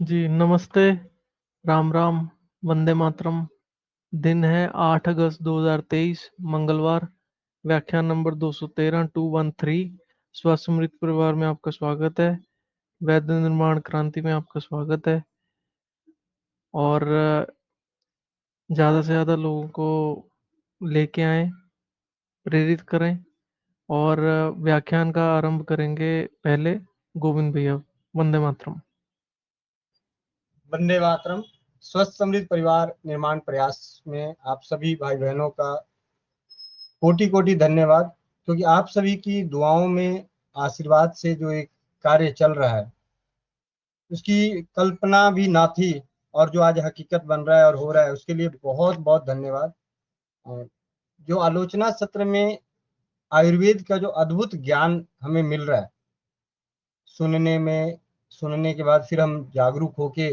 जी नमस्ते। राम राम। वंदे मातरम। दिन है 8 अगस्त 2023 मंगलवार। व्याख्यान नंबर 213 213। स्वास्थ्य समृद्ध परिवार में आपका स्वागत है। वैद्य निर्माण क्रांति में आपका स्वागत है। और ज़्यादा से ज़्यादा लोगों को लेके आएं, प्रेरित करें। और व्याख्यान का आरंभ करेंगे पहले गोविंद भैया। वंदे मातरम। वंदे मातरम। स्वस्थ समृद्ध परिवार निर्माण प्रयास में आप सभी भाई बहनों का कोटि कोटि धन्यवाद, क्योंकि आप सभी की दुआओं में आशीर्वाद से जो एक कार्य चल रहा है उसकी कल्पना भी ना थी, और जो आज हकीकत बन रहा है और हो रहा है उसके लिए बहुत बहुत धन्यवाद। और जो आलोचना सत्र में आयुर्वेद का जो अद्भुत ज्ञान हमें मिल रहा है, सुनने के बाद फिर हम जागरूक होके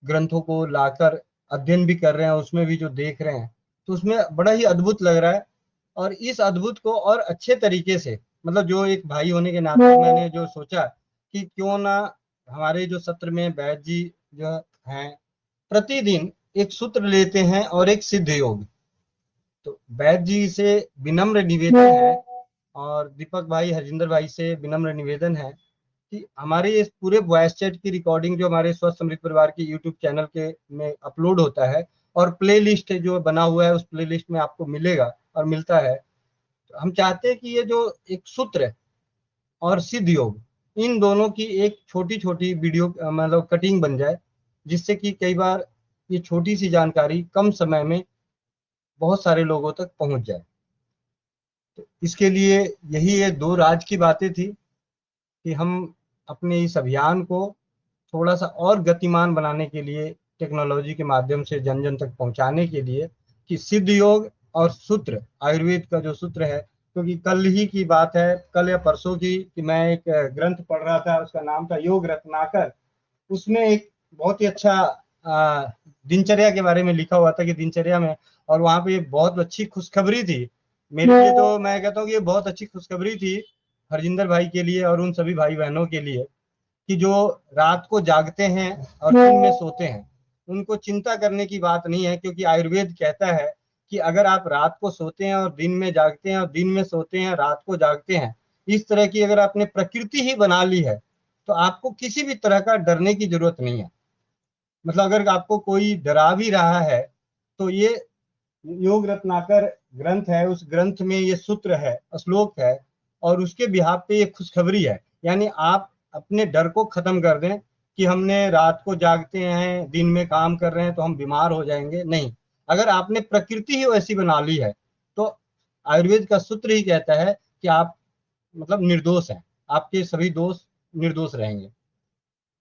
ग्रंथों को लाकर अध्ययन भी कर रहे हैं, उसमें भी जो देख रहे हैं तो उसमें बड़ा ही अद्भुत लग रहा है। और इस अद्भुत को और अच्छे तरीके से, मतलब जो एक भाई होने के नाते मैंने जो सोचा कि क्यों ना हमारे जो सत्र में वैद्य जी जो हैं प्रतिदिन एक सूत्र लेते हैं और एक सिद्ध योग। तो वैद्य जी से विनम्र निवेदन है और दीपक भाई हरजिंदर भाई से विनम्र निवेदन है कि हमारे इस पूरे वॉइस चैट की रिकॉर्डिंग जो हमारे स्वस्थ समृद्ध परिवार के यूट्यूब चैनल के में अपलोड होता है और प्ले लिस्ट जो बना हुआ है उस प्ले लिस्ट में आपको मिलेगा और मिलता है। तो हम चाहते हैं कि ये जो एक सूत्र और सिद्ध योग, इन दोनों की एक छोटी छोटी वीडियो मतलब कटिंग बन जाए, जिससे कि कई बार ये छोटी सी जानकारी कम समय में बहुत सारे लोगों तक पहुंच जाए। तो इसके लिए यही ये दो राज की बातें थी कि हम अपने इस अभियान को थोड़ा सा और गतिमान बनाने के लिए, टेक्नोलॉजी के माध्यम से जन जन तक पहुंचाने के लिए, कि सिद्ध योग और सूत्र, आयुर्वेद का जो सूत्र है, क्योंकि कल ही की बात है, कल या परसों की, कि मैं एक ग्रंथ पढ़ रहा था, उसका नाम था योग रत्नाकर। उसमें एक बहुत ही अच्छा दिनचर्या के बारे में लिखा हुआ था कि दिनचर्या में, और वहां पे बहुत अच्छी खुशखबरी थी मेरे लिए। तो मैं कहता हूँ कि ये बहुत अच्छी खुशखबरी थी हरजिंदर भाई के लिए और उन सभी भाई बहनों के लिए कि जो रात को जागते हैं और दिन में सोते हैं, उनको चिंता करने की बात नहीं है, क्योंकि आयुर्वेद कहता है कि अगर आप रात को सोते हैं और दिन में जागते हैं और दिन में सोते हैं रात को जागते हैं, इस तरह की अगर आपने प्रकृति ही बना ली है तो आपको किसी भी तरह का डरने की जरूरत नहीं है। मतलब अगर आपको कोई डरा भी रहा है तो ये योग रत्नाकर ग्रंथ है, उस ग्रंथ में ये सूत्र है, श्लोक है, और उसके बिहाफ पे ये खुशखबरी है। यानी आप अपने डर को खत्म कर दें कि हमने रात को जागते हैं दिन में काम कर रहे हैं तो हम बीमार हो जाएंगे, नहीं। अगर आपने प्रकृति ही वैसी बना ली है तो आयुर्वेद का सूत्र ही कहता है कि आप मतलब निर्दोष हैं, आपके सभी दोष निर्दोष रहेंगे।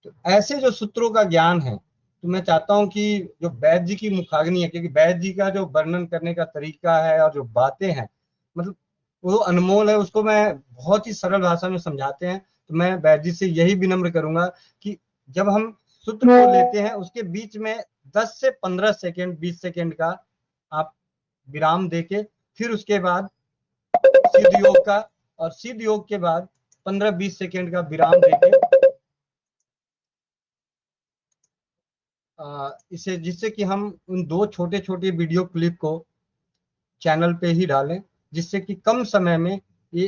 तो ऐसे जो सूत्रों का ज्ञान है, तो मैं चाहता हूं कि जो वैद्य जी की मुखाग्नि है, क्योंकि वैद्य जी का जो वर्णन करने का तरीका है और जो बातें हैं, मतलब वो अनमोल है, उसको मैं बहुत ही सरल भाषा में समझाते हैं। तो मैं वैद्य जी से यही विनम्र करूंगा कि जब हम सूत्र को लेते हैं उसके बीच में 10 से 15 सेकेंड 20 सेकेंड का आप विराम देके, फिर उसके बाद सिद्ध योग का, और सिद्ध योग के बाद 15-20 सेकेंड का विराम देके इसे, जिससे कि हम उन दो छोटे छोटे वीडियो क्लिप को चैनल पे ही डालें, जिससे कि कम समय में ये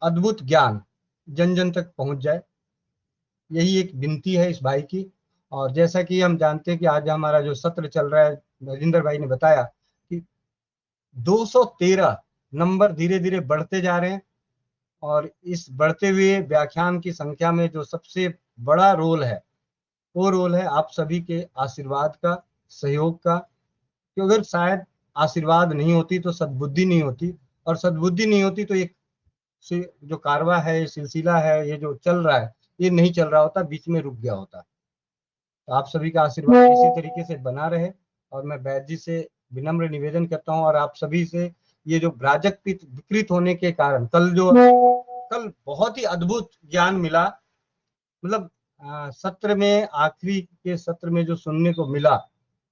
अद्भुत ज्ञान जन जन तक पहुंच जाए। यही एक विनती है इस भाई की। और जैसा कि हम जानते हैं कि आज हमारा जो सत्र चल रहा है, नरेंद्र भाई ने बताया कि 213 नंबर धीरे धीरे बढ़ते जा रहे हैं, और इस बढ़ते हुए व्याख्यान की संख्या में जो सबसे बड़ा रोल है वो रोल है आप सभी के आशीर्वाद का, सहयोग का। कि अगर शायद आशीर्वाद नहीं होती तो सद्बुद्धि नहीं होती, और सद्बुद्धि नहीं होती तो ये जो कारवा है, ये सिलसिला है, ये जो चल रहा है, ये नहीं चल रहा होता, बीच में रुक गया होता। तो आप सभी का आशीर्वाद इसी तरीके से बना रहे। और मैं वैद्य जी से विनम्र निवेदन करता हूँ, और आप सभी से, ये जो ब्राजक विकृत होने के कारण कल बहुत ही अद्भुत ज्ञान मिला। मतलब सत्र में, आखिरी के सत्र में जो सुनने को मिला,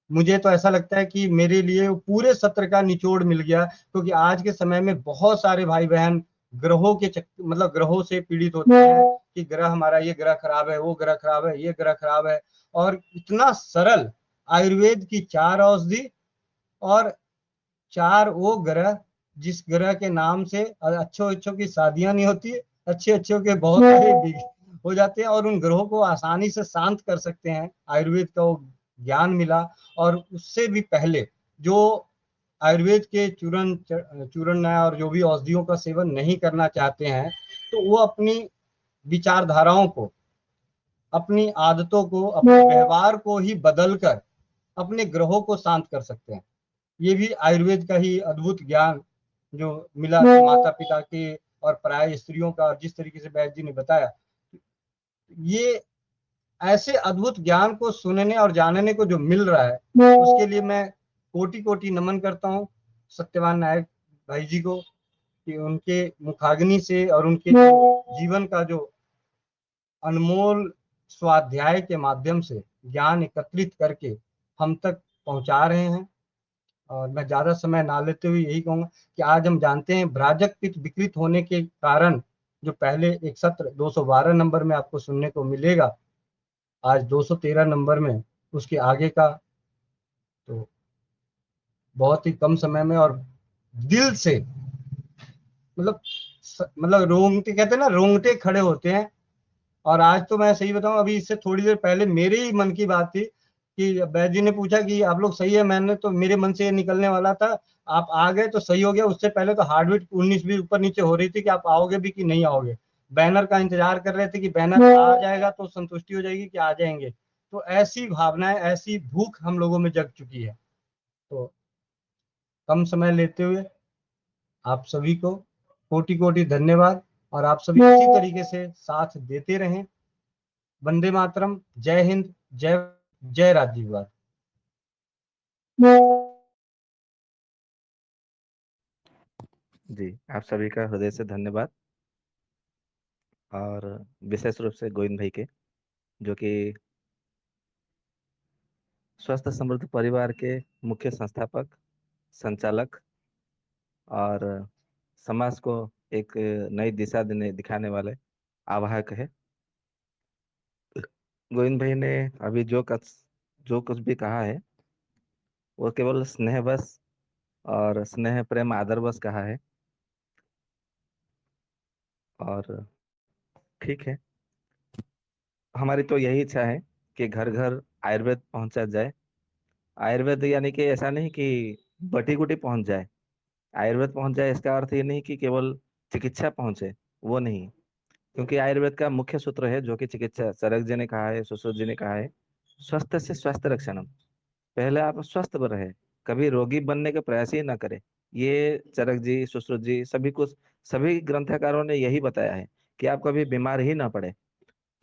मुझे तो ऐसा लगता है कि मेरे लिए पूरे सत्र का निचोड़ मिल गया, क्योंकि आज के समय में बहुत सारे भाई बहन ग्रहों के मतलब ग्रहों से पीड़ित होते हैं कि ग्रह हमारा, ये ग्रह खराब है, वो ग्रह खराब है, ये ग्रह खराब है। और इतना सरल आयुर्वेद की 4 औषधि और 4 वो ग्रह जिस ग्रह के नाम से अच्छों अच्छों की शादियां नहीं होती, अच्छे अच्छों के बहुत सारे हो जाते हैं, और उन ग्रहों को आसानी से शांत कर सकते हैं। आयुर्वेद का वो ज्ञान मिला। और उससे भी पहले जो आयुर्वेद के चूर्ण और जो भी औषधियों का सेवन नहीं करना चाहते हैं, तो वो अपनी विचारधाराओं को, अपनी आदतों को, अपने व्यवहार को ही बदलकर अपने ग्रहों को शांत कर सकते हैं। ये भी आयुर्वेद का ही अद्भुत ज्ञान जो मिला माता पिता के और प्राय स्त्रियों का, जिस तरीके से वैद्य जी ने बताया, ये ऐसे अद्भुत ज्ञान को सुनने और जानने को जो मिल रहा है, उसके लिए मैं कोटि कोटि नमन करता हूँ सत्यवान नायक भाई जी को, कि उनके मुखाग्नि से और उनके जीवन का जो अनमोल स्वाध्याय के माध्यम से ज्ञान एकत्रित करके हम तक पहुंचा रहे हैं। और मैं ज्यादा समय ना लेते हुए यही कहूंगा कि आज हम जानते हैं भ्राजक पित्त विकृत होने के कारण जो पहले एक सत्र 212 नंबर में आपको सुनने को मिलेगा, आज 213 नंबर में उसके आगे का, तो बहुत ही कम समय में और दिल से, मतलब रोंगटे कहते हैं ना, रोंगटे खड़े होते हैं। और आज तो मैं सही बताऊं, अभी इससे थोड़ी देर पहले मेरे ही मन की बात थी कि वैद्य जी ने पूछा कि आप लोग सही है, मैंने तो मेरे मन से ये निकलने वाला था, आप आ गए तो सही हो गया। उससे पहले तो हार्ट बीट 19-20 ऊपर नीचे हो रही थी कि आप आओगे भी कि नहीं आओगे। बैनर का इंतजार कर रहे थे कि बैनर आ जाएगा तो संतुष्टि हो जाएगी कि आ जाएंगे। तो ऐसी भावनाएं, ऐसी भूख हम लोगों में जग चुकी है। तो कम समय लेते हुए आप सभी को कोटि कोटि धन्यवाद। और आप सभी इसी तरीके से साथ देते रहें। वंदे मातरम, जय हिंद, जय जय राजीववाद। जी, आप सभी का हृदय से धन्यवाद। और विशेष रूप से गोविंद भाई के, जो कि स्वस्थ समृद्ध परिवार के मुख्य संस्थापक, संचालक और समाज को एक नई दिशा देने दिखाने वाले आवाहक है। गोविंद भाई ने अभी जो कुछ भी कहा है, वो केवल स्नेह बस और स्नेह प्रेम आदर बस कहा है। और ठीक है, हमारी तो यही इच्छा है कि घर घर आयुर्वेद पहुंचा जाए। आयुर्वेद यानी कि ऐसा नहीं कि बटी गुटी पहुंच जाए। आयुर्वेद पहुंच जाए इसका अर्थ ये नहीं कि केवल चिकित्सा पहुंचे, वो नहीं। क्योंकि आयुर्वेद का मुख्य सूत्र है, जो कि चिकित्सा, चरक जी ने कहा है, सुश्रुत जी ने कहा है, स्वस्थ से स्वास्थ्य रक्षणम। पहले आप स्वस्थ रहे, कभी रोगी बनने का प्रयास ही ना करें। ये चरक जी, सुश्रुत जी, सभी ग्रंथकारों ने यही बताया है कि आप कभी बीमार ही ना पड़े।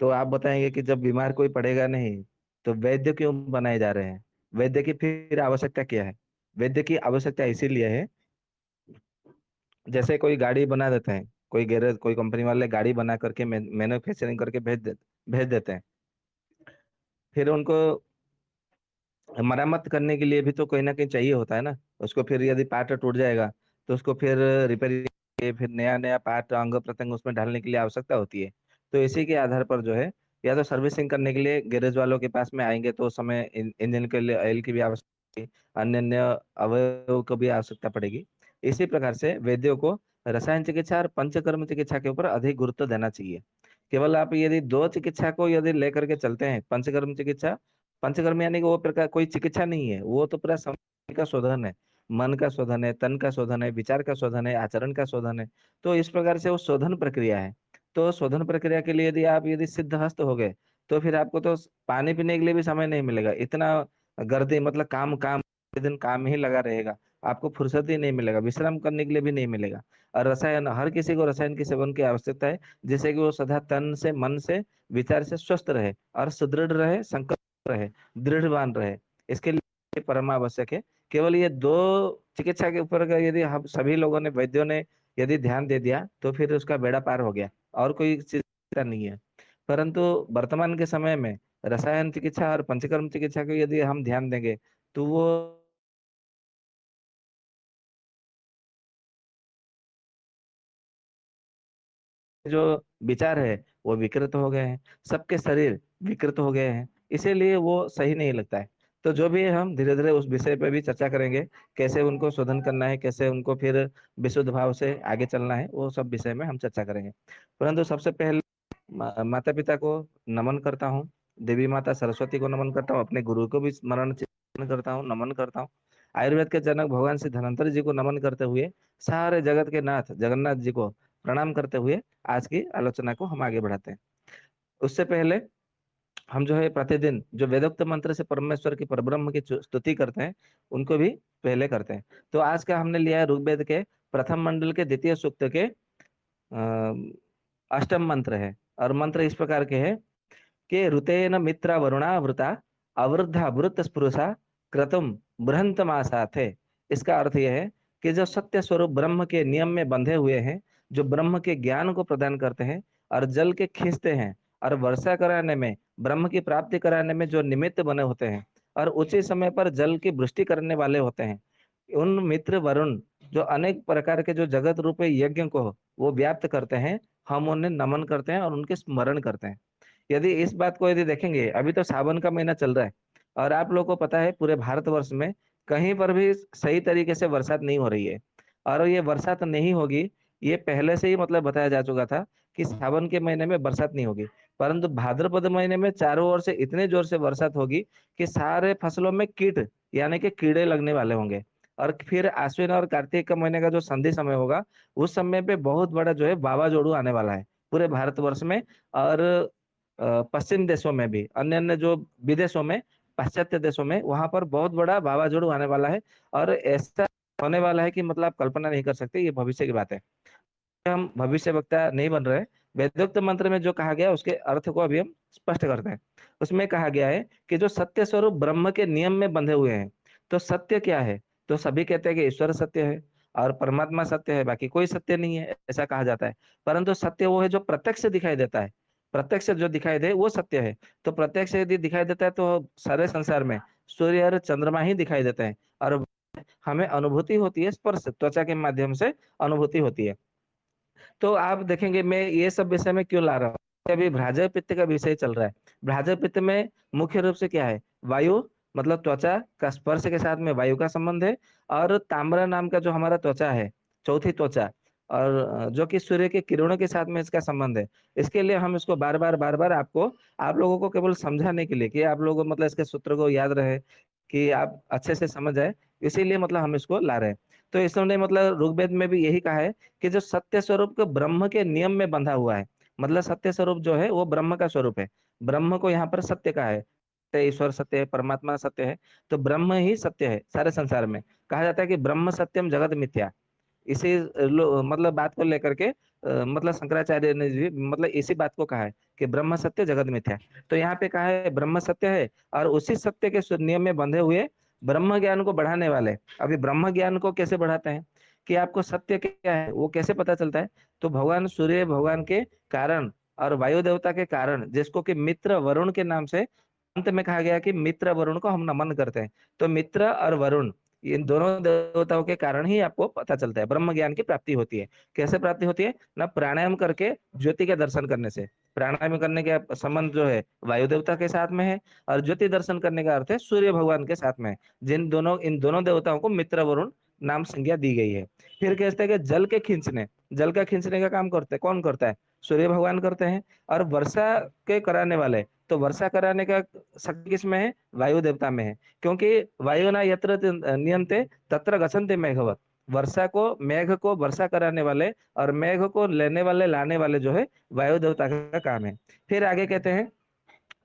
तो आप बताएंगे कि जब बीमार कोई पड़ेगा नहीं, तो वैद्य क्यों बनाए जा रहे हैं? वैद्य की फिर आवश्यकता क्या है? वैद्य की आवश्यकता इसीलिए है, जैसे कोई गाड़ी बना देते हैं, कोई गैरेज, कोई कंपनी वाले गाड़ी बना करके मैन्युफैक्चरिंग करके भेज देते हैं। फिर उनको मरम्मत करने के लिए भी तो कोई ना कहीं चाहिए होता है ना। उसको फिर यदि पार्ट टूट जाएगा, तो उसको फिर रिपेयरिंग के फिर नया नया पार्ट, अंग प्रत्यंग उसमें डालने के लिए आवश्यकता होती है। तो इसी के आधार पर जो है, या तो सर्विसिंग करने के लिए गैरेज वालों के पास में आएंगे, तो उस समय इंजन के लिए ऑयल की भी आवश्यकता है, अन्य अन्य अवयव को भी आवश्यकता पड़ेगी। इसी प्रकार से वैद्यों को रसायन चिकित्सा और पंचकर्म चिकित्सा के ऊपर अधिक गुरुत्व देना चाहिए। केवल आप यदि दो चिकित्सा को यदि लेकर के चलते हैं, पंचकर्म चिकित्सा, पंचकर्म यानी कि वो प्रकार कोई चिकित्सा नहीं है, वो तो पूरा समय का शोधन है। मन का शोधन है, तन का शोधन है, विचार का शोधन है, आचरण का शोधन है। तो इस प्रकार से वो शोधन प्रक्रिया है। तो शोधन प्रक्रिया के लिए यदि सिद्ध हस्त हो गए, तो फिर आपको तो पानी पीने के लिए भी समय नहीं मिलेगा। इतना गर्दे, मतलब काम काम, दिन काम ही लगा रहेगा। आपको फुर्सत ही नहीं मिलेगा, विश्राम करने के लिए भी नहीं मिलेगा। और रसायन, हर किसी को रसायन के सेवन की आवश्यकता है, जिससे कि वो सदा तन से, मन से, विचार से स्वस्थ रहे और सुदृढ़ रहे, संकल्प रहे, दृढ़वान रहे। इसके लिए परम आवश्यक है। केवल ये दो चिकित्सा के ऊपर का यदि हम सभी लोगों ने, वैद्यों ने यदि ध्यान दे दिया, तो फिर उसका बेड़ा पार हो गया, और कोई चिकित्सा नहीं है। परंतु वर्तमान के समय में रसायन चिकित्सा और पंचकर्म चिकित्सा को यदि हम ध्यान देंगे, तो वो जो विचार है वो विकृत हो गए हैं, सबके शरीर विकृत हो गए हैं, इसीलिए वो सही नहीं लगता है। तो जो भी है, हम धीरे धीरे उस विषय पे भी चर्चा करेंगे, कैसे उनको शोधन करना है, कैसे उनको फिर विशुद्ध भाव से आगे चलना है, वो सब विषय में हम चर्चा करेंगे। परंतु सबसे पहले माता पिता को नमन करता हूँ, देवी माता सरस्वती को नमन करता हूँ, अपने गुरु को भी स्मरण चिंतन करता हूँ, नमन करता हूँ। आयुर्वेद के जनक भगवान श्री धन्वंतरि जी को नमन करते हुए, सारे जगत के नाथ जगन्नाथ जी को प्रणाम करते हुए आज की आलोचना को हम आगे बढ़ाते हैं। उससे पहले हम जो है प्रतिदिन जो वेदोक्त मंत्र से परमेश्वर की परब्रह्म की स्तुति करते हैं, उनको भी पहले करते हैं। तो आज का हमने लिया है ऋग्वेद के प्रथम मंडल के द्वितीय सूक्त के अष्टम मंत्र है। और मंत्र इस प्रकार के हैं कि ऋतेन मित्र वरुणा वृता अवृद्धा वृत स्पृशा क्रतुम बृहंतमासा थे। इसका अर्थ यह है कि जो सत्य स्वरूप ब्रह्म के नियम में बंधे हुए हैं, जो ब्रह्म के ज्ञान को प्रदान करते हैं और जल के खींचते हैं और वर्षा कराने में, ब्रह्म की प्राप्ति कराने में जो निमित्त बने होते हैं और उचित समय पर जल की वृष्टि करने वाले होते हैं, उन मित्र वरुण जो अनेक प्रकार के जो जगत रूपे यज्ञ को वो व्याप्त करते हैं, हम उन्हें नमन करते हैं और उनके स्मरण करते हैं। यदि इस बात को यदि देखेंगे, अभी तो सावन का महीना चल रहा है और आप लोगों को पता है पूरे भारतवर्ष में कहीं पर भी सही तरीके से बरसात नहीं हो रही है। और ये बरसात नहीं होगी, ये पहले से ही मतलब बताया जा चुका था कि सावन के महीने में बरसात नहीं होगी। परंतु भाद्रपद महीने में चारों ओर से इतने जोर से बरसात होगी कि सारे फसलों में कीट यानी कि कीड़े लगने वाले होंगे। और फिर आश्विन और कार्तिक का महीने का जो संधि समय होगा, उस समय पे बहुत बड़ा जो है वावाजोड़ू आने वाला है पूरे भारतवर्ष में। और पश्चिम देशों में भी, अन्य अन्य जो विदेशों में, पाश्चात्य देशों में, वहां पर बहुत बड़ा वावाजोड़ू आने वाला है। और ऐसा होने वाला है कि मतलब आप कल्पना नहीं कर सकते, ये भविष्य की बात है। हम भविष्य वक्ता नहीं बन रहे। वेदोक्त मंत्र में जो कहा गया है, उसके अर्थ को अभी हम स्पष्ट करते हैं। उसमें कहा गया है कि जो सत्य स्वरूप ब्रह्म के नियम में बंधे हुए हैं, तो सत्य क्या है? तो सभी कहते हैं कि ईश्वर सत्य है और परमात्मा सत्य है, बाकी कोई सत्य नहीं है, ऐसा कहा जाता है। परंतु सत्य वो है जो प्रत्यक्ष दिखाई देता है, प्रत्यक्ष जो दिखाई दे वो सत्य है। तो प्रत्यक्ष यदि दिखाई देता है तो सारे संसार में सूर्य और चंद्रमा ही दिखाई देते हैं, और हमें अनुभूति होती है, स्पर्श त्वचा के माध्यम से अनुभूति होती है। तो आप देखेंगे मैं ये सब विषय में क्यों ला रहा हूँ, अभी भ्राजय पित्त का विषय चल रहा है। भ्राजय पित्त में मुख्य रूप से क्या है? वायु, मतलब त्वचा का स्पर्श के साथ में वायु का संबंध है। और ताम्र नाम का जो हमारा त्वचा है, चौथी त्वचा, और जो कि सूर्य के किरणों के साथ में इसका संबंध है। इसके लिए हम इसको बार बार आपको, आप लोगों को केवल समझाने के लिए कि आप लोगों मतलब इसके सूत्र को याद रहे, कि आप अच्छे से समझ आए, इसीलिए मतलब हम इसको ला रहे हैं। तो इसने मतलब ऋग्वेद में भी यही कहा है कि जो सत्य स्वरूप को ब्रह्म के नियम में बंधा हुआ है, मतलब सत्य स्वरूप जो है वो ब्रह्म का स्वरूप है। ब्रह्म को यहाँ पर सत्य कहा है, ईश्वर सत्य है, परमात्मा सत्य है, तो ब्रह्म ही सत्य है सारे संसार में। कहा जाता है कि ब्रह्म सत्यम जगत मिथ्या। इसी मतलब बात को लेकर के मतलब शंकराचार्य ने भी मतलब इसी बात को कहा है कि ब्रह्म सत्य जगत मिथ्या। तो यहाँ पे कहा है ब्रह्म सत्य है, और उसी सत्य के नियम में बंधे हुए ब्रह्म ज्ञान को बढ़ाने वाले। अभी ब्रह्म ज्ञान को कैसे बढ़ाते हैं, कि आपको सत्य क्या है वो कैसे पता चलता है? तो भगवान सूर्य भगवान के कारण और वायु देवता के कारण, जिसको कि मित्र वरुण के नाम से अंत में कहा गया कि मित्र वरुण को हम नमन करते हैं। तो मित्र और वरुण, इन दोनों देवताओं के कारण ही आपको पता चलता है, ब्रह्म ज्ञान की प्राप्ति होती है। कैसे प्राप्ति होती है ना? प्राणायाम करके, ज्योति के दर्शन करने से। प्राणायाम करने का संबंध जो है वायु देवता के साथ में है, और ज्योति दर्शन करने का अर्थ है सूर्य भगवान के साथ में है। इन दोनों देवताओं को मित्र वरुण नाम संज्ञा दी गई है। फिर कहते हैं कि जल का खींचने का काम करते कौन करता है? सूर्य भगवान करते हैं। और वर्षा के कराने वाले, तो वर्षा कराने का शक्ति किसमें है? वायु देवता में है। क्योंकि वायु ना यत्र नियंते तत्र गच्छन्ति मेघवत। वर्षा को, मेघ को वर्षा कराने वाले और मेघ को लेने वाले लाने वाले जो है वायु देवता का काम है। फिर आगे कहते हैं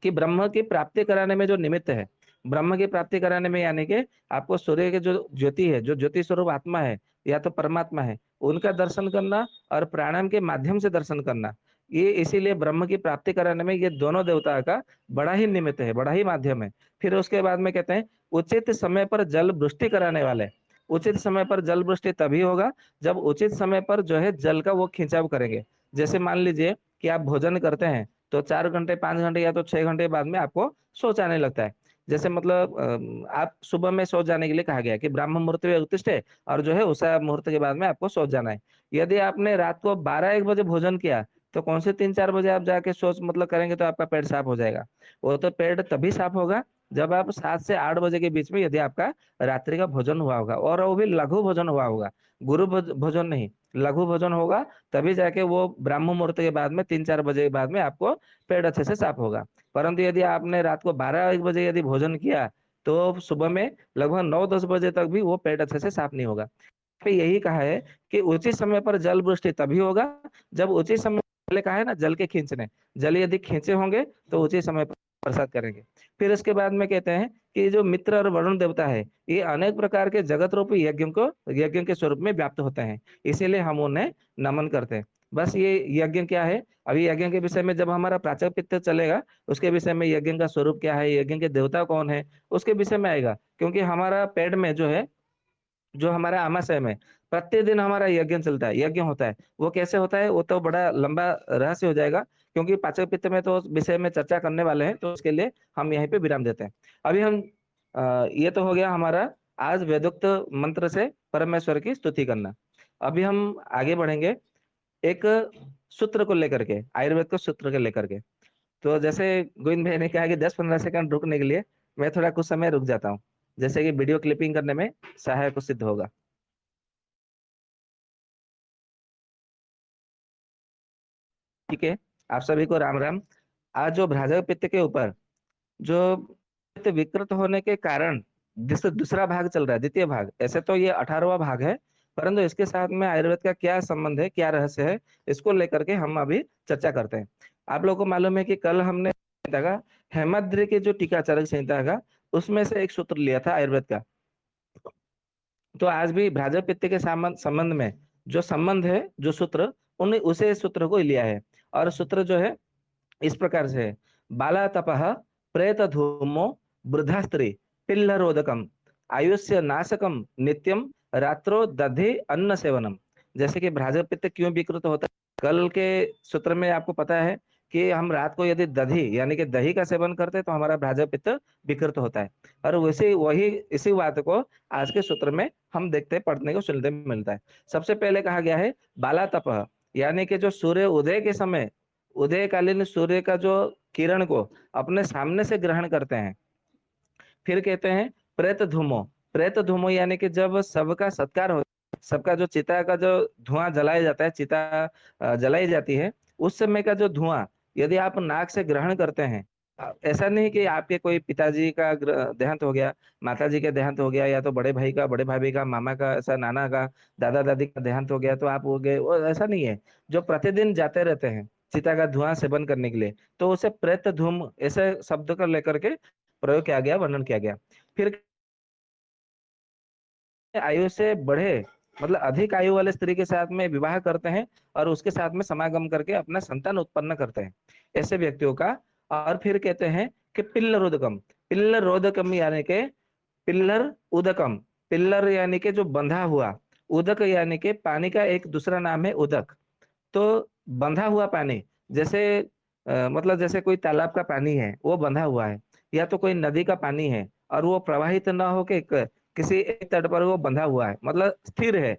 कि ब्रह्म की प्राप्ति कराने में जो निमित्त है, ब्रह्म की प्राप्ति कराने में यानी कि आपको सूर्य के जो ज्योति है, जो ज्योति स्वरूप आत्मा है या तो परमात्मा है, उनका दर्शन करना और प्राणायाम के माध्यम से दर्शन करना, ये इसीलिए ब्रह्म की प्राप्ति कराने में ये दोनों देवता का बड़ा ही निमित्त है, बड़ा ही माध्यम है। फिर उसके बाद में कहते हैं उचित समय पर जल वृष्टि कराने वाले। उचित समय पर जल वृष्टि तभी होगा जब उचित समय पर जो है जल का वो खिंचाव करेंगे। जैसे मान लीजिए कि आप भोजन करते हैं, तो 4 घंटे 5 घंटे या तो 6 घंटे बाद में आपको सोच आने लगता है। जैसे मतलब आप सुबह में सोच जाने के लिए कहा गया है कि ब्राह्म मुहूर्त में उत्तिष्ठ और जो है उषा मुहूर्त के बाद में आपको सोच जाना है। यदि आपने रात को 12-1 बजे भोजन किया, तो कौन से 3-4 बजे आप जाके शौच मतलब करेंगे तो आपका पेट साफ हो जाएगा? वो तो पेट तभी साफ होगा जब आप 7 से 8 बजे के बीच में यदि आपका रात्रि का भोजन हुआ होगा, और वो भी लघु भोजन हुआ होगा, भोजन नहीं, लघु भोजन होगा। तभी जाके वो ब्राह्म मुहूर्त के बाद में 3-4 बजे के बाद में आपको पेट अच्छे से साफ होगा। परंतु यदि आपने रात को 12-1 बजे यदि भोजन किया, तो सुबह में लगभग 9-10 बजे तक भी वो पेट अच्छे से साफ नहीं होगा। पे यही कहा है कि उचित समय पर जल वृष्टि तभी होगा जब उचित समय, पहले कहा है ना जल के खींचने, जल यदि खींचे होंगे तो उचित समय पर बरसात करेंगे। फिर इसके बाद में कहते हैं कि जो मित्र और वरुण देवता है, ये अनेक प्रकार के जगत रूपी यज्ञ के स्वरूप में व्याप्त होते हैं, इसीलिए हम उन्हें नमन करते हैं। बस ये यज्ञ क्या है, अभी यज्ञ के विषय में जब हमारा प्राचीन पित्त चलेगा, उसके विषय में यज्ञ का स्वरूप क्या है, यज्ञ के देवता कौन है, उसके विषय में आएगा। क्योंकि हमारा पेट में जो है, जो हमारा आमाशय में प्रतिदिन हमारा यज्ञ चलता है, यज्ञ होता है। वो कैसे होता है, वो तो बड़ा लंबा रहस्य हो जाएगा, क्योंकि पाचक पित्त में तो उस विषय में चर्चा करने वाले हैं, तो उसके लिए हम यहीं पे विराम देते हैं। अभी हम ये तो हो गया हमारा आज वेदोक्त मंत्र से परमेश्वर की स्तुति करना। अभी हम आगे बढ़ेंगे एक सूत्र को लेकर के, आयुर्वेद को सूत्र को लेकर के। तो जैसे गोविंद भाई ने कहा कि 10-15 सेकंड रुकने के लिए, मैं थोड़ा कुछ समय रुक जाता हूँ, जैसे कि वीडियो क्लिपिंग करने में सहायक सिद्ध होगा। ठीक है, आप सभी को राम राम। आज जो भ्राजक पित्त के ऊपर जो पित्त विकृत होने के कारण दूसरा भाग चल रहा है, द्वितीय भाग, ऐसे तो ये 18वां भाग है, परंतु इसके साथ में आयुर्वेद का क्या संबंध है, क्या रहस्य है, इसको लेकर के हम अभी चर्चा करते हैं। आप लोगों को मालूम है कि कल हमने संहिता का, हेमद्रि के जो टीका चरक संहिता का, उसमें से एक सूत्र लिया था आयुर्वेद का। तो आज भी भ्राजक पित्त के संबंध में जो संबंध है, जो सूत्र, उन उसे सूत्र को लिया है। और सूत्र जो है इस प्रकार से है: बाला तपः प्रेत धूमो वृद्धा स्त्री पिल्लरोदकम आयुष्य नाशकम नित्यम रात्रो दधि अन्न सेवनम। जैसे कि भ्राजक पित्त क्यों विकृत होता है, कल के सूत्र में आपको पता है कि हम रात को यदि दधी यानी कि दही का सेवन करते हैं तो हमारा भ्राजक पित्त विकृत होता है। और वैसे वही इसी बात को आज के सूत्र में हम देखते पढ़ने को सुनते मिलता है। सबसे पहले कहा गया है बाला तपः, यानी कि जो सूर्य उदय के समय, उदयकालीन सूर्य का जो किरण को अपने सामने से ग्रहण करते हैं। फिर कहते हैं प्रेत धूमो, प्रेत धूमो यानी कि जब सबका सत्कार हो, सबका जो चिता का जो धुआं जलाया जाता है, चिता जलाई जाती है, उस समय का जो धुआं यदि आप नाक से ग्रहण करते हैं, ऐसा नहीं कि आपके कोई पिताजी का देहांत हो गया, माता जी का देहांत हो गया, या तो बड़े भाई का, बड़े भाभी का, मामा का, ऐसा नाना का, दादा दादी का देहांत हो गया तो आप हो गए, वो ऐसा नहीं है। जो प्रतिदिन जाते रहते हैं चिता का धुआं सेवन करने के लिए, तो उसे प्रेत धूम ऐसे शब्द को लेकर के प्रयोग किया गया, वर्णन किया गया। फिर आयु से बढ़े मतलब अधिक आयु वाले स्त्री के साथ में विवाह करते हैं और उसके साथ में समागम करके अपना संतान उत्पन्न करते हैं, ऐसे व्यक्तियों का। और फिर कहते हैं कि पिल्लरोदकम, पिल्लरोदकम यानी के पिल्लर उदकम, पिल्लर यानी के जो बंधा हुआ, उदक यानी के पानी का एक दूसरा नाम है उदक। तो बंधा हुआ पानी, जैसे मतलब जैसे कोई तालाब का पानी है वो बंधा हुआ है, या तो कोई नदी का पानी है और वो प्रवाहित ना होके किसी एक तट पर वो बंधा हुआ है, मतलब स्थिर है,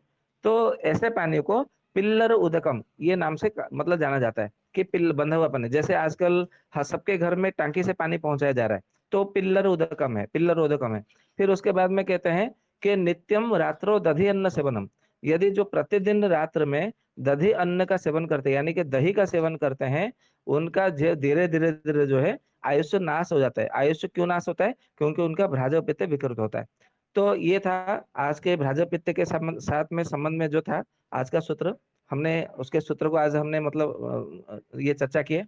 तो ऐसे पानी को पिल्लर उदकम ये नाम से मतलब जाना जाता है कि पिल्ल बंधा हुआ पानी। जैसे आजकल सबके घर में टंकी से पानी पहुंचाया जा रहा है, तो पिल्लर उदकम है, पिल्लर उदकम है। फिर उसके बाद में कहते हैं कि नित्यम रात्रो दधि अन्न सेवनम, यदि जो प्रतिदिन रात्र में दधी अन्न का सेवन करते हैं यानी कि दही का सेवन करते हैं, उनका धीरे धीरे धीरे जो है आयुष्य नाश हो जाता है। आयुष्य क्यों नाश होता है, क्योंकि उनका भ्राजक पित्त विकृत होता है। तो ये था आज के भ्राजक पित्त के साथ में संबंध में जो था आज का सूत्र, हमने उसके सूत्र को आज हमने मतलब ये चर्चा किए।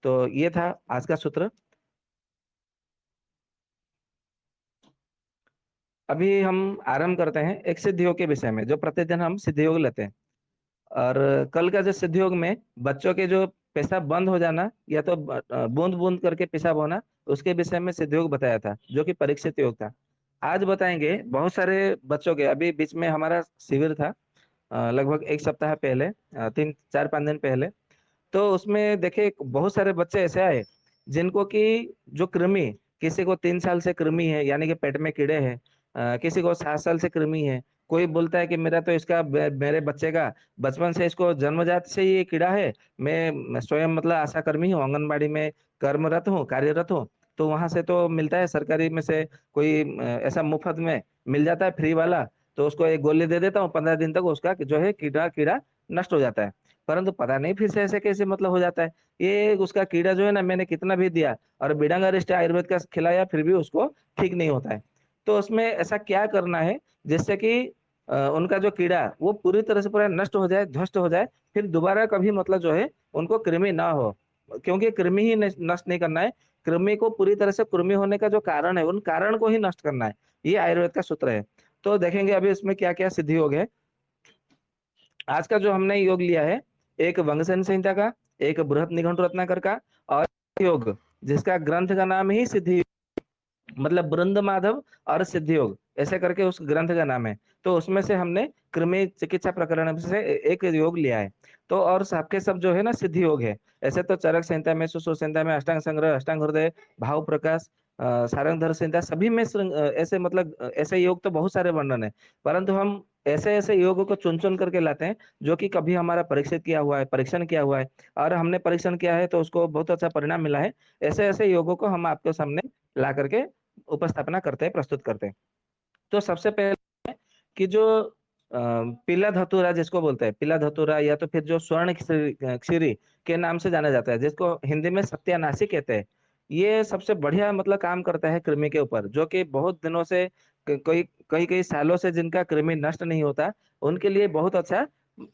तो ये था आज का सूत्र। अभी हम आरंभ करते हैं एक सिद्ध योग के विषय में, जो प्रतिदिन हम सिद्ध योग लेते हैं। और कल का जो सिद्ध योग में बच्चों के जो पेशाब बंद हो जाना या तो बूंद बूंद करके पेशाब होना, उसके विषय में सिद्ध योग बताया था, जो कि परीक्षित योग था। आज बताएंगे बहुत सारे बच्चों के, अभी बीच में हमारा शिविर था लगभग एक सप्ताह पहले, 3-4-5 दिन पहले। तो उसमें देखे बहुत सारे बच्चे ऐसे आए जिनको कि जो कृमि, किसी को 3 साल से कृमि है यानी कि पेट में कीड़े हैं, किसी को 7 साल से कृमि है, कोई बोलता है कि मेरा तो इसका मेरे बच्चे का बचपन से इसको जन्मजात से ये कीड़ा है। मैं स्वयं मतलब आशा कर्मी हूँ, आंगनबाड़ी में कर्मरत हूँ, कार्यरत हूँ। तो वहां से तो मिलता है सरकारी में से कोई ऐसा मुफ्त में मिल जाता है फ्री वाला। तो उसको एक गोली दे देता हूँ, 15 दिन तक उसका जो है कीड़ा कीड़ा नष्ट हो जाता है। परंतु पता नहीं फिर से ऐसे कैसे मतलब हो जाता है। ये उसका कीड़ा जो है ना, मैंने कितना भी दिया और बिडांग आयुर्वेद का खिलाया फिर भी उसको ठीक नहीं होता है। तो उसमें ऐसा क्या करना है जिससे कि उनका जो कीड़ा वो पूरी तरह से पूरा नष्ट हो जाए, ध्वस्त हो जाए, फिर दोबारा कभी मतलब जो है उनको कृमि ना हो। क्योंकि कृमि ही नष्ट नहीं करना है, कृमि को पूरी तरह से कृमि होने का जो कारण है उन कारण को ही नष्ट करना है। ये आयुर्वेद का सूत्र है। तो देखेंगे अभी इसमें क्या क्या सिद्धि योग है। आज का जो हमने योग लिया है, एक वंगसन संहिता का, एक बृहत निघंटु रत्नाकर का, और योग जिसका ग्रंथ का नाम ही सिद्धि मतलब बृंद माधव और सिद्धि योग ऐसे करके उस ग्रंथ का नाम है। तो उसमें से हमने कृमि चिकित्सा प्रकरण से एक योग लिया है। तो और सबके सब जो है ना सिद्धि योग है। ऐसे तो चरक संहिता में, सुश्रुत संहिता में, अष्टांग संग्रह, अष्टांग हृदय, भाव प्रकाश, सारंगधर संहिता सभी में ऐसे मतलब ऐसे योग तो बहुत सारे वर्णन है। परंतु हम ऐसे ऐसे योगों को चुन चुन करके लाते हैं जो कि कभी हमारा परीक्षित किया हुआ है, परीक्षण किया हुआ है, और हमने परीक्षण किया है तो उसको बहुत अच्छा परिणाम मिला है। ऐसे ऐसे योगों को हम आपके सामने ला करके उपस्थापना करते हैं, प्रस्तुत करते हैं। तो सबसे पहले कि जो पीला धतूरा जिसको बोलते हैं, पीला धतूरा या तो फिर जो स्वर्ण क्षीरी के नाम से जाना जाता है, जिसको हिंदी में सत्यानाशी कहते हैं। ये सबसे बढ़िया मतलब काम करता है कृमि के ऊपर, जो कि बहुत दिनों से कई कई कई सालों से जिनका कृमि नष्ट नहीं होता उनके लिए बहुत अच्छा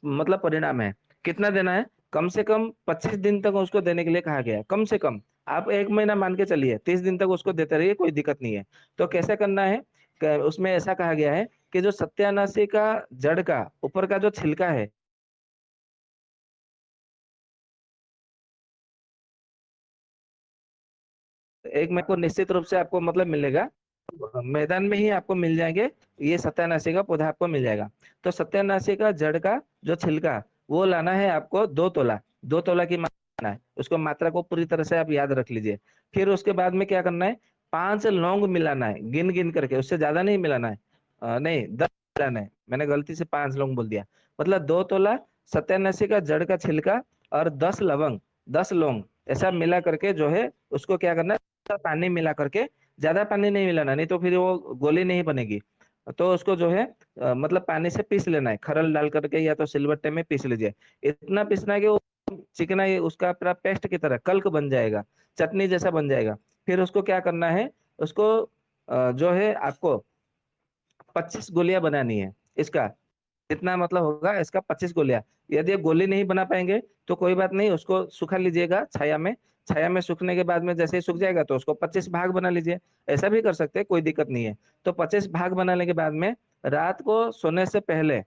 मतलब परिणाम है। कितना देना है? कम से कम 25 दिन तक उसको देने के लिए कहा गया है, कम से कम। आप 1 महीना मान के चलिए, 30 दिन तक उसको देते रहिए, कोई दिक्कत नहीं है। तो कैसे करना है? उसमें ऐसा कहा गया है कि जो सत्यानाशी का जड़ का ऊपर का जो छिलका है, एक में को निश्चित रूप से आपको मतलब मिलेगा, मैदान में ही आपको मिल जाएंगे। ये सत्यानाशी का पौधा आपको मिल जाएगा। तो सत्यानाशी का जड़ का जो छिलका वो लाना है आपको 2 तोला। 2 तोला की मात्रा है, उसको मात्रा को पूरी तरह से आप याद रख लीजिए। फिर उसके बाद में क्या करना है? 5 लौंग मिलाना है, गिन गिन करके, उससे ज्यादा नहीं मिलाना है। नहीं, 10 मिलाना है। मैंने गलती से 5 लौंग बोल दिया। मतलब 2 तोला सत्यानाशी का जड़ का छिलका और 10 लवंग, 10 लौंग, ऐसा मिला करके जो है उसको क्या करना है, पानी मिला करके, ज्यादा पानी नहीं मिलाना, नहीं तो फिर वो गोली नहीं बनेगी। तो उसको जो है मतलब पानी से पीस लेना है, खरल डाल करके या तो सिलबट्टे में पीस लीजिए। इतना पीसना है कि वो चिकना ये उसका पूरा पेस्ट की तरह कल्क बन जाएगा, चटनी जैसा बन जाएगा। फिर उसको क्या करना है? उसको जो है आपको 25 गोलियां बनानी है इसका। जितना मतलब होगा इसका 25 गोलियां। यदि आप गोली नहीं बना पाएंगे तो कोई बात नहीं, उसको सुखा लीजिएगा छाया में। छाया में सूखने के बाद में जैसे ही सूख जाएगा तो उसको 25 भाग बना लीजिए। ऐसा भी कर सकते हैं, कोई दिक्कत नहीं है। तो 25 भाग बनाने के बाद में रात को सोने से पहले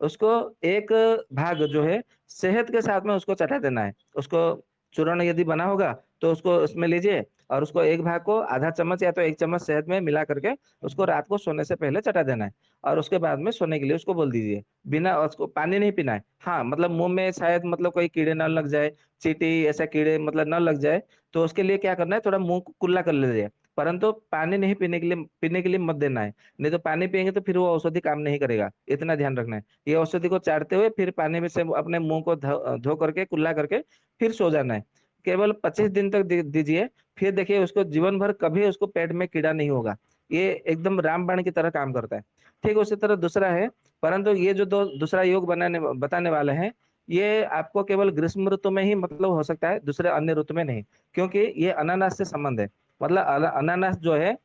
उसको एक भाग जो है शहद के साथ में उसको चटा देना है। उसको चूर्ण यदि बना होगा तो उसको उसमें लीजिए, और उसको एक भाग को आधा चम्मच या तो 1 चम्मच शहद में मिला करके उसको रात को सोने से पहले चटा देना है। और उसके बाद में सोने के लिए उसको बोल दीजिए। बिना उसको पानी नहीं पीना है। हाँ, मतलब मुंह में शायद मतलब कोई कीड़े ना लग जाए, चींटी ऐसा कीड़े मतलब ना लग जाए, तो उसके लिए क्या करना है, थोड़ा मुंह को कुल्ला कर लीजिए। परंतु पानी नहीं पीने के लिए मत देना है। नहीं तो पानी पियेंगे तो फिर वो औषधि काम नहीं करेगा, इतना ध्यान रखना है। ये औषधि को चाटते हुए फिर पानी में से अपने मुंह को धो करके कुल्ला करके फिर सो जाना है। केवल 25 दिन तक दीजिए। फिर देखिए उसको जीवन भर कभी उसको पेट में कीड़ा नहीं होगा। ये एकदम रामबाण की तरह काम करता है। ठीक उसी तरह दूसरा है, परंतु ये जो दूसरा योग बनाने बताने वाले हैं, ये आपको केवल ग्रीष्म ऋतु में ही मतलब हो सकता है, दूसरे अन्य ऋतु में नहीं। क्योंकि ये अनानास से संबंध है। मतलब अनानास जो है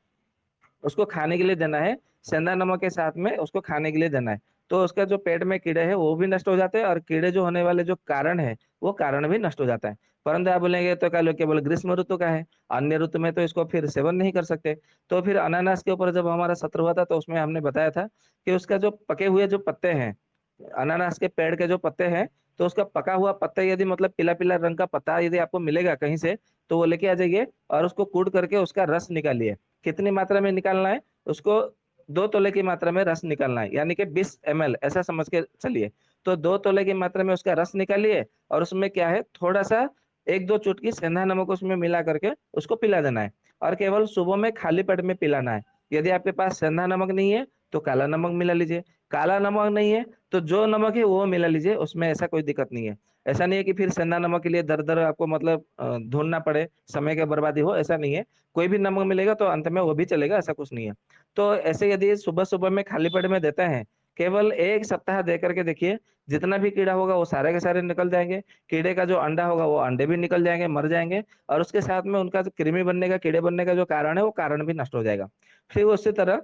उसको खाने के लिए देना है, सेंधा नमक के साथ में उसको खाने के लिए देना है। तो उसका जो पेट में कीड़े हैं वो भी नष्ट हो जाते हैं, और कीड़े जो होने वाले जो कारण है वो कारण भी नष्ट हो जाता है। परंतु आप बोलेंगे तो क्या केवल ग्रीष्म ऋतु का है, अन्य ऋतु में तो इसको फिर सेवन नहीं कर सकते। तो फिर अनानास के ऊपर जब हमारा सत्र हुआ था तो उसमें हमने बताया था कि उसका जो पके हुए जो पत्ते हैं, अनानास के पेड़ के जो पत्ते हैं, तो उसका पका हुआ पत्ता यदि मतलब पीला पीला रंग का पत्ता यदि आपको मिलेगा कहीं से, तो वो लेके आ जाइए और उसको कूट करके उसका रस निकालिए। कितनी मात्रा में निकालना है? उसको 2 तोले की मात्रा में रस निकालना है, यानी कि 20 ml ऐसा समझ के चलिए। तो 2 तोले की मात्रा में उसका रस निकालिए, और उसमें क्या है, थोड़ा सा 1-2 चुटकी सेंधा नमक उसमें मिला करके उसको पिला देना है। और केवल सुबह में खाली पेट में पिलाना है। यदि आपके पास सेंधा नमक नहीं है तो काला नमक मिला लीजिए। काला नमक नहीं है तो जो नमक है वो मिला लीजिए, उसमें ऐसा कोई दिक्कत नहीं है। ऐसा नहीं है कि फिर सेंधा नमक के लिए दर दर आपको मतलब ढूंढना पड़े, समय का बर्बादी हो, ऐसा नहीं है। कोई भी नमक मिलेगा तो अंत में वो भी चलेगा, ऐसा कुछ नहीं है। तो ऐसे यदि सुबह सुबह में खाली पेट में देते हैं, केवल 1 सप्ताह दे करके देखिए, जितना भी कीड़ा होगा वो सारे के सारे निकल जाएंगे। कीड़े का जो अंडा होगा वो अंडे भी निकल जाएंगे, मर जाएंगे, और उसके साथ में उनका जो कृमि बनने का, कीड़े बनने का जो कारण है वो कारण भी नष्ट हो जाएगा। फिर उसी तरह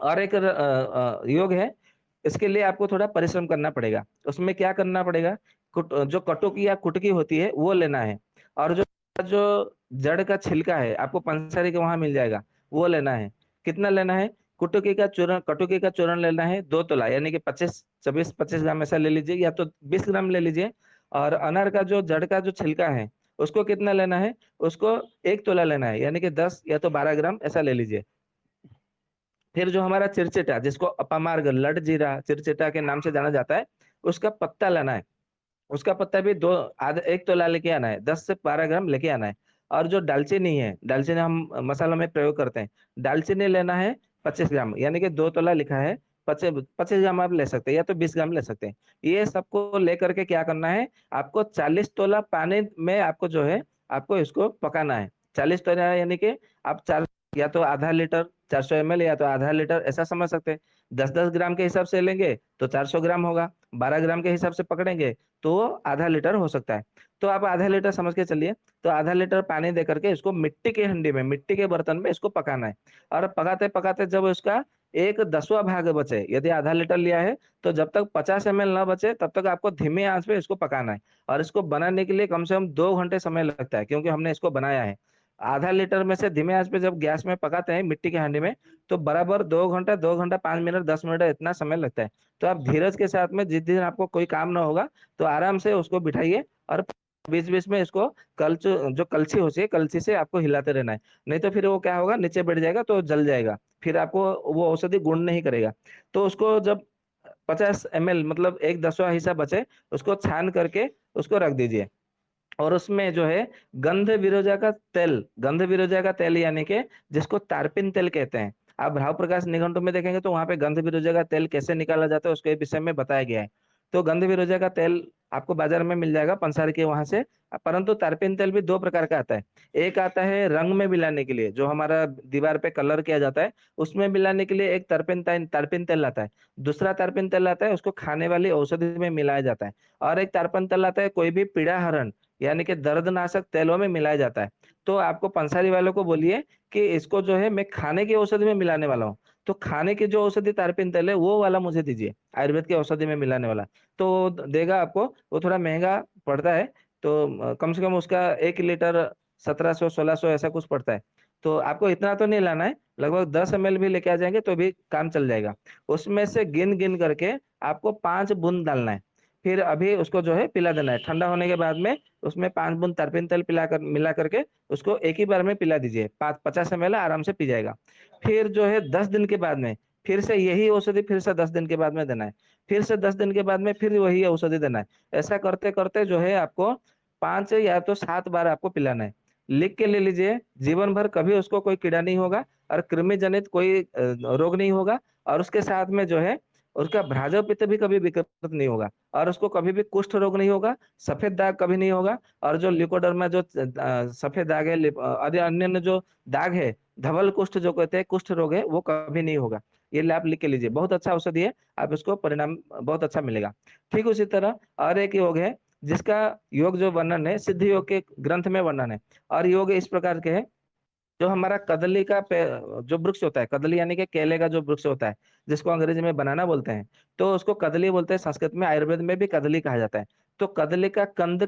और एक योग है, इसके लिए आपको थोड़ा परिश्रम करना पड़ेगा। उसमें क्या करना पड़ेगा, जो कटुकी या कुटकी होती है वो लेना है, और जो जो जड़ का छिलका है आपको पंसारी के वहां मिल जाएगा, वो लेना है। कितना लेना है, कटुकी का चूर्ण लेना है 2 तोला, यानी कि 25 ग्राम ऐसा ले लीजिए, या तो 20 ग्राम ले लीजिए। और अनार का जो जड़ का जो छिलका है उसको कितना लेना है, उसको 1 तोला लेना है, यानी कि 10 या तो 12 ग्राम ऐसा ले लीजिए। फिर जो हमारा चिरचिटा, जिसको अपमार्ग लड जीरा चिरचिटा के नाम से जाना जाता है, उसका पत्ता लेना है। उसका पत्ता भी दो आधा 1 तोला लेके आना है, 10 से 12 ग्राम लेके आना है। और जो दालचीनी है, दालचीनी हम मसालों में प्रयोग करते हैं, दालचीनी लेना है 25 ग्राम, यानी कि 2 तोला लिखा है, 25 25 ग्राम आप ले सकते हैं, या तो 20 ग्राम ले सकते हैं। ये सबको लेकर के क्या करना है, आपको 40 तोला पानी में आपको जो है, आपको इसको पकाना है। 40 तोला यानी कि आप चार, या तो आधा लीटर 400 ml, या तो आधा लीटर, ऐसा समझ सकते हैं। 10 10 ग्राम के हिसाब से लेंगे तो 400 ग्राम होगा, 12 ग्राम के हिसाब से पकड़ेंगे तो आधा लीटर हो सकता है। तो आप आधा लीटर समझ के चलिए। तो आधा लीटर पानी दे करके इसको मिट्टी के हंडी में, मिट्टी के बर्तन में इसको पकाना है। और पकाते पकाते जब उसका 1/10वां भाग बचे, यदि आधा लीटर लिया है, तो जब तक 50 ml ना बचे तब तक आपको धीमे आंच पे इसको पकाना है। और इसको बनाने के लिए कम से कम 2 घंटे समय लगता है, क्योंकि हमने इसको बनाया है। आधा लीटर में से धीमे आंच पे जब गैस में पकाते हैं मिट्टी के हांडी में, तो बराबर 2 घंटा, 2 घंटा 5 मिनट, 10 मिनट इतना समय लगता है। तो आप धीरज के साथ में, जिस दिन आपको कोई काम ना होगा तो आराम से उसको बिठाइए, और बीच बीच में इसको जो कलछी होती है, कलछी से आपको हिलाते रहना है। नहीं तो फिर वो क्या होगा, नीचे बैठ जाएगा तो जल जाएगा, फिर आपको वो औषधि गुण नहीं करेगा। तो उसको जब 50 ml मतलब 1/10वां हिस्सा बचे, उसको छान करके उसको रख दीजिए। और उसमें जो है गंध विरोजा का तेल, यानी कि जिसको तारपीन तेल कहते हैं। आप भाव प्रकाश निघंटु में देखेंगे तो वहां पे गंध विरोजा का तेल कैसे निकाला जाता है उसके विषय में बताया गया है। तो गंध विरोजा का तेल आपको बाजार में मिल जाएगा पंसार के वहां से। परंतु तारपीन तेल भी 2 प्रकार का आता है। एक आता है रंग में मिलाने के लिए, जो हमारा दीवार पे कलर किया जाता है, उसमें मिलाने के लिए एक तारपीन तेल आता है। दूसरा तारपीन तेल आता है, उसको खाने वाली औषधि में मिलाया जाता है। और एक तारपीन तेल आता है, कोई भी पीड़ा हरण यानी कि दर्दनाशक तेलों में मिलाया जाता है। तो आपको पंसारी वालों को बोलिए कि इसको जो है मैं खाने की औषधि में मिलाने वाला हूँ, तो खाने की जो औषधि तारपीन तेल है वो वाला मुझे दीजिए, आयुर्वेद की औषधि में मिलाने वाला। तो वो देगा आपको, वो थोड़ा महंगा पड़ता है। तो कम से कम उसका 1 लीटर 1700 1600 ऐसा कुछ पड़ता है। तो आपको इतना तो नहीं लाना है, लगभग 10 ml भी लेके आ जाएंगे तो भी काम चल जाएगा। उसमें से गिन गिन करके आपको 5 बूंद डालना है। फिर अभी उसको जो है पिला देना है, ठंडा होने के बाद में उसमें 5 बूंद तरपीन तेल मिला करके उसको एक ही बार में पिला दीजिए। 50 ml आराम से पी जाएगा। फिर जो है 10 दिन के बाद में फिर से यही औषधि फिर से 10 दिन के बाद में देना है। फिर से 10 दिन के बाद में फिर वही औषधि देना है। ऐसा करते करते जो है आपको 5 या तो 7 बार आपको पिलाना है। लिख के ले लीजिए, जीवन भर कभी उसको कोई कीड़ा नहीं होगा, और कृमि जनित कोई रोग नहीं होगा। और उसके साथ में जो है उसका भ्राजव पित्त भी कभी विकृत नहीं होगा, और उसको कभी भी कुष्ठ रोग नहीं होगा, सफेद दाग कभी नहीं होगा। और जो ल्यूकोडर्मा जो सफेद दाग है, अन्य अन्य जो दाग है, धवल कुष्ठ जो कहते हैं, कुष्ठ रोग है, वो कभी नहीं होगा। ये आप लिख के लीजिए, बहुत अच्छा औषधि है, आप इसको परिणाम बहुत अच्छा मिलेगा। ठीक उसी तरह और एक योग है, जिसका योग जो वर्णन है सिद्ध योग के ग्रंथ में वर्णन है। और योग इस प्रकार के है, जो हमारा कदली का जो वृक्ष होता है, कदली यानी कि केले का जो वृक्ष होता है, जिसको अंग्रेजी में बनाना बोलते हैं, तो उसको कदली बोलते हैं। संस्कृत में, आयुर्वेद में भी कदली कहा जाता है। तो कदली का कंद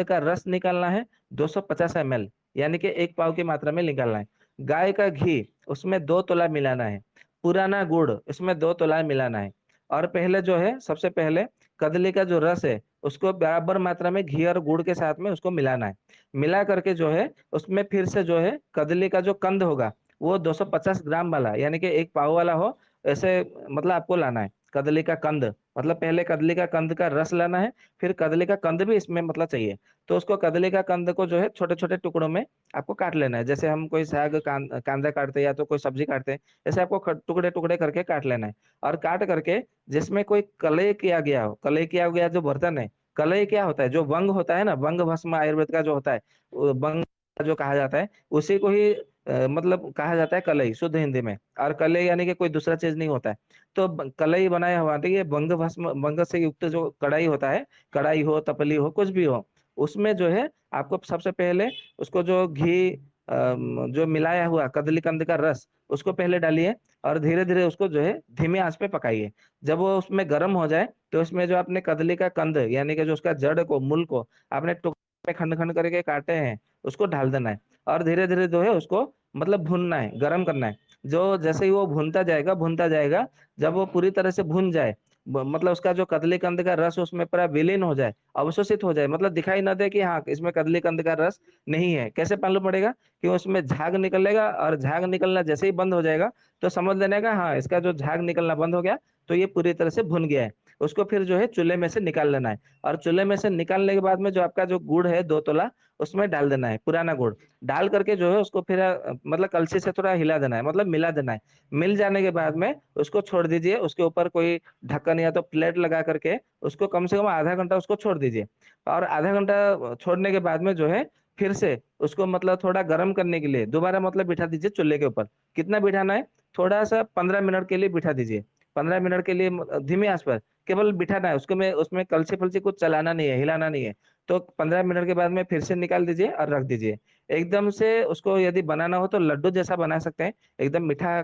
का रस निकालना है 250 ml, यानी कि 1 पाव की मात्रा में निकालना है। गाय का घी, उसमें 2 तोला मिलाना है। पुराना गुड़, इसमें 2 तोला मिलाना है। और पहले जो है, सबसे पहले कदली का जो रस है उसको बराबर मात्रा में घी और गुड़ के साथ में उसको मिलाना है। मिला करके जो है उसमें फिर से जो है कदली का जो कंद होगा वो 250 ग्राम वाला, यानी कि 1 पाव वाला हो, ऐसे मतलब आपको लाना है कदली का कंद। मतलब पहले कदली का कंद का रस लेना है, फिर कदली का कंद भी इसमें मतलब चाहिए। तो उसको कदली का कंद को जो है छोटे छोटे टुकड़ों में आपको काट लेना है, जैसे हम कोई साग कांदा काटते हैं या तो कोई सब्जी काटते हैं, ऐसे आपको टुकड़े टुकड़े करके काट लेना है। और काट करके जिसमें कोई कलई किया गया हो, कलई किया गया जो बर्तन है, कलई क्या होता है, जो वंग होता है ना, वंग भस्म आयुर्वेद का जो होता है, वो वंग जो कहा जाता है, उसी को ही मतलब कहा जाता है कलई शुद्ध हिंदी में। और कलई यानी कि कोई दूसरा चीज नहीं होता है। तो कलई बनाया हुआ, देखिए वंग भस्म, वंग से युक्त जो कढ़ाई होता है, कढ़ाई हो तपली हो कुछ भी हो, उसमें जो है आपको सबसे पहले उसको जो घी जो मिलाया हुआ कदली कंद का रस, उसको पहले डालिए और धीरे धीरे उसको जो है धीमी आंच पे पकाइए। जब वो उसमें गर्म हो जाए तो उसमें जो आपने कदली का कंद यानी कि जो उसका जड़ को, मूल को आपने टुकड़े में खंड खंड करके काटे हैं, उसको डाल देना है। और धीरे धीरे जो है उसको मतलब भूनना है, गरम करना है। जो जैसे ही वो भूनता जाएगा, जब वो पूरी तरह से भून जाए, मतलब उसका जो कदली कंद का रस उसमें पूरा विलीन हो जाए, अवशोषित हो जाए, मतलब दिखाई ना दे कि हाँ इसमें कदली कंद का रस नहीं है, कैसे मालूम पड़ेगा? कि उसमें झाग निकलेगा, और झाग निकलना जैसे ही बंद हो जाएगा तो समझ लेने का हाँ इसका जो झाग निकलना बंद हो गया, तो ये पूरी तरह से भुन गया है। उसको फिर जो है चूल्हे में से निकाल लेना है। और चूल्हे में से निकालने के बाद में जो आपका जो गुड़ है 2 तोला, उसमें डाल देना है, पुराना गुड़ डाल करके जो है उसको फिर मतलब कलछी से थोड़ा हिला देना है, मतलब मिला देना है। मिल जाने के बाद में उसको छोड़ दीजिए, उसके ऊपर कोई ढक्कन या तो प्लेट लगा करके उसको कम से कम आधा घंटा उसको छोड़ दीजिए। और आधा घंटा छोड़ने के बाद में जो है फिर से उसको मतलब थोड़ा गर्म करने के लिए दोबारा मतलब बिठा दीजिए चूल्हे के ऊपर। कितना बिठाना है? थोड़ा सा 15 मिनट के लिए बिठा दीजिए। 15 मिनट के लिए धीमी आंच पर केवल बिठाना है उसको, में उसमें कलछी फलछी कुछ चलाना नहीं है, हिलाना नहीं है। तो 15 मिनट के बाद में फिर से निकाल दीजिए और रख दीजिए। एकदम से उसको यदि बनाना हो तो लड्डू जैसा बना सकते हैं, एकदम मीठा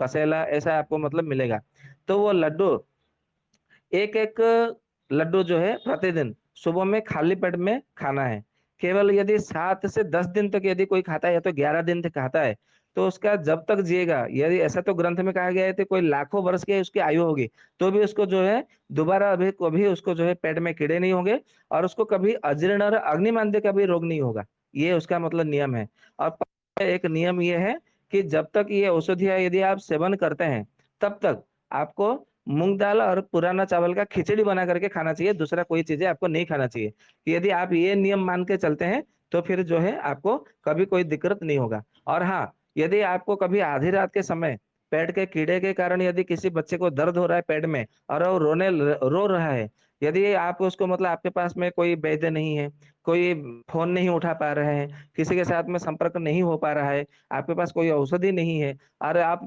कसेला ऐसा आपको मतलब मिलेगा। तो वो लड्डू, एक एक लड्डू जो है प्रतिदिन सुबह में खाली पेट में खाना है। केवल यदि 7 से 10 दिन तक यदि कोई खाता है या तो 11 दिन तक खाता है, तो उसका जब तक जिएगा, यदि ऐसा तो ग्रंथ में कहा गया है तो कोई लाखों वर्ष की उसकी आयु होगी, तो भी उसको जो है दोबारा अभी कभी उसको जो है पेट में कीड़े नहीं होंगे, और उसको कभी अजीर्ण और अग्निमांद्य का भी रोग नहीं होगा। ये उसका मतलब नियम है। और एक नियम ये है कि जब तक ये औषधियां यदि आप सेवन करते हैं, तब तक आपको मूंग दाल और पुराना चावल का खिचड़ी बना करके खाना चाहिए, दूसरा कोई चीजें आपको नहीं खाना चाहिए। कि यदि आप ये नियम मान के चलते हैं तो फिर जो है आपको कभी कोई दिक्कत नहीं होगा। और हाँ, यदि आपको कभी आधी रात के समय पेट के कीड़े के कारण यदि किसी बच्चे को दर्द हो रहा है पेट में, और वो रो रहा है, यदि आप उसको मतलब आपके पास में कोई वैद्य नहीं है, कोई फोन नहीं उठा पा रहे हैं, किसी के साथ में संपर्क नहीं हो पा रहा है, आपके पास कोई औषधि नहीं है, और आप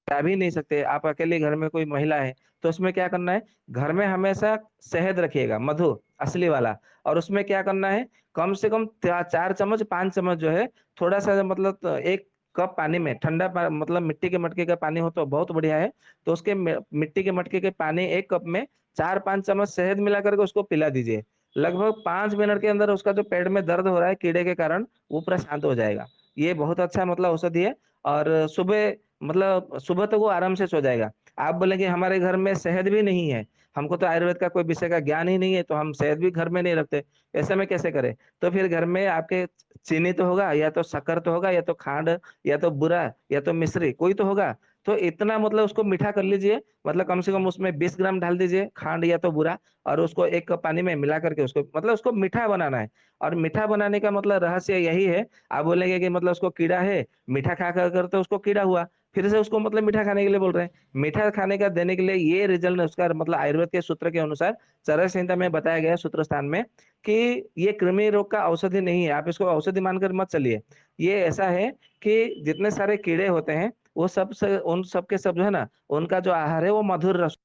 जा भी नहीं सकते, आप अकेले घर में कोई महिला है, तो उसमें क्या करना है? घर में हमेशा शहद रखिएगा, मधु असली वाला। और उसमें क्या करना है? कम से कम 4 चम्मच 5 चम्मच जो है, थोड़ा सा मतलब एक कप पानी में, ठंडा मतलब मिट्टी के मटके का पानी हो तो बहुत बढ़िया है। तो उसके मिट्टी के मटके के पानी 1 कप में 4-5 चम्मच शहद मिला करके उसको पिला दीजिए। लगभग 5 मिनट के अंदर उसका जो पेट में दर्द हो रहा है कीड़े के कारण, वो पूरा शांत हो जाएगा। ये बहुत अच्छा मतलब औषधि है। और सुबह मतलब सुबह तक वो आराम से सो जाएगा। आप बोलेंगे हमारे घर में शहद भी नहीं है, हमको तो आयुर्वेद का कोई विषय का ज्ञान ही नहीं है, तो हम शहद भी घर में नहीं रखते, ऐसे में कैसे करें? तो फिर घर में आपके चीनी तो होगा, या तो शक्कर तो होगा, या तो खांड, या तो बुरा, या तो मिश्री, कोई तो होगा। तो इतना मतलब उसको मीठा कर लीजिए, मतलब कम से कम उसमें 20 ग्राम डाल दीजिए खांड या तो बुरा, और उसको 1 कप पानी में मिला करके उसको मतलब उसको मीठा बनाना है। और मीठा बनाने का मतलब रहस्य यही है। आप बोलेंगे कि मतलब उसको कीड़ा है, मीठा खा कर तो उसको कीड़ा हुआ, फिर से उसको मतलब मीठा खाने के लिए बोल रहे हैं। मीठा खाने का देने के लिए ये रिजल्ट उसका मतलब आयुर्वेद के सूत्र के अनुसार चरक संहिता में बताया गया है, सूत्र स्थान में, कि ये कृमि रोग का औषधि नहीं है, आप इसको औषधि मानकर मत चलिए। ये ऐसा है कि जितने सारे कीड़े होते हैं, वो सब से उन सब के सब जो है ना, उनका जो आहार है वो मधुर रस।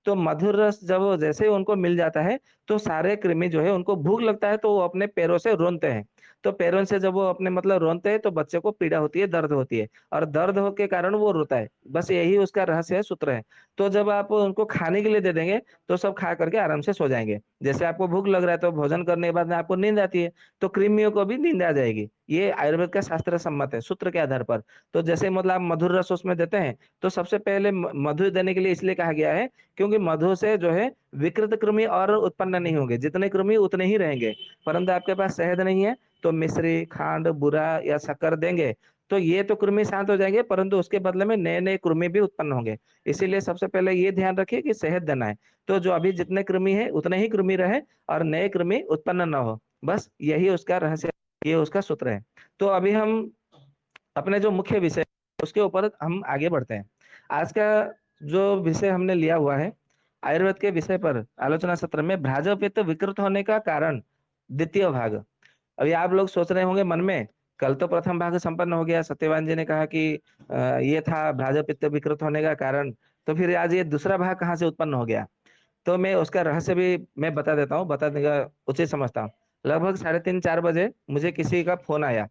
तो मधुर रस जब जैसे ही उनको मिल जाता है, तो सारे कृमि जो है उनको भूख लगता है, तो वो अपने पैरों से रोनते हैं। तो पैरों से जब वो अपने मतलब रोनते हैं, तो बच्चे को पीड़ा होती है, दर्द होती है, और दर्द हो के कारण वो रोता है। बस यही उसका रहस्य है, सूत्र है। तो जब आप उनको खाने के लिए दे देंगे, तो सब खा करके आराम से सो जाएंगे। जैसे आपको भूख लग रहा है तो भोजन करने के बाद में आपको नींद आती है, तो कृमियों को भी नींद आ जाएगी। ये आयुर्वेद का शास्त्र सम्मत है सूत्र के आधार पर। तो जैसे मतलब आप मधुर रस उसमें देते हैं, तो सबसे पहले मधु देने के लिए इसलिए कहा गया है, क्योंकि मधु से जो है विकृत कृमि और उत्पन्न नहीं होंगे, जितने कृमि उतने ही रहेंगे। परंतु आपके पास शहद नहीं है, तो मिश्री, खांड, बुरा या शक्कर देंगे, तो ये तो कृमि शांत हो जाएंगे, परंतु उसके बदले में नए नए कृमि भी उत्पन्न होंगे। इसीलिए सबसे पहले ये ध्यान रखिए कि शहद देना है, तो जो अभी जितने कृमि है उतने ही कृमि रहे और नए कृमि उत्पन्न न हो, बस यही उसका रहस्य, ये उसका सूत्र है। तो अभी हम अपने जो मुख्य विषय उसके ऊपर हम आगे बढ़ते हैं। आज का जो विषय हमने लिया हुआ है आयुर्वेद के विषय पर आलोचना सत्र में, भ्राजपित्त विकृत होने का कारण, द्वितीय भाग। अभी आप लोग सोच रहे होंगे मन में, कल तो प्रथम भाग संपन्न हो गया, सत्यवान जी ने कहा कि ये था भ्राजपित्त विकृत होने का कारण, तो फिर आज ये दूसरा भाग कहाँ से उत्पन्न हो गया? तो मैं उसका रहस्य भी मैं बता देता हूँ, बताने का उचित समझता हूँ। लगभग 3:30-4 बजे मुझे किसी का फोन आया,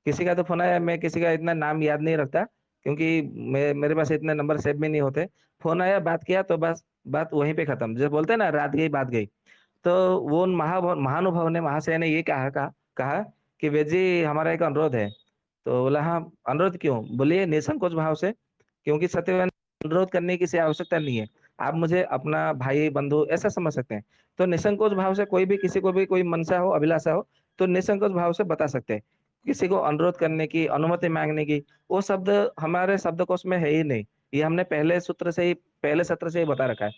किसी का तो फोन आया, मैं किसी का इतना नाम याद नहीं रखता क्योंकि मेरे पास इतने नंबर सेव भी नहीं होते। फोन आया, बात किया, तो बस बात वहीं पे खत्म, जो बोलते हैं ना, रात गई बात गई। तो वो उन महानुभाव ने, महाशय ने ये कहा कि वेद जी हमारा एक अनुरोध है। तो बोला हाँ, अनुरोध क्यों? बोलिए निसंकोच भाव से, क्योंकि सत्यवान, अनुरोध करने की से आवश्यकता नहीं है, आप मुझे अपना भाई बंधु ऐसा समझ सकते हैं। तो निसंकोच भाव से कोई भी किसी को भी कोई मनसा हो, अभिलाषा हो, तो निसंकोच भाव से बता सकते हैं। किसी को अनुरोध करने की, अनुमति मांगने की, वो शब्द हमारे शब्दकोश में है ही नहीं। ये हमने पहले सत्र से ही बता रखा है।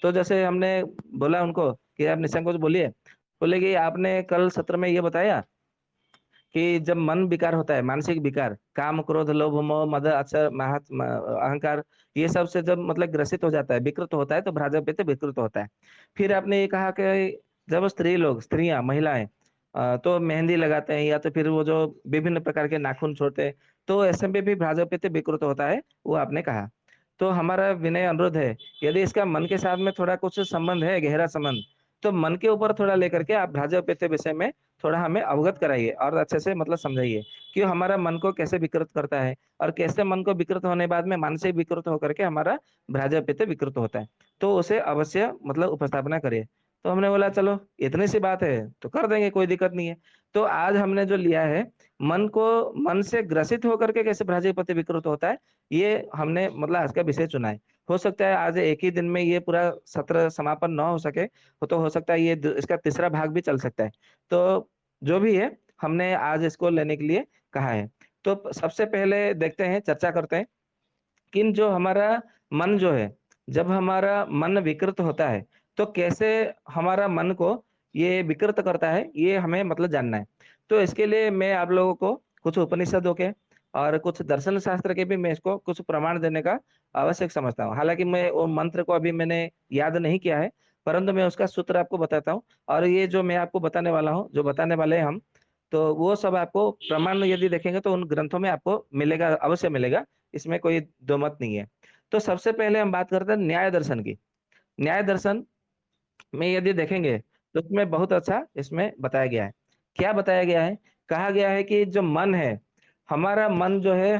तो जैसे हमने बोला उनको कि आप निसंकोच बोलिए, बोले कि आपने कल सत्र में ये बताया कि जब मन विकार होता है, मानसिक विकार, काम क्रोध लोभ मोह मद आचर अहंकार, ये सब से जब मतलब ग्रसित हो जाता है, विकृत होता है, तो भ्राजपित्त विकृत होता है। फिर आपने ये कहा कि जब स्त्रियां महिलाएं तो मेहंदी लगाते हैं, या तो फिर वो जो विभिन्न प्रकार के नाखून छोड़ते हैं, तो ऐसे में भी भ्राजपित्त विकृत होता है, वो आपने कहा। तो हमारा विनय अनुरोध है, यदि इसका मन के साथ में थोड़ा कुछ संबंध है, गहरा संबंध, तो मन के ऊपर थोड़ा लेकर के आप भ्राजपित्त विषय में थोड़ा हमें अवगत कराइए और अच्छे से मतलब समझाइए कि हमारा मन को कैसे विकृत करता है, और कैसे मन को विकृत होने बाद में मानसिक विकृत होकर के हमारा भ्राजपित्त विकृत होता है। तो उसे अवश्य मतलब उपस्थापना करिए। तो हमने बोला चलो इतनी सी बात है तो कर देंगे, कोई दिक्कत नहीं है। तो आज हमने जो लिया है, मन से ग्रसित होकर के कैसे भ्राजपित्त विकृत होता है, ये हमने मतलब आज का विषय चुना है। हो सकता है आज एक ही दिन में ये पूरा सत्र समापन न हो सके, तो हो सकता है ये इसका तीसरा भाग भी चल सकता है। तो जो भी है, हमने आज इसको लेने के लिए कहा है। तो सबसे पहले देखते हैं, चर्चा करते हैं कि जो हमारा मन जो है, जब हमारा मन विकृत होता है, तो कैसे हमारा मन को ये विकृत करता है, ये हमें मतलब जानना है। तो इसके लिए मैं आप लोगों को कुछ उपनिषदों के और कुछ दर्शन शास्त्र के भी मैं इसको कुछ प्रमाण देने का आवश्यक समझता हूँ। हालांकि मैं वो मंत्र को अभी मैंने याद नहीं किया है, परंतु मैं उसका सूत्र आपको बताता हूँ। और ये जो मैं आपको बताने वाला हूँ, जो बताने वाले हैं हम, तो वो सब आपको प्रमाण यदि देखेंगे तो उन ग्रंथों में आपको मिलेगा, अवश्य मिलेगा, इसमें कोई दो मत नहीं है। तो सबसे पहले हम बात करते हैं न्याय दर्शन की। न्याय दर्शन में यदि देखेंगे तो उसमें बहुत अच्छा इसमें बताया गया है। क्या बताया गया है? कहा गया है कि जो मन है, हमारा मन जो है,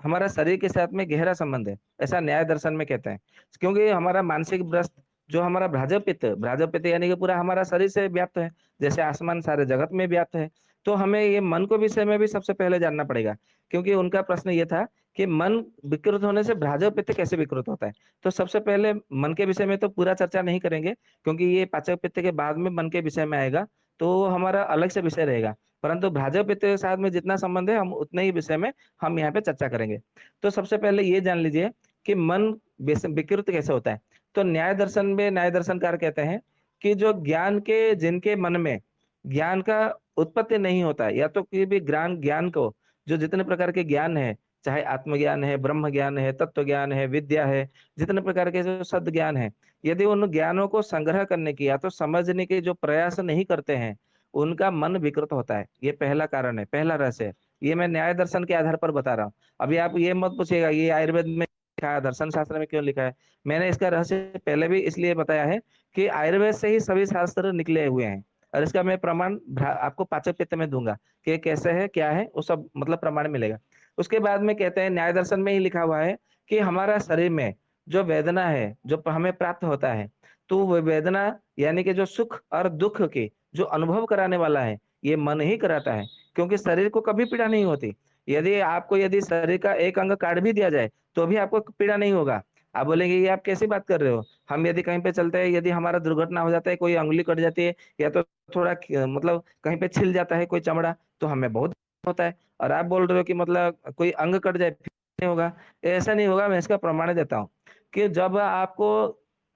हमारा शरीर के साथ में गहरा संबंध है, ऐसा न्याय दर्शन में कहते हैं। क्योंकि हमारा मानसिक भ्रष्ट, जो हमारा भ्राजपित्त यानी कि पूरा हमारा शरीर से व्याप्त है, जैसे आसमान सारे जगत में व्याप्त है। तो हमें ये मन को विषय में भी सबसे पहले जानना पड़ेगा, क्योंकि उनका प्रश्न ये था कि मन विकृत होने से भ्राजपित्त कैसे विकृत होता है। तो सबसे पहले मन के विषय में तो पूरा चर्चा नहीं करेंगे, क्योंकि ये पाचक पित्त के बाद में मन के विषय में आएगा, तो वो हमारा अलग से विषय रहेगा। परंतु भ्राजपित्त के साथ में जितना संबंध है, हम उतने ही विषय में हम यहाँ पे चर्चा करेंगे। तो सबसे पहले ये जान लीजिए कि मन विकृत कैसे होता है। तो न्याय दर्शन में न्याय दर्शनकार कहते हैं कि जो ज्ञान के, जिनके मन में ज्ञान का उत्पत्ति नहीं होता है, या तो किसी भी ज्ञान ज्ञान को, जो जितने प्रकार के ज्ञान है, चाहे आत्मज्ञान है, ब्रह्म ज्ञान है, तत्व ज्ञान है, विद्या है, जितने प्रकार के जो सद ज्ञान है, यदि उन ज्ञानों को संग्रह करने की या तो समझने के जो प्रयास नहीं करते हैं, उनका मन विकृत होता है। ये पहला कारण है, पहला रहस्य है। ये मैं न्याय दर्शन के आधार पर बता रहा हूँ। अभी आप ये मत पूछिएगा ये आयुर्वेद में लिखा है, दर्शन शास्त्र में क्यों लिखा है। मैंने इसका रहस्य पहले भी इसलिए बताया है कि आयुर्वेद से ही सभी शास्त्र निकले हुए हैं, और इसका मैं प्रमाण आपको पाचक पित्त में दूंगा कि कैसे है, क्या है, वो सब मतलब प्रमाण मिलेगा। उसके बाद में कहते हैं, न्याय दर्शन में ही लिखा हुआ है कि हमारा शरीर में जो वेदना है, जो हमें प्राप्त होता है, तो वो वेदना यानी कि जो सुख और दुख की जो अनुभव कराने वाला है, ये मन ही कराता है। क्योंकि शरीर को कभी पीड़ा नहीं होती। यदि शरीर का एक अंग काट भी दिया जाए तो भी आपको पीड़ा नहीं होगा। आप बोलेंगे ये आप कैसी बात कर रहे हो, हम यदि कहीं पे चलते हैं, यदि हमारा दुर्घटना हो जाता है, कोई अंगुली कट जाती है, या तो थोड़ा मतलब कहीं पे छिल जाता है कोई चमड़ा, तो हमें बहुत होता है। और आप बोल रहे हो कि मतलब कोई अंग कट जाए फिर नहीं होगा, ऐसा नहीं होगा। मैं इसका प्रमाण देता हूँ कि जब आपको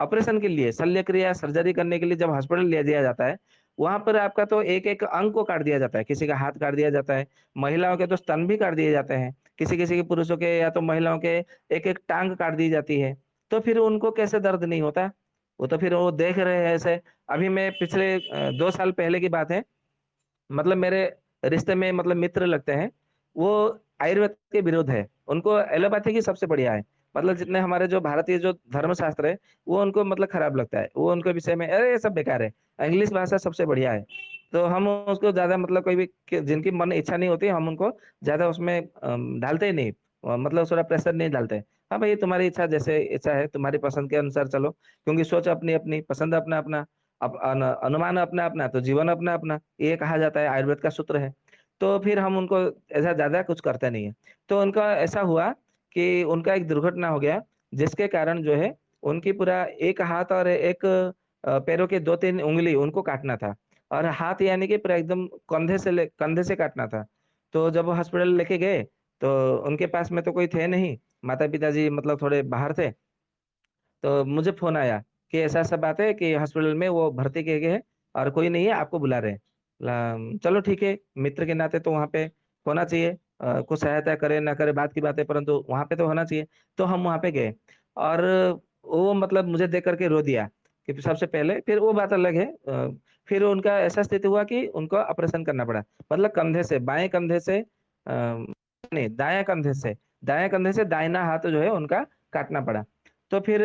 ऑपरेशन के लिए शल्य क्रिया सर्जरी करने के लिए जब हॉस्पिटल ले जाया जाता है, वहाँ पर आपका तो एक-एक अंग को काट दिया जाता है, किसी का हाथ काट दिया जाता है, महिलाओं के तो स्तन भी काट दिए जाते हैं, किसी-किसी के पुरुषों के या तो महिलाओं के एक-एक टाँग काट दी जाती है, तो फिर उनको कैसे दर्द नहीं होता? वो तो फिर वो देख रहे हैं ऐसे। अभी मैं पिछले 2 साल पहले की बात है, मतलब मेरे रिश्ते में मतलब मित्र लगते हैं, वो आयुर्वेद के विरुद्ध है। उनको एलोपैथी ही सबसे बढ़िया है। मतलब जितने हमारे जो भारतीय जो धर्मशास्त्र है, वो उनको मतलब खराब लगता है। वो उनके विषय में अरे ये सब बेकार है, इंग्लिश भाषा सबसे बढ़िया है। तो हम उसको ज़्यादा मतलब कोई भी क जिनकी मन इच्छा नहीं होती, हम उनको ज़्यादा उसमें डालते ही नहीं। मतलब थोड़ा प्रेशर नहीं डालते। हाँ भाई, तुम्हारी इच्छा जैसे इच्छा है, तुम्हारी पसंद के अनुसार चलो, क्योंकि सोच अपनी-अपनी, पसंद अपना-अपना। अब अनुमान अपना-अपना तो जीवन अपना-अपना, ये कहा जाता है, आयुर्वेद का सूत्र है। तो फिर हम उनको ऐसा ज़्यादा कुछ करते नहीं है। तो उनका ऐसा हुआ कि उनका एक दुर्घटना हो गया, जिसके कारण जो है उनकी पूरा एक हाथ और एक पैरों के 2-3 उँगली उनको काटना था और हाथ यानी कि पूरा एकदम कंधे से काटना था। तो जब वो हॉस्पिटल लेके गए, तो उनके पास में तो कोई थे नहीं, माता-पिता जी मतलब थोड़े बाहर थे। तो मुझे फ़ोन आया कि ऐसा-ऐसा बात है कि हॉस्पिटल में वो भर्ती किए गए हैं और कोई नहीं है, आपको बुला रहे हैं। चलो ठीक है, मित्र के नाते तो वहाँ पे होना चाहिए। कुछ सहायता करे ना करे बात की बात है, परंतु वहाँ पे तो होना चाहिए। तो हम वहाँ पे गए और वो मतलब मुझे देख कर के रो दिया कि सबसे पहले, फिर वो बात अलग है। फिर उनका ऐसा स्थिति हुआ कि उनको ऑपरेशन करना पड़ा। मतलब कंधे से, बाएँ कंधे से नहीं, दायाँ कंधे से दाहिना हाथ जो है उनका काटना पड़ा। तो फिर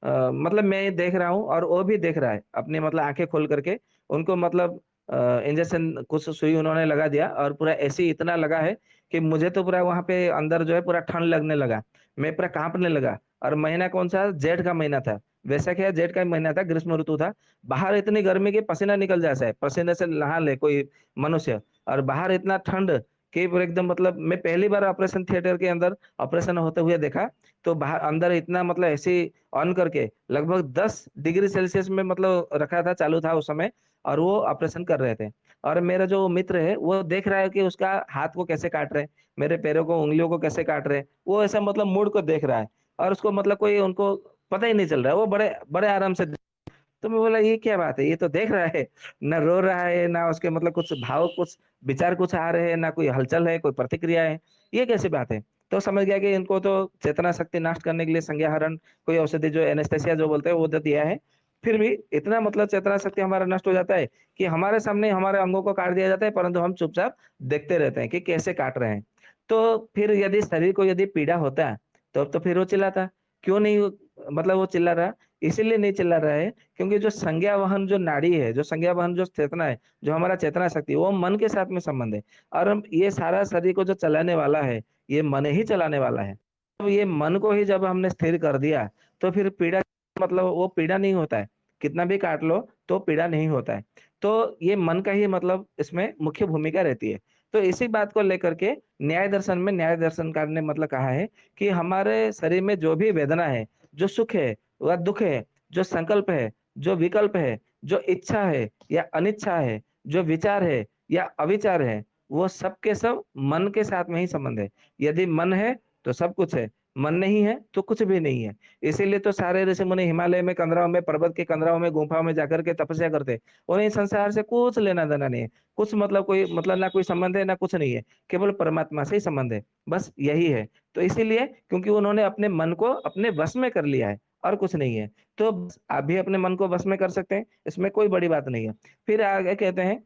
मतलब मैं देख रहा हूँ और वो भी देख रहा है, अपनी मतलब आँखें खोल करके उनको मतलब इंजेक्शन कुछ सुई उन्होंने लगा दिया और पूरा ऐसे ही इतना लगा है कि मुझे तो पूरा वहाँ पे अंदर जो है पूरा ठंड लगने लगा। मैं पूरा काँपने लगा और महीना कौन-सा जेठ का महीना था। वैशाख या जेठ का महीना था, ग्रीष्म ऋतु था। बाहर इतनी गर्मी कि पसीना निकल जैसा है, पसीने से नहा ले कोई मनुष्य और बाहर इतना ठंड कि पूरा एकदम मतलब मैं पहली बार ऑपरेशन थिएटर के अंदर ऑपरेशन होते हुए देखा। तो बाहर अंदर इतना मतलब ऐसे ही ऑन करके लगभग 10 डिग्री सेल्सियस में मतलब रखा था, चालू था उस समय और वो ऑपरेशन कर रहे थे। और मेरा जो मित्र है, वो देख रहा है कि उसका हाथ को कैसे काट रहे हैं, मेरे पैरों को, उँगलियों को कैसे काट रहे हैं। वो ऐसा मतलब मूड को देख रहा है और उसको मतलब कोई उनको पता ही नहीं चल रहा है। वो बड़े बड़े आराम से तो मैं बोला ये क्या बात है? ये तो देख रहा है, ना रो रहा है, ना उसके मतलब कुछ भाव कुछ विचार कुछ आ रहे हैं, ना कोई हलचल है, कोई प्रतिक्रिया है। ये कैसी बात है? तो समझ गया कि इनको तो चेतना शक्ति नष्ट करने के लिए संज्ञाहरण कोई औषधि जो एनेस्थेसिया जो बोलते हैं वो तो दिया है। फिर भी इतना मतलब चेतना शक्ति हमारा नष्ट हो जाता है कि हमारे सामने हमारे अंगों को काट दिया जाता है, परंतु हम चुपचाप देखते रहते हैं कि कैसे काट रहे हैं। तो फिर यदि शरीर को यदि पीड़ा होता, तो फिर वो चिल्लाता। क्यों नहीं मतलब वो चिल्ला रहा? इसीलिए नहीं चिल्ला रहा है क्योंकि जो संज्ञा वहन जो नाड़ी है, जो संज्ञा वहन जो चेतना है, जो हमारा चेतना शक्ति है, वो मन के साथ में संबंध है। और हम ये सारा शरीर को जो चलाने वाला है, ये मन ही चलाने वाला है। तो ये मन को ही जब हमने स्थिर कर दिया, तो फिर पीड़ा मतलब वो पीड़ा नहीं होता है। कितना भी काट लो, तो पीड़ा नहीं होता है। तो ये मन का ही मतलब इसमें मुख्य भूमिका रहती है। तो इसी बात को लेकर के न्याय दर्शनकार ने मतलब कहा है कि हमारे शरीर में जो भी वेदना है, जो सुख है, वह दुःख है, जो संकल्प है, जो विकल्प है, जो इच्छा है या अनिच्छा है, जो विचार है या अविचार है, वो सब के सब मन के साथ में ही संबंध है। यदि मन है, तो सब कुछ है, मन नहीं है, तो कुछ भी नहीं है। इसीलिए तो सारे ऋषि-मुनि हिमालय में कंदराओं में, पर्वत के कंदराओं में, गुफाओं में जाकर के तपस्या करते। उन्हें संसार से कुछ लेना-देना नहीं है। कुछ मतलब कोई मतलब ना कोई संबंध है, ना कुछ नहीं है। केवल परमात्मा से ही संबंध है। बस यही है। तो इसीलिए क्योंकि उन्होंने अपने मन को अपने वश में कर लिया है और कुछ नहीं है। तो बस आप भी अपने मन को वश में कर सकते हैं, इसमें कोई बड़ी बात नहीं है। फिर आगे कहते हैं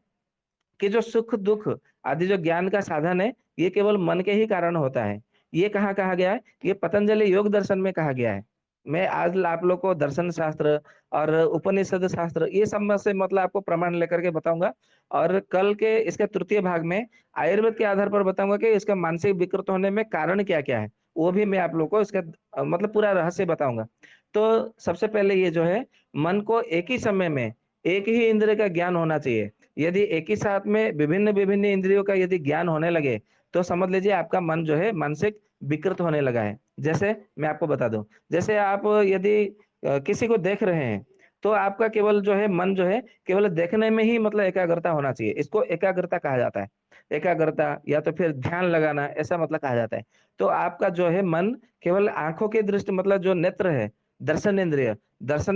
कि जो सुख-दुःख आदि जो ज्ञान का साधन है, ये केवल मन के ही कारण होता है। ये कहाँ कहा गया है? ये पतंजलि योग दर्शन में कहा गया है। मैं आज आप लोग को दर्शन शास्त्र और उपनिषद शास्त्र ये सब में से मतलब आपको प्रमाण लेकर के बताऊँगा और कल के इसके तृतीय भाग में आयुर्वेद के आधार पर बताऊँगा कि इसका मानसिक विकृत होने में कारण क्या-क्या है। वो भी मैं आप लोग को इसका मतलब पूरा रहस्य बताऊँगा। तो सबसे पहले ये जो है, मन को एक ही समय में, एक ही इंद्रिय का ज्ञान होना चाहिए। यदि एक ही साथ में विभिन्न-विभिन्न इंद्रियों का यदि ज्ञान होने लगे, तो समझ लीजिए आपका मन जो है मानसिक विकृत होने लगा है। जैसे मैं आपको बता दूँ, जैसे आप यदि किसी को देख रहे हैं, तो आपका केवल जो है मन जो है केवल देखने में ही मतलब एकाग्रता होना चाहिए। इसको एकाग्रता कहा जाता है। एकाग्रता या तो फिर ध्यान लगाना, ऐसा मतलब कहा जाता है। तो आपका जो है मन केवल आंखों की दृष्टि मतलब जो नेत्र है, दर्शन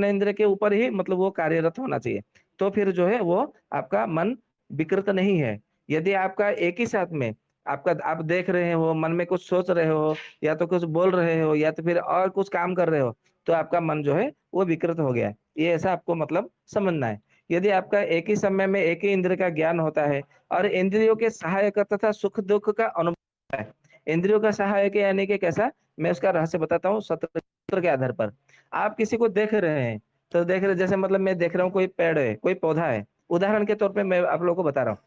इंद्रिय के ऊपर ही मतलब वो कार्यरत होना चाहिए। तो फिर जो है वो आपका मन विकृत नहीं है। यदि आपका एक ही साथ में आपका आप देख रहे हो, मन में कुछ सोच रहे हो या तो कुछ बोल रहे हो या तो फिर और कुछ काम कर रहे हो, तो आपका मन जो है वो विकृत हो गया है। ये ऐसा आपको मतलब समझना है। यदि आपका एक ही समय में एक ही इंद्रिय का ज्ञान होता है और इंद्रियों के सहायक तथा सुख दुख का अनुभव है। इंद्रियों का सहायक यानी कि कैसा, मैं उसका रहस्य बताता हूँ सत्र के आधार पर। आप किसी को देख रहे हैं, तो देख रहे जैसे मतलब मैं देख रहा हूँ कोई पेड़ है, कोई पौधा है, उदाहरण के तौर पे मैं आप लोगों को बता रहा हूँ।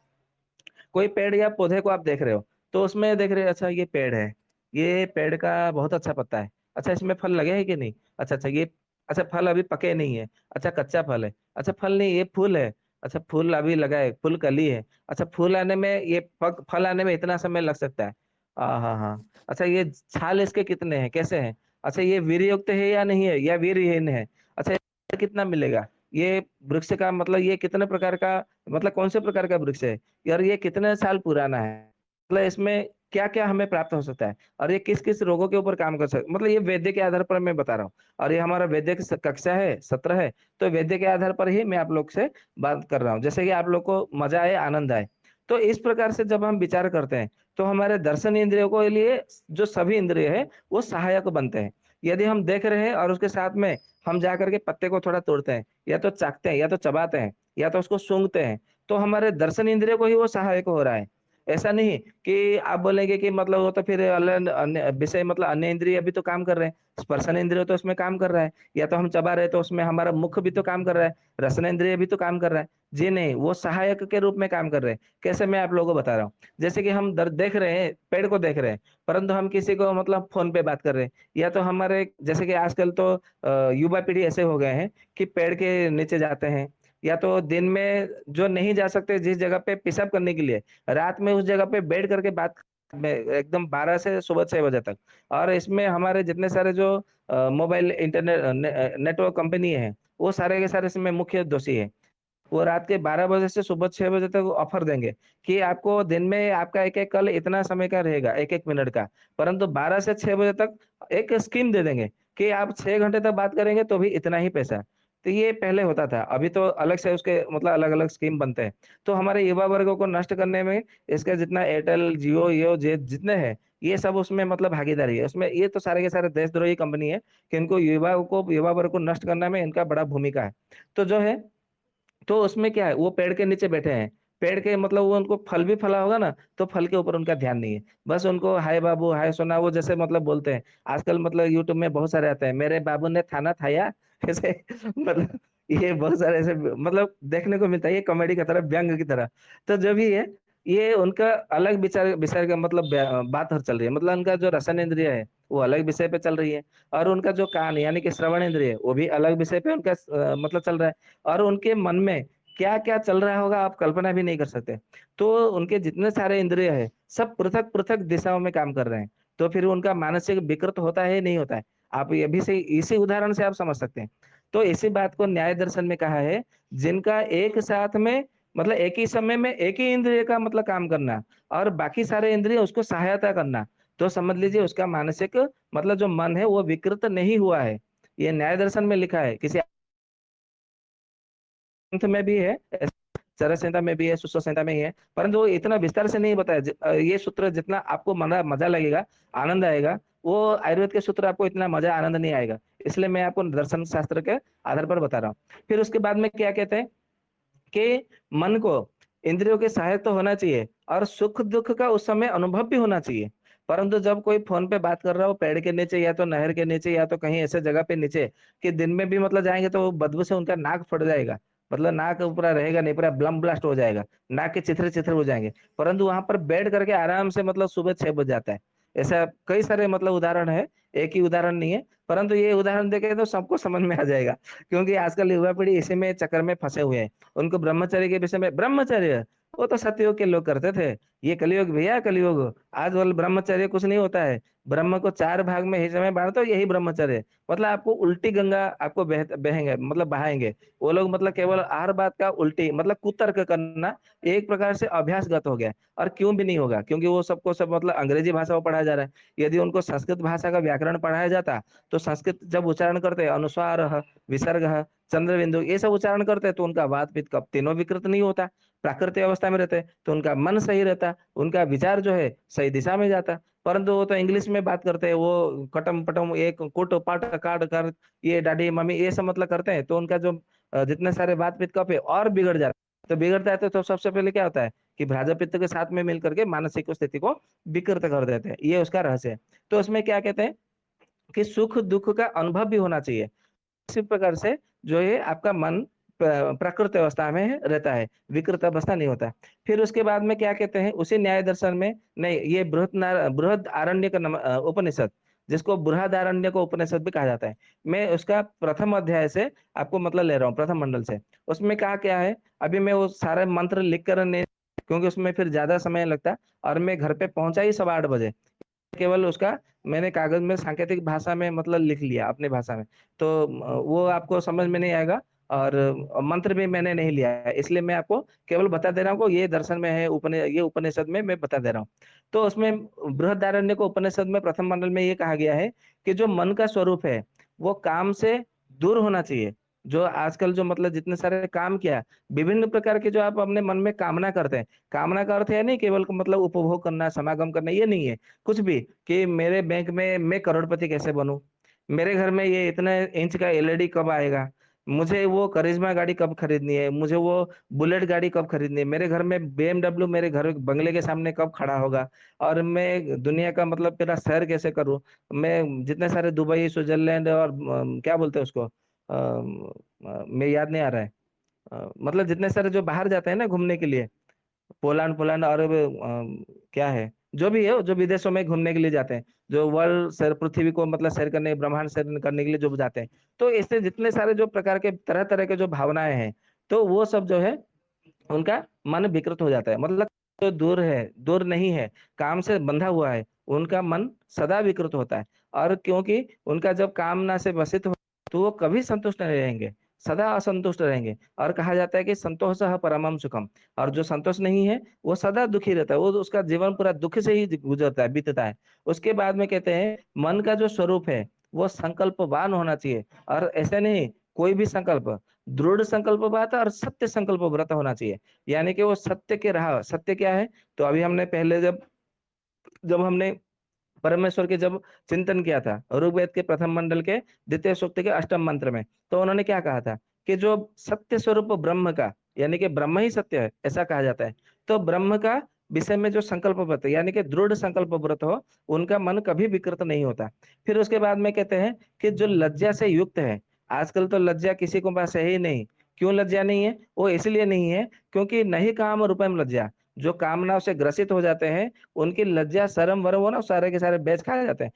कोई पेड़ या पौधे को आप देख रहे हो, तो उसमें देख रहे हो अच्छा ये पेड़ है, ये पेड़ का बहुत अच्छा पत्ता है, अच्छा इसमें फल लगे हैं कि नहीं, अच्छा अच्छा ये, अच्छा फल अभी पके नहीं है, अच्छा कच्चा फल है, अच्छा फल नहीं ये फूल है, अच्छा फूल अभी लगा है, फूल कली है, अच्छा फूल आने में ये फल आने में इतना समय लग सकता है। हाँ हाँ हाँ। अच्छा ये छाल इसके कितने हैं, कैसे हैं, अच्छा ये वीर्ययुक्त है या नहीं है या वीर्यहीन है, अच्छा ये कितना मिलेगा, ये वृक्ष का मतलब ये कितने प्रकार का, मतलब कौन से प्रकार का वृक्ष है, यार ये कितने साल पुराना है, मतलब इसमें क्या क्या हमें प्राप्त हो सकता है, और ये किस किस रोगों के ऊपर काम कर सकता है, मतलब ये वैद्य के आधार पर मैं बता रहा हूँ। और ये हमारा वैद्य की कक्षा है, सत्र है, तो वैद्य के आधार पर ही मैं आप लोग से बात कर रहा हूँ, जैसे कि आप लोग को मजा आए, आनंद आए। तो इस प्रकार से जब हम विचार करते हैं, तो हमारे दर्शन इंद्रियों को लिए जो सभी इंद्रिय है वो सहायक बनते हैं। यदि हम देख रहे हैं और उसके साथ में हम जा करके पत्ते को थोड़ा तोड़ते हैं, या तो चाटते हैं, या तो चबाते हैं, या तो उसको सूंघते हैं, तो हमारे दर्शन इंद्रिय को ही वो सहायक हो रहा है। ऐसा नहीं कि आप बोलेंगे कि मतलब वो तो फिर अन्य विषय मतलब अन्य इंद्रिय भी तो काम कर रहे हैं, स्पर्शन इंद्रिय तो उसमें काम कर रहा है, या तो हम चबा रहे हैं तो उसमें हमारा मुख भी तो काम कर रहा है, रसन इंद्रिय भी तो काम कर रहा है। जी नहीं, वो सहायक के रूप में काम कर रहे हैं। कैसे, मैं आप लोगों को बता रहा हूँ। जैसे कि हम देख रहे हैं, पेड़ को देख रहे हैं, परंतु हम किसी को मतलब फोन पे बात कर रहे हैं, या तो हमारे जैसे कि आजकल तो युवा पीढ़ी ऐसे हो गए हैं कि पेड़ के नीचे जाते हैं, या तो दिन में जो नहीं जा सकते जिस जगह पे पेशाब करने के लिए, रात में उस जगह पे बैठ करके बात में एकदम 12 से सुबह 6 बजे तक। और इसमें हमारे जितने सारे जो मोबाइल इंटरनेट नेटवर्क कंपनी है, वो सारे के सारे इसमें मुख्य दोषी है। वो रात के 12 बजे से सुबह 6 बजे तक ऑफर देंगे कि आपको दिन में आपका एक-एक कॉल इतना समय का रहेगा, 1-1 मिनट का। परंतु 12 से 6 बजे तक एक स्कीम दे देंगे कि आप 6 घंटे तक बात करेंगे तो भी इतना ही पैसा। तो ये पहले होता था, अभी तो अलग से उसके मतलब अलग-अलग स्कीम बनते हैं। तो हमारे युवा वर्गों को नष्ट करने में इसका जितना एयरटेल, जियो, जितने हैं, ये सब उसमें मतलब भागीदारी है। उसमें ये तो सारे के सारे देशद्रोही कंपनी है कि इनको युवा वर्ग को नष्ट करने में इनका बड़ा भूमिका है। तो जो है, तो उसमें क्या है, वो पेड़ के नीचे बैठे हैं, पेड़ के मतलब वो उनको फल भी फला होगा ना, तो फल के ऊपर उनका ध्यान नहीं है। बस उनको हाय बाबू, हाय सोना, वो जैसे मतलब बोलते हैं। आजकल मतलब यूट्यूब में बहुत सारे आते हैं, मेरे बाबू ने खाना खाया ऐसे मतलब ये बहुत सारे ऐसे मतलब देखने को मिलता है, ये कॉमेडी की तरह, व्यंग की तरह। तो जो भी है, ये उनका अलग विचार विषय का मतलब बात चल रही है, मतलब उनका जो रसन इंद्रिय है वो अलग विषय पे चल रही है, और उनका जो कान यानी कि श्रवण इंद्रिय है वो भी अलग विषय पे उनका मतलब चल रहा है। और उनके मन में क्या-क्या चल रहा होगा आप कल्पना भी नहीं कर सकते। तो उनके जितने सारे इंद्रिय हैं, सब पृथक-पृथक दिशाओं में काम कर रहे हैं। तो फिर उनका मानसिक विकृत होता है, नहीं होता है? आप ये भी सही, इसी उदाहरण से आप समझ सकते हैं। तो इसी बात को न्याय दर्शन में कहा है, जिनका एक साथ में मतलब एक ही समय में एक ही इंद्रिय का मतलब काम करना और बाकी सारे इंद्रिय उसको सहायता करना, तो समझ लीजिए उसका मानसिक मतलब जो मन है वो विकृत नहीं हुआ है। ये न्याय दर्शन में लिखा है। किसी ग्रंथ में भी है, चरक संहिता में भी है, सुश्रुत संहिता में ही है, परंतु वो इतना विस्तार से नहीं बताया। ये सूत्र जितना आपको मजा मजा लगेगा, आनंद आएगा, वो आयुर्वेद के सूत्र आपको इतना मजा आनंद नहीं आएगा। इसलिए मैं आपको दर्शन शास्त्र के आधार पर बता रहा हूँ। फिर उसके बाद में क्या कहते हैं कि मन को इंद्रियों के सहायक तो होना चाहिए और सुख दुख का उस समय अनुभव भी होना चाहिए। परंतु जब कोई फोन पे बात कर रहा हो पेड़ के नीचे या तो नहर के नीचे या तो कहीं ऐसे जगह पे नीचे कि दिन में भी मतलब जाएंगे तो बदबू से उनका नाक फट जाएगा, मतलब नाक पूरा रहेगा नहीं, पूरा ब्लम ब्लास्ट हो जाएगा, नाक के चिथड़े चिथड़े हो जाएंगे। परंतु वहां पर बैठ करके आराम से मतलब सुबह 6 बज जाता है। ऐसा कई सारे मतलब उदाहरण है, एक ही उदाहरण नहीं है, परंतु ये उदाहरण देखे तो सबको समझ में आ जाएगा। क्योंकि आजकल युवा पीढ़ी इसी में चक्कर में फंसे हुए हैं। उनको ब्रह्मचर्य के विषय में, ब्रह्मचर्य वो तो सतयुग के लोग करते थे। ये कलयुग भैया, कलयुग। आज वाला ब्रह्मचर्य कुछ नहीं होता है। ब्रह्म को 4 भाग में हिस्से में बांट दो, यही ब्रह्मचर्य है। मतलब आपको उल्टी गंगा आपको बहेंगे, मतलब बहाएंगे वो लोग। मतलब केवल हर बात का उल्टी मतलब कुतर्क करना एक प्रकार से अभ्यासगत हो गया। और क्यों भी नहीं होगा, क्योंकि वो सबको सब मतलब अंग्रेजी भाषा में पढ़ाया जा रहा है। यदि उनको संस्कृत भाषा का व्याकरण पढ़ाया जाता, तो संस्कृत जब उच्चारण करते अनुस्वार विसर्ग चंद्र बिंदु ये सब उच्चारण करते, तो उनका वात पित्त कफ तीनों विकृत नहीं होता। प्राकृतिक अवस्था में रहते तो उनका मन सही रहता, उनका विचार जो है सही दिशा में जाता। परंतु वो तो इंग्लिश में बात करते हैं, वो कटम पटम एक कुट पाट काट कर ये डाडी मम्मी ये सब मतलब करते हैं। तो उनका जो जितने सारे बात पित्त कफ है और बिगड़ जाता है। तो बिगड़ता है तो सबसे पहले क्या होता है कि भ्राजा पित्त के साथ में मिल करके मानसिक स्थिति को विकृत कर देते हैं। ये उसका रहस्य है। तो उसमें क्या कहते हैं कि सुख दुख का अनुभव भी होना चाहिए। इसी प्रकार से जो है आपका मन प्राकृत अवस्था में रहता है, विकृत अवस्था नहीं होता। फिर उसके बाद में क्या कहते हैं उसी न्याय दर्शन में, नहीं ये बृहद आरण्य का उपनिषद, जिसको बृहदारण्य को उपनिषद भी कहा जाता है। मैं उसका प्रथम अध्याय से आपको मतलब ले रहा हूँ, प्रथम मंडल से। उसमें कहा क्या है, अभी मैं वो सारे मंत्र लिख कर नहीं, क्योंकि उसमें फिर ज्यादा समय लगता। और मैं घर पे पहुंचा ही 8:15 बजे। केवल उसका मैंने कागज में सांकेतिक भाषा में मतलब लिख लिया अपनी भाषा में। तो वो आपको समझ में नहीं आएगा। और मंत्र भी मैंने नहीं लिया है, इसलिए मैं आपको केवल बता दे रहा हूँ ये दर्शन में है, ये उपनिषद में मैं बता दे रहा हूँ। तो उसमें बृहदारण्य को उपनिषद में प्रथम मंडल में ये कहा गया है कि जो मन का स्वरूप है वो काम से दूर होना चाहिए। जो आजकल जो मतलब जितने सारे काम किया, विभिन्न प्रकार के जो आप अपने मन में कामना करते हैं, कामना का अर्थ है नहीं केवल मतलब उपभोग करना समागम करना, ये नहीं है। कुछ भी कि मेरे बैंक में मैं करोड़पति कैसे बनूं, मेरे घर में ये इतने इंच का एलईडी कब आएगा, मुझे वो करिश्मा गाड़ी कब खरीदनी है, मुझे वो बुलेट गाड़ी कब खरीदनी है, मेरे घर में बीएमडब्ल्यू मेरे घर बंगले के सामने कब खड़ा होगा, और मैं दुनिया का मतलब मेरा सैर कैसे करूं, मैं जितने सारे दुबई स्विट्जरलैंड और क्या बोलते हैं उसको मैं याद नहीं आ रहा है। मतलब जितने सारे जो बाहर जाते हैं ना घूमने के लिए, पोलैंड पोलैंड और क्या है जो भी है, जो विदेशों में घूमने के लिए जाते हैं, जो वर्ल्ड सैर पृथ्वी को मतलब सैर करने ब्रह्मांड सैर करने के लिए जो जाते हैं। तो इससे जितने सारे जो प्रकार के तरह तरह के जो भावनाएं हैं, तो वो सब जो है उनका मन विकृत हो जाता है। मतलब जो दूर है, दूर नहीं है, काम से बंधा हुआ है, उनका मन सदा विकृत होता है। और क्योंकि उनका जब कामना से वसित हो, तो वो कभी संतुष्ट नहीं रहेंगे, सदा असंतुष्ट रहेंगे। और कहा जाता है कि संतोष परमम सुखम। और जो संतोष नहीं है वो सदा दुखी रहता है, वो उसका जीवन पूरा दुख से ही गुजरता है, बीतता है। उसके बाद में कहते हैं मन का जो स्वरूप है वो संकल्पवान होना चाहिए। और ऐसे नहीं कोई भी संकल्प, दृढ़ संकल्प बात है और सत्य संकल्प व्रत होना चाहिए। यानी कि वो सत्य के राह, सत्य क्या है, तो अभी हमने पहले जब जब हमने परमेश्वर के जब चिंतन किया था ऋग्वेद के प्रथम मंडल के द्वितीय सूक्त के अष्टम मंत्र में, तो उन्होंने क्या कहा था कि जो सत्य स्वरूप ब्रह्म का, यानी कि ब्रह्म ही सत्य है ऐसा कहा जाता है। तो ब्रह्म का विषय में जो संकल्प व्रत यानी कि दृढ़ संकल्प व्रत हो, उनका मन कभी विकृत नहीं होता। फिर उसके बाद में कहते हैं कि जो लज्जा से युक्त है, आजकल तो लज्जा किसी को पास है ही नहीं। क्यों लज्जा नहीं है, वो इसलिए नहीं है क्योंकि नहीं काम रुपयम लज्जा। जो कामनाओं से ग्रसित हो जाते हैं, उनकी लज्जा शर्म वरम हो ना, सारे के सारे बेच खा जाते हैं।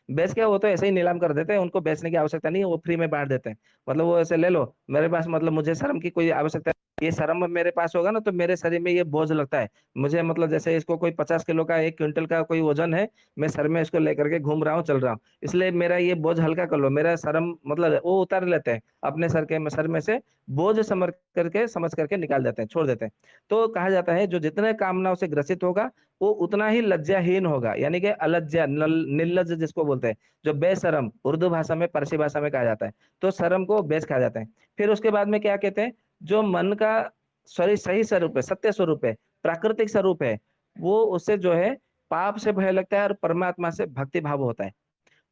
बेच क्या, वो तो ऐसे ही नीलाम कर देते हैं, उनको बेचने की आवश्यकता नहीं है, वो फ्री में बांट देते हैं। मतलब वो ऐसे ले लो मेरे पास, मतलब मुझे शर्म की कोई आवश्यकता नहीं। ये शर्म मेरे पास होगा ना तो मेरे शरीर में ये बोझ लगता है। मुझे मतलब जैसे इसको कोई 50 किलो का 1 क्विंटल का कोई वजन है, मैं सर में इसको लेकर के घूम रहा हूँ चल रहा हूँ, इसलिए मेरा ये बोझ हल्का कर लो, मेरा शर्म मतलब वो उतार लेते हैं अपने सर में से बोझ समझ करके निकाल देते हैं, छोड़ देते हैं। तो कहा जाता है जो जितने कामनाओं से ग्रसित होगा वो उतना ही लज्जाहीन होगा, यानी कि अलज्जा निर्लज जिसको बोलते हैं, जो बेशरम उर्दू भाषा में पारसी भाषा में कहा जाता है। तो शर्म को बेच कहा जाता है। फिर उसके बाद में क्या कहते हैं, जो मन का सही स्वरूप है, सत्य स्वरूप है, प्राकृतिक स्वरूप है, वो उससे जो है पाप से भय लगता है और परमात्मा से भक्ति भाव होता है।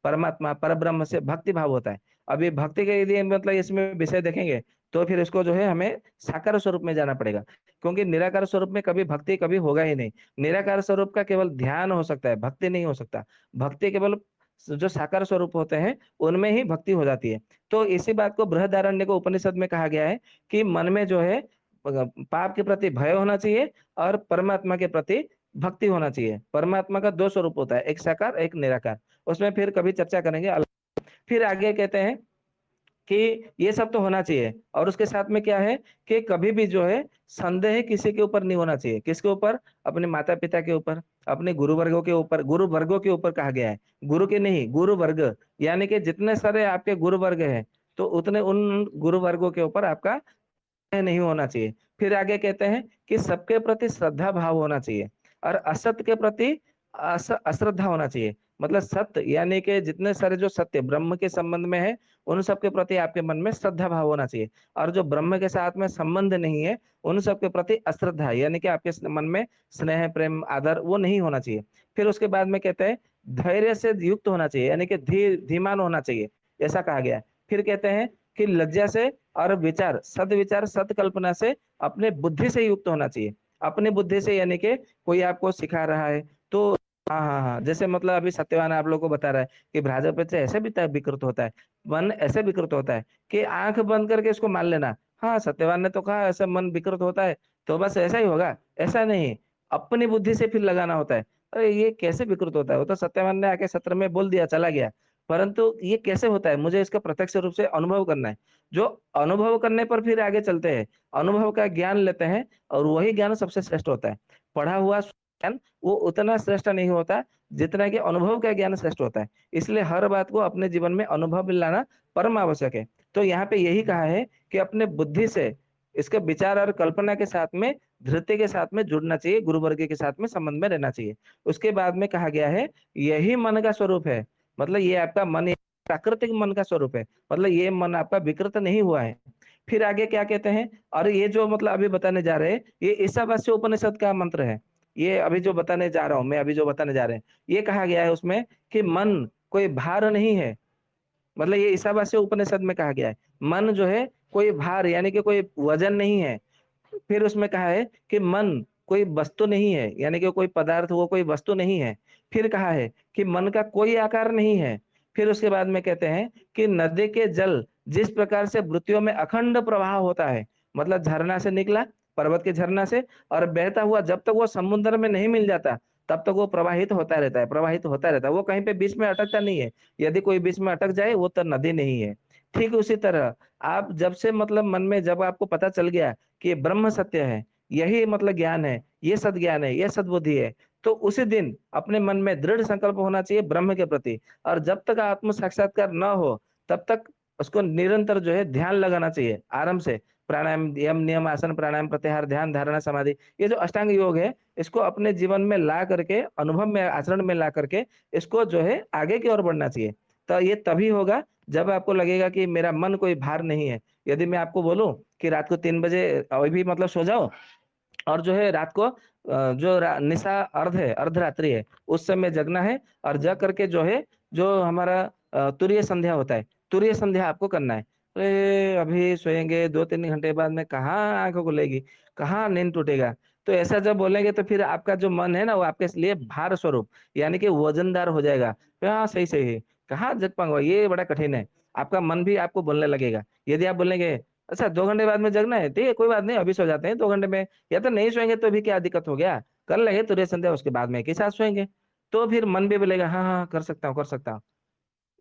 परमात्मा परब्रह्म से भक्ति भाव होता है। अभी भक्ति के यदि मतलब इसमें विषय देखेंगे, तो फिर इसको जो है हमें साकार स्वरूप में जाना पड़ेगा। क्योंकि निराकार स्वरूप में कभी भक्ति कभी होगा ही नहीं। निराकार स्वरूप का केवल ध्यान हो सकता है, भक्ति नहीं हो सकता। भक्ति केवल जो साकार स्वरूप होते हैं उनमें ही भक्ति हो जाती है। तो इसी बात को बृहदारण्य को उपनिषद में कहा गया है कि मन में जो है पाप के प्रति भय होना चाहिए और परमात्मा के प्रति भक्ति होना चाहिए। परमात्मा का 2 स्वरूप होता है, एक साकार एक निराकार। उसमें फिर कभी चर्चा करेंगे। फिर आगे कहते हैं कि ये सब तो होना चाहिए। और उसके साथ में क्या है कि कभी भी जो है संदेह किसी के ऊपर नहीं होना चाहिए। किसके ऊपर? अपने माता-पिता के ऊपर, अपने गुरु वर्गों के ऊपर, गुरु वर्गों के ऊपर कहा गया है। गुरु के नहीं, गुरु वर्ग, यानी कि जितने सारे आपके गुरु वर्ग हैं, तो उतने उन गुरु वर्गों के ऊपर आपका नहीं होना चाहिए। फिर आगे कहते हैं कि सबके प्रति श्रद्धा भाव होना चाहिए और असत्य के प्रति अश्रद्धा होना चाहिए। मतलब सत्य यानी कि जितने सारे जो सत्य ब्रह्म के संबंध में है, उन सब के प्रति आपके मन में श्रद्धा भाव होना चाहिए और जो ब्रह्म के साथ में संबंध नहीं है, उन सब के प्रति अश्रद्धा यानी कि आपके मन में स्नेह, प्रेम, आदर वो नहीं होना चाहिए। फिर उसके बाद में कहते हैं धैर्य से युक्त होना चाहिए यानी कि धीमान होना चाहिए, ऐसा कहा गया है। फिर कहते हैं कि लज्जा से और विचार, सत्कल्पना से अपने बुद्धि से युक्त होना चाहिए। अपनी बुद्धि से यानी कि कोई आपको सिखा रहा है तो हाँ, हाँ, हाँ, जैसे मतलब अभी सत्यवान आप लोगों को बता रहा है कि भाजपा से ऐसे भी विकृत होता है, मन ऐसे विकृत होता है कि आंख बंद करके इसको मान लेना। हाँ, सत्यवान ने तो कहा ऐसा मन विकृत होता है, तो बस ऐसा ही होगा, ऐसा नहीं, अपनी बुद्धि से फिर लगाना होता है। अरे ये कैसे विकृत होता है? वो तो सत्यवान ने आके सत्र में बोल दिया, चला गया। परंतु ये कैसे होता है? मुझे इसका प्रत्यक्ष रूप से अनुभव करना है। जो अनुभव करने पर फिर आगे चलते हैं, अनुभव का ज्ञान लेते हैं और वही ज्ञान सबसे श्रेष्ठ होता है। पढ़ा हुआ ज्ञान वो उतना श्रेष्ठ नहीं होता जितना कि अनुभव का ज्ञान श्रेष्ठ होता है। इसलिए हर बात को अपने जीवन में अनुभव में लाना परम आवश्यक है। तो यहाँ पे यही कहा है कि अपने बुद्धि से इसके विचार और कल्पना के साथ में धृति के साथ में जुड़ना चाहिए, गुरु वर्ग के साथ में संबंध में रहना चाहिए। उसके बाद में कहा गया है यही मन का स्वरूप है। मतलब ये आपका मन प्राकृतिक मन का स्वरूप है, मतलब ये मन आपका विकृत नहीं हुआ है। फिर आगे क्या कहते हैं? और ये जो मतलब अभी बताने जा रहे हैं, ये ईशावास्य उपनिषद का मंत्र है। ये अभी जो बताने जा रहा हूँ मैं, अभी जो बताने जा रहे हैं, ये कहा गया है उसमें कि मन कोई भार नहीं है। मतलब ये ईशावास्य उपनिषद में कहा गया है, मन जो है कोई भार यानी कि कोई वजन नहीं है। फिर उसमें कहा है कि मन कोई वस्तु नहीं है, यानी कि कोई पदार्थ वो कोई वस्तु नहीं है। फिर कहा है कि मन का कोई आकार नहीं है। फिर उसके बाद में कहते हैं कि नदी के जल जिस प्रकार से वृत्तियों में अखंड प्रवाह होता है, मतलब झरना से निकला, पर्वत के झरना से, और बहता हुआ जब तक वो समुद्र में नहीं मिल जाता तब तक वो प्रवाहित होता रहता है, प्रवाहित होता रहता है, वो कहीं पे बीच में अटकता नहीं है। यदि कोई बीच में अटक जाए वो तो नदी नहीं है। ठीक उसी तरह आप जब से मतलब मन में जब आपको पता चल गया कि ब्रह्म सत्य है, यही मतलब ज्ञान है, ये सद्ज्ञान है, ये सद्बुद्धि है, तो उसी दिन अपने मन में दृढ़ संकल्प होना चाहिए ब्रह्म के प्रति। और जब तक आत्म साक्षात्कार न हो तब तक उसको निरंतर जो है ध्यान लगाना चाहिए आराम से। प्राणायाम, यम नियम आसन प्राणायाम प्रत्याहार ध्यान धारणा समाधि, ये जो अष्टांग योग है, इसको अपने जीवन में ला करके अनुभव में आचरण में ला करके इसको जो है आगे की ओर बढ़ना चाहिए। तो ये तभी होगा जब आपको लगेगा कि मेरा मन कोई भार नहीं है। यदि मैं आपको बोलूं कि रात को 3 बजे अभी भी मतलब सो जाओ और जो है रात को जो निशा अर्ध है, अर्धरात्रि है, उस समय जगना है और जग करके जो है जो हमारा तुरीय संध्या होता है, तुरीय संध्या आपको करना है। अरे अभी सोएंगे 2-3 घंटे बाद में कहाँ आंखों खुलेगी, कहाँ नींद टूटेगा। तो ऐसा जब बोलेंगे तो फिर आपका जो मन है ना वो आपके लिए भार स्वरूप यानी कि वजनदार हो जाएगा। तो हाँ सही सही है, कहाँ जग पाऊंगा, ये बड़ा कठिन है। आपका मन भी आपको बोलने लगेगा। यदि आप बोलेंगे अच्छा 2 घंटे बाद में जगना है, ठीक है कोई बात नहीं, अभी सो जाते हैं 2 घंटे में, या तो नहीं सोएंगे तो भी क्या दिक्कत हो गया, कर लेंगे तुरंत संध्या, उसके बाद में एक ही साथ सोएंगे। तो फिर मन भी बोलेगा हाँ हाँ कर सकता हूँ, कर सकता हूँ।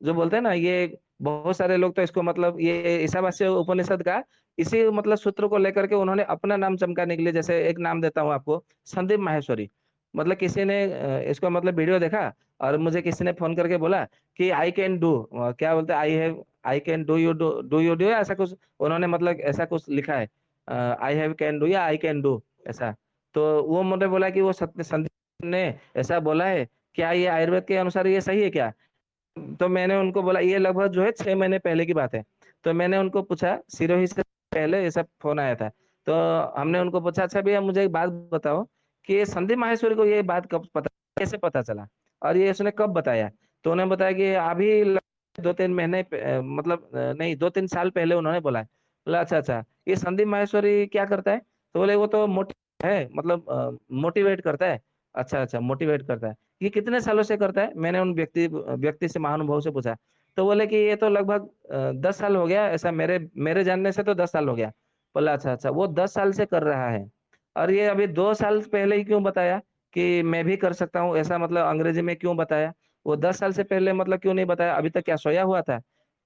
जो बोलते हैं ना ये बहुत सारे लोग तो इसको मतलब ये ईशावास्य उपनिषद का इसी मतलब सूत्र को लेकर के उन्होंने अपना नाम चमकाने के लिए, जैसे एक नाम देता हूँ आपको, संदीप माहेश्वरी। मतलब किसी ने इसको मतलब वीडियो देखा और मुझे किसी ने फोन करके बोला कि आई कैन डू, क्या बोलते हैं, I have, I can do you do, ऐसा कुछ उन्होंने मतलब ऐसा कुछ लिखा है, आई हैव कैन डू या आई कैन डू ऐसा। तो वो मुझे बोला कि वो सत्य संदीप ने ऐसा बोला है, क्या ये आयुर्वेद के अनुसार ये सही है क्या? तो मैंने उनको बोला ये लगभग जो है 6 महीने पहले की बात है। तो मैंने उनको पूछा, सिरोही से पहले ये सब फोन आया था। तो हमने उनको पूछा अच्छा भैया मुझे एक बात बताओ कि ये संदीप माहेश्वरी को ये बात कब पता, कैसे पता चला और ये उसने कब बताया? तो उन्होंने बताया कि अभी 2-3 महीने मतलब नहीं 2-3 साल पहले उन्होंने बोला है। बोला अच्छा अच्छा, ये संदीप माहेश्वरी क्या करता है? तो बोले वो तो मोटिव है, मतलब मोटिवेट करता है। अच्छा अच्छा मोटिवेट करता है, ये कितने सालों से करता है? मैंने उन व्यक्ति व्यक्ति से, महानुभाव से पूछा। तो बोले कि ये तो लगभग 10 साल हो गया ऐसा, मेरे मेरे जानने से तो 10 साल हो गया। बोला अच्छा अच्छा, वो 10 साल से कर रहा है। और ये अभी 2 साल पहले ही क्यों बताया कि मैं भी कर सकता हूँ ऐसा, मतलब अंग्रेजी में क्यों बताया? वो 10 साल से पहले मतलब क्यों नहीं बताया? अभी तक क्या सोया हुआ था?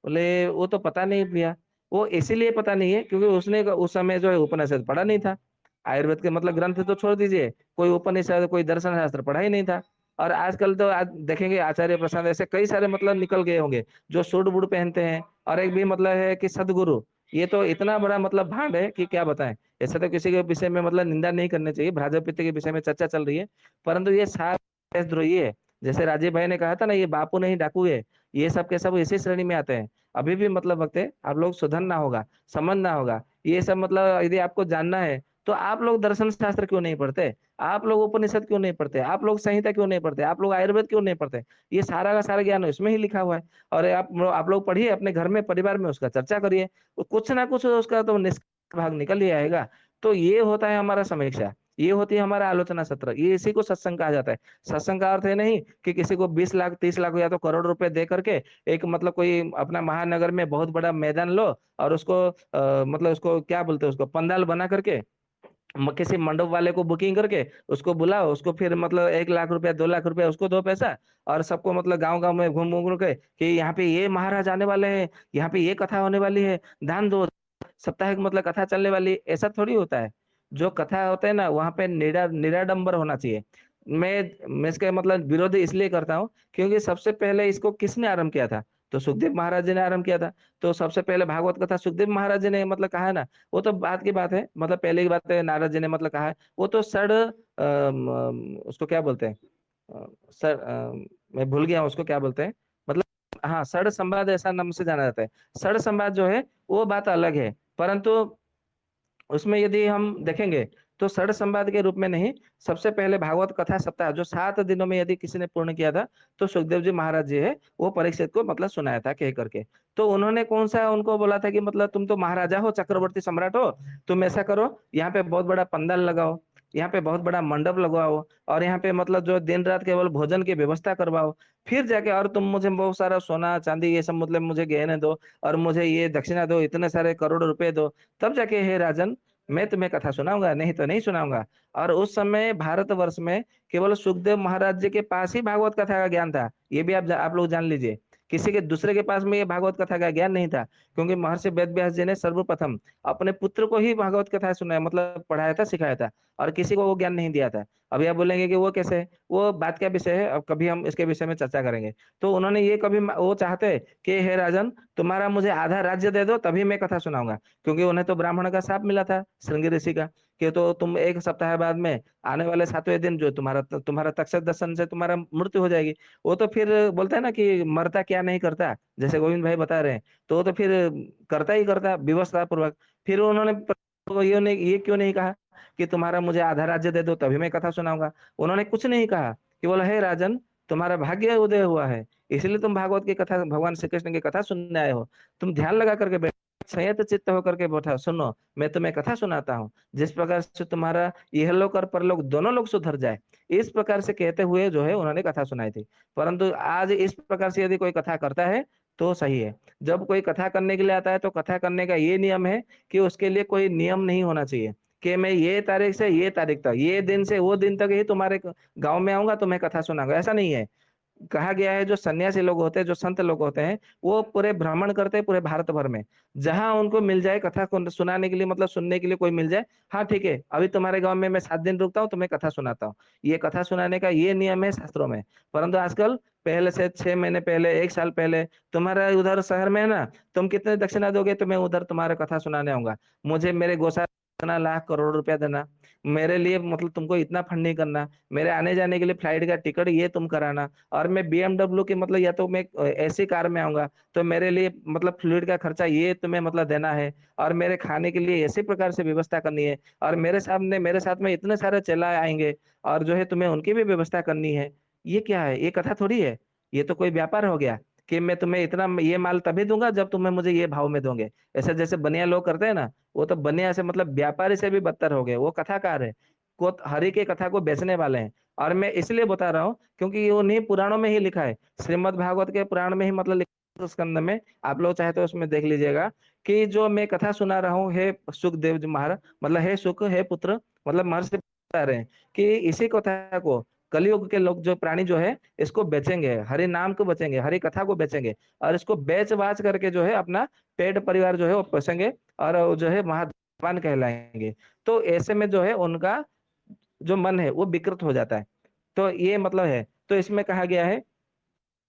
बोले वो तो पता नहीं भैया। वो इसीलिए पता नहीं है क्योंकि उसने उस समय जो है उपनिषद पढ़ा नहीं था। आयुर्वेद के मतलब ग्रंथ तो छोड़ दीजिए, कोई उपनिषद कोई दर्शन शास्त्र पढ़ा ही नहीं था। और आजकल तो आज देखेंगे आचार्य प्रसाद ऐसे कई सारे मतलब निकल गए होंगे जो सूट बूट पहनते हैं। और एक भी मतलब है कि सदगुरु, ये तो इतना बड़ा मतलब भांड है कि क्या बताएं। ऐसे तो किसी के विषय में मतलब निंदा नहीं करनी चाहिए, भाजपा के विषय में चर्चा चल रही है, परंतु ये सारा देशद्रोही है। जैसे राजीव भाई ने कहा था ना, ये बापू नहीं डाकू है, ये सब के सब इसी श्रेणी में आते हैं। अभी भी मतलब वक्त है, आप लोग सुधरना होगा, समझना होगा। ये सब मतलब यदि आपको जानना है तो आप लोग दर्शन शास्त्र क्यों नहीं पढ़ते, आप लोग उपनिषद क्यों नहीं पढ़ते, आप लोग संहिता क्यों नहीं पढ़ते, आप लोग आयुर्वेद क्यों नहीं पढ़ते। ये सारा का सारा ज्ञान इसमें ही लिखा हुआ है। और आप लोग पढ़िए, अपने घर में परिवार में उसका चर्चा करिए, तो कुछ ना कुछ उसका तो निष्कर्ष भाग निकल ही आएगा। तो ये होता है हमारा समीक्षा, ये होती है हमारा आलोचना सत्र, ये इसी को सत्संग कहा जाता है। सत्संग का अर्थ है नहीं कि किसी को 20 लाख 30 लाख या तो करोड़ रुपए दे करके एक मतलब कोई अपना महानगर में बहुत बड़ा मैदान लो और उसको मतलब उसको क्या बोलते हैं, उसको पंडाल बना करके किसी मंडप वाले को बुकिंग करके उसको बुलाओ, उसको फिर मतलब 1 लाख रुपया 2 लाख रुपया उसको दो पैसा। और सबको मतलब गांव गांव में घूम घूम के कि यहाँ पे ये महाराज आने वाले हैं, यहाँ पे ये कथा होने वाली है, दान दो। सप्ताहिक मतलब कथा चलने वाली, ऐसा थोड़ी होता है। जो कथा होता है ना वहाँ पे निराडंबर होना चाहिए। मैं इसका मतलब विरोध इसलिए करता हूँ क्योंकि सबसे पहले इसको किसने आरंभ किया था, तो सुखदेव महाराज जी ने आरंभ किया था। तो सबसे पहले भागवत कथा सुखदेव महाराज जी ने मतलब कहा है ना। वो तो बात की बात है, मतलब पहले की बात है, नारद जी ने मतलब कहा है। वो तो उसको क्या बोलते हैं, सर मैं भूल गया हूँ, उसको क्या बोलते हैं मतलब। हाँ, सड़ संवाद ऐसा नाम से जाना जाता है। सड़ संवाद जो है वो बात अलग है, परंतु उसमें यदि हम देखेंगे तो सड़ संवाद के रूप में नहीं। सबसे पहले भागवत कथा सप्ताह जो 7 दिनों में यदि किसी ने पूर्ण किया था, तो सुखदेव जी महाराज जी है वो परीक्षित को मतलब सुनाया था कह करके। तो उन्होंने कौन सा उनको बोला था कि मतलब तुम तो महाराजा हो, चक्रवर्ती सम्राट हो, तुम ऐसा करो, यहाँ पे बहुत बड़ा पंडाल लगाओ, यहाँ पे बहुत बड़ा मंडप लगवाओ, और यहाँ पे मतलब जो दिन रात केवल भोजन की व्यवस्था करवाओ। फिर जाके और तुम मुझे बहुत सारा सोना चांदी ये सब मतलब मुझे गहने दो, और मुझे ये दक्षिणा दो, इतने सारे करोड़ रुपए दो, तब जाके हे राजन मैं तुम्हें कथा सुनाऊंगा, नहीं तो नहीं सुनाऊंगा। और उस समय भारतवर्ष में केवल सुखदेव महाराज जी के पास ही भागवत कथा का ज्ञान था, ये भी आप लोग जान लीजिए। किसी के दूसरे के पास में ये भागवत कथा का ज्ञान नहीं था, क्योंकि महर्षि वेद व्यास जी ने सर्वप्रथम अपने पुत्र को ही भागवत कथा सुनाया, मतलब पढ़ाया था, सिखाया था, और किसी को वो ज्ञान नहीं दिया था। अभी आप बोलेंगे कि वो कैसे है, वो बात का विषय है, अब कभी हम इसके विषय में चर्चा करेंगे। तो उन्होंने ये कभी वो चाहते कि हे राजन तुम्हारा मुझे आधा राज्य दे दो तभी मैं कथा सुनाऊंगा, क्योंकि उन्हें तो ब्राह्मण का शाप मिला था श्रृंगी ऋषि का, कि तो तुम 1 सप्ताह बाद में आने वाले 7वें दिन जो तुम्हारा तक्षक दर्शन से तुम्हारा मृत्यु हो जाएगी। वो तो फिर बोलता है ना कि मरता क्या नहीं करता, जैसे गोविंद भाई बता रहे हैं, तो वो तो फिर करता ही करता व्यवस्था पूर्वक। फिर उन्होंने ये क्यों नहीं कहा कि तुम्हारा मुझे आधा राज्य दे दो तभी मैं कथा सुनाऊंगा। उन्होंने कुछ नहीं कहा, केवल हे राजन तुम्हारा भाग्य उदय हुआ है, इसलिए तुम भागवत की कथा, भगवान श्री कृष्ण की कथा सुनने आए हो। तुम ध्यान लगा करके बैठो, संयत चित्त होकर के बैठा सुनो, मैं तुम्हें कथा सुनाता हूँ, जिस प्रकार से तुम्हारा इहलोक और परलोक दोनों लोग सुधर जाए, इस प्रकार से कहते हुए जो है उन्होंने कथा सुनाई थी। परंतु आज इस प्रकार से यदि कोई कथा करता है तो सही है। जब कोई कथा करने के लिए आता है तो कथा करने का ये नियम है कि उसके लिए कोई नियम नहीं होना चाहिए कि मैं ये तारीख से ये तारीख तक, ये दिन से वो दिन तक ही तुम्हारे गांव में आऊंगा, तुम्हें कथा सुनाऊंगा, ऐसा नहीं है। कहा गया है जो सन्यासी लोग होते हैं, जो संत लोग होते हैं, वो पूरे भ्रमण करते हैं पूरे भारत भर में, जहां उनको मिल जाए कथा को सुनाने के लिए, मतलब सुनने के लिए कोई मिल जाए, हाँ ठीक है अभी तुम्हारे गांव में मैं 7 दिन रुकता हूँ, तुम्हें कथा सुनाता हूँ। ये कथा सुनाने का ये नियम है शास्त्रों में। परंतु आजकल पहले से 6 महीने पहले 1 साल पहले तुम्हारा उधर शहर में है ना, तुम कितने दक्षिणा दोगे तो मैं उधर तुम्हारा कथा सुनाने आऊंगा, मुझे मेरे गोसा इतना लाख करोड़ रुपया देना, मेरे लिए मतलब तुमको इतना फंड नहीं करना, मेरे आने जाने के लिए फ्लाइट का टिकट ये तुम कराना, और मैं BMW की मतलब या तो मैं ऐसी कार में आऊंगा तो मेरे लिए मतलब फ्लूइड का खर्चा ये तुम्हें मतलब देना है, और मेरे खाने के लिए ऐसे प्रकार से व्यवस्था करनी है, और मेरे साथ में इतने सारे चेला आएंगे, और जो है तुम्हें उनकी भी व्यवस्था करनी है। ये क्या है, ये कथा थोड़ी है, ये तो कोई व्यापार हो गया कि मैं तुम्हें इतना ये माल तभी दूंगा जब तुम्हें मुझे ये भाव में दोगे। ऐसे जैसे बनिया लोग करते हैं ना, वो तो बनिया से मतलब व्यापारी से भी बदतर हो गए, वो कथाकार है, को हरि के कथा को बेचने वाले हैं। और मैं इसलिए बता रहा हूँ क्योंकि ये उन्हीं पुराणों में ही लिखा है, श्रीमद् भागवत के पुराण में ही मतलब लिखा है, स्कंद में आप लोग चाहे तो उसमें देख लीजिएगा कि जो मैं कथा सुना रहा हूँ, हे सुखदेव जी महाराज, मतलब हे सुख हे पुत्र, मतलब महर्षि बता रहे हैं कि इसी कथा को कलयुग के लोग जो प्राणी जो है इसको बेचेंगे, हरि नाम को बेचेंगे, हरि कथा को बेचेंगे और इसको बेच बाच करके जो है अपना पेट परिवार जो है वो पोसेंगे और वो जो है महान कहलाएंगे। तो ऐसे में जो है उनका जो मन है वो विकृत हो जाता है। तो ये मतलब है, तो इसमें कहा गया है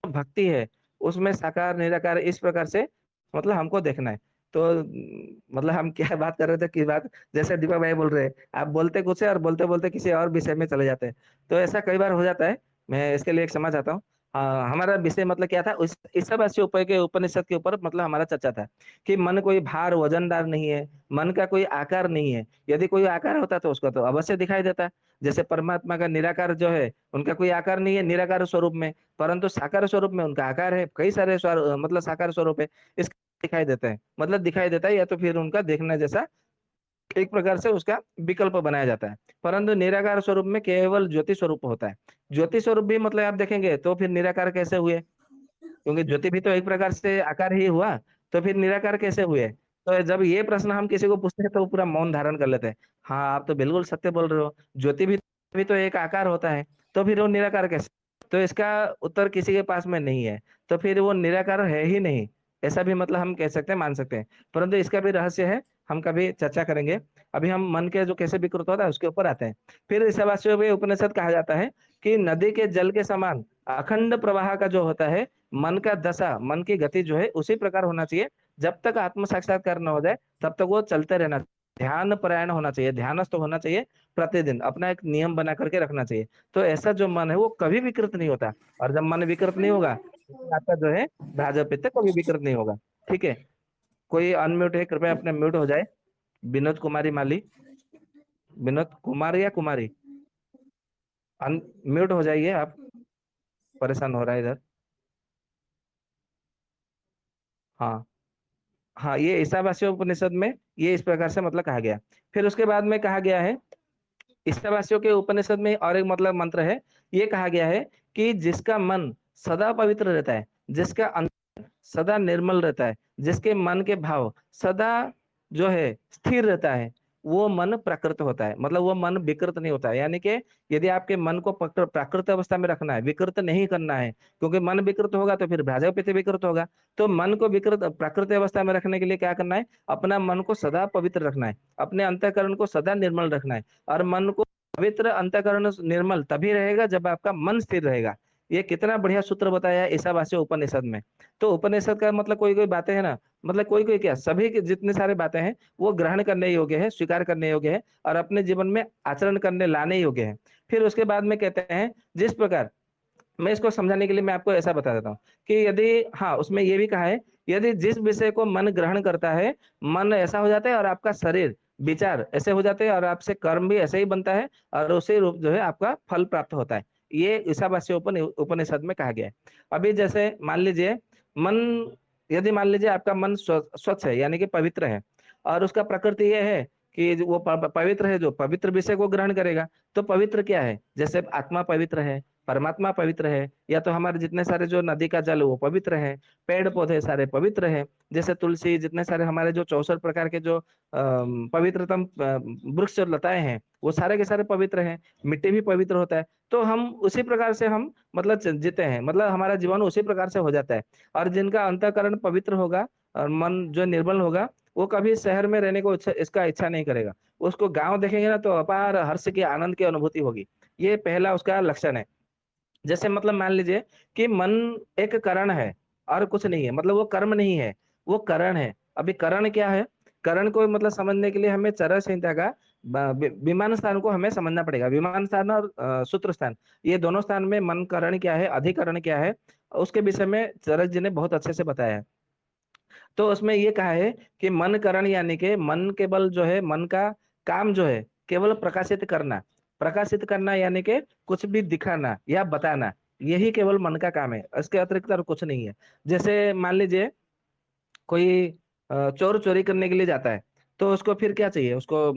भक्ति है उसमें साकार निराकार इस प्रकार से मतलब हमको देखना है। तो मतलब हम क्या बात कर रहे थे कि बात, जैसे दीपक भाई बोल रहे हैं, आप बोलते कुछ है और बोलते बोलते किसी और विषय में चले जाते हैं। तो ऐसा कई बार हो जाता है, मैं इसके लिए एक क्षमा चाहता हूँ। हमारा विषय मतलब क्या था, उस ईशावास्य उपाय के उपनिषद के ऊपर मतलब हमारा चर्चा था कि मन कोई भार वजनदार नहीं है, मन का कोई आकार नहीं है। यदि कोई आकार होता तो उसको तो अवश्य दिखाई देता। जैसे परमात्मा का निराकार जो है उनका कोई आकार नहीं है निराकार स्वरूप में, परंतु साकार स्वरूप में उनका आकार है, कई सारे मतलब साकार स्वरूप है, इस दिखाई देते हैं, मतलब दिखाई देता है या तो फिर उनका देखना जैसा एक प्रकार से उसका विकल्प बनाया जाता है। परंतु निराकार स्वरूप में केवल ज्योति स्वरूप होता है। ज्योति स्वरूप भी मतलब आप देखेंगे तो फिर निराकार कैसे हुए, क्योंकि ज्योति भी तो एक प्रकार से आकार ही हुआ, तो फिर निराकार कैसे हुए। तो जब ये प्रश्न हम किसी को पूछते हैं तो वो पूरा मौन धारण कर लेते हैं। हाँ आप तो बिल्कुल सत्य बोल रहे हो, ज्योति भी तो एक आकार होता है, तो फिर वो निराकार कैसे। तो इसका उत्तर किसी के पास में नहीं है, तो फिर वो निराकार है ही नहीं, ऐसा भी मतलब हम कह सकते हैं, मान सकते हैं। परंतु इसका भी रहस्य है, हम कभी चर्चा करेंगे। अभी हम मन के जो कैसे विकृत होता है उसके ऊपर आते हैं। फिर ईशावास्यों में उपनिषद कहा जाता है कि नदी के जल के समान अखंड प्रवाह का जो होता है मन का दशा, मन की गति जो है उसी प्रकार होना चाहिए। जब तक आत्म साक्षात्कार न हो जाए तब तक वो चलते रहना, ध्यान परायण होना चाहिए, ध्यानस्थ होना चाहिए, प्रतिदिन अपना एक नियम बना करके रखना चाहिए। तो ऐसा जो मन है वो कभी विकृत नहीं होता, और जब मन विकृत नहीं होगा तो फिर आपका जो है भाजपित्त कभी विकृत नहीं होगा। ठीक है, कोई अनम्यूट है कृपया अपने म्यूट हो जाए। विनोद कुमारी माली, विनोद कुमार या कुमारी, अनम्यूट हो जाइए आप, परेशान हो रहा है इधर। हाँ, हाँ ये ईशावास्य उपनिषद में ये इस प्रकार से मतलब कहा गया। फिर उसके बाद में कहा गया है ईशावास्यों के उपनिषद में और एक मतलब मंत्र है, ये कहा गया है कि जिसका मन सदा पवित्र रहता है, जिसका अंतर सदा निर्मल रहता है, जिसके मन के भाव सदा जो है स्थिर रहता है, वो मन प्राकृत होता है, मतलब वो मन विकृत नहीं होता है। यानी कि यदि आपके मन को प्राकृत अवस्था में रखना है, विकृत नहीं करना है, क्योंकि मन विकृत होगा तो फिर भाजपा विकृत होगा। तो मन को विकृत प्राकृत अवस्था में रखने के लिए क्या करना है, अपना मन को सदा पवित्र रखना है, अपने अंतःकरण को सदा निर्मल रखना है। और मन को पवित्र अंतःकरण निर्मल तभी रहेगा जब आपका मन स्थिर रहेगा। ये कितना बढ़िया सूत्र बताया है ईशावास्य उपनिषद में। तो उपनिषद का मतलब कोई कोई बातें है ना, मतलब कोई कोई क्या, सभी के जितने सारे बातें हैं वो ग्रहण करने योग्य है, स्वीकार करने योग्य है, और अपने जीवन में आचरण करने लाने योग्य है। फिर उसके बाद में कहते हैं जिस प्रकार, मैं इसको समझाने के लिए मैं आपको ऐसा बता देता हूँ कि यदि, हाँ उसमें ये भी कहा है, यदि जिस विषय को मन ग्रहण करता है, मन ऐसा हो जाता है और आपका शरीर विचार ऐसे हो जाते हैं और आपसे कर्म भी ऐसे ही बनता है, और उसी रूप जो है आपका फल प्राप्त होता है। ये ईशावास्य उपनिषद में कहा गया है। अभी जैसे मान लीजिए मन, यदि मान लीजिए आपका मन स्वच्छ है यानी कि पवित्र है, और उसका प्रकृति ये है कि वो पवित्र है, जो पवित्र विषय को ग्रहण करेगा। तो पवित्र क्या है, जैसे आत्मा पवित्र है, परमात्मा पवित्र है, या तो हमारे जितने सारे जो नदी का जल वो पवित्र है, पेड़ पौधे सारे पवित्र है, जैसे तुलसी, जितने सारे हमारे जो 64 प्रकार के जो पवित्रतम वृक्ष और लताएं हैं वो सारे के सारे पवित्र हैं, मिट्टी भी पवित्र होता है। तो हम उसी प्रकार से हम मतलब जीते हैं, मतलब हमारा जीवन उसी प्रकार से हो जाता है। और जिनका अंतःकरण पवित्र होगा और मन जो निर्मल होगा, वो कभी शहर में रहने को इसका इच्छा नहीं करेगा। उसको गांव देखेंगे ना तो अपार हर्ष की, आनंद की अनुभूति होगी। ये पहला उसका लक्षण है। जैसे मतलब मान लीजिए कि मन एक करण है और कुछ नहीं है, मतलब वो कर्म नहीं है, वो करण है। अभी करण क्या है, करण को मतलब समझने के लिए हमें चरक संहिता का विमान स्थान को हमें समझना पड़ेगा। विमान स्थान और सूत्र स्थान, ये दोनों स्थान में मन करण क्या है, अधिकरण क्या है, उसके विषय में चरक जी ने बहुत अच्छे से बताया है। तो उसमें ये कहा है कि मन करण यानी कि मन केवल जो है, मन का काम जो है केवल प्रकाशित करना। प्रकाशित करना यानी कि कुछ भी दिखाना या बताना, यही केवल मन का काम है, इसके अतिरिक्त और कुछ नहीं है। जैसे मान लीजिए कोई चोर चोरी करने के लिए जाता है, तो उसको फिर क्या चाहिए, उसको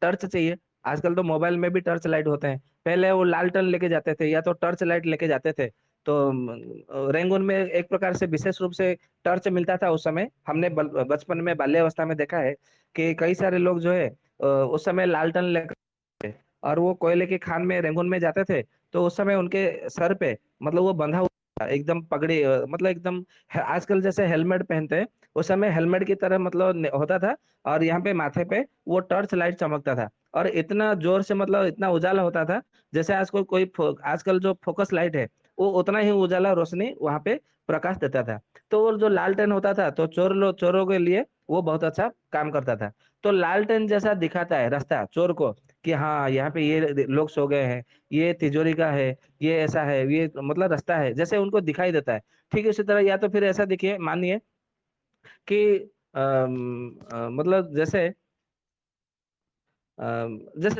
टर्च चाहिए। आजकल तो मोबाइल में भी टर्च लाइट होते हैं, पहले वो लालटेन लेके जाते थे या तो टर्च लाइट लेके जाते थे। तो रेंगुन में एक प्रकार से विशेष रूप से टर्च मिलता था उस समय। हमने बचपन में बाल्यावस्था में देखा है कि कई सारे लोग जो है उस समय लालटेन लेकर और वो कोयले की खान में रेंगुन में जाते थे। तो उस समय उनके सर पे मतलब वो बंधा हुआ था, एकदम पगड़ी, मतलब एकदम आजकल जैसे हेलमेट पहनते हैं, उस समय हेलमेट की तरह मतलब होता था। और यहाँ पे माथे पे वो टॉर्च लाइट चमकता था, और इतना जोर से मतलब इतना उजाला होता था, जैसे आजकल आजकल जो फोकस लाइट है, वो उतना ही उजाला रोशनी वहां पे प्रकाश देता था। तो वो जो लालटेन होता था, तो चोरों के लिए वो बहुत अच्छा काम करता था। तो लालटेन जैसा दिखाता है रास्ता चोर को, कि हाँ यहाँ पे ये लोग सो गए हैं, ये तिजोरी का है, ये ऐसा है, ये मतलब रास्ता है, जैसे उनको दिखाई देता है। ठीक है, उसी तरह या तो फिर ऐसा देखिए, मानिए कि मतलब जैसे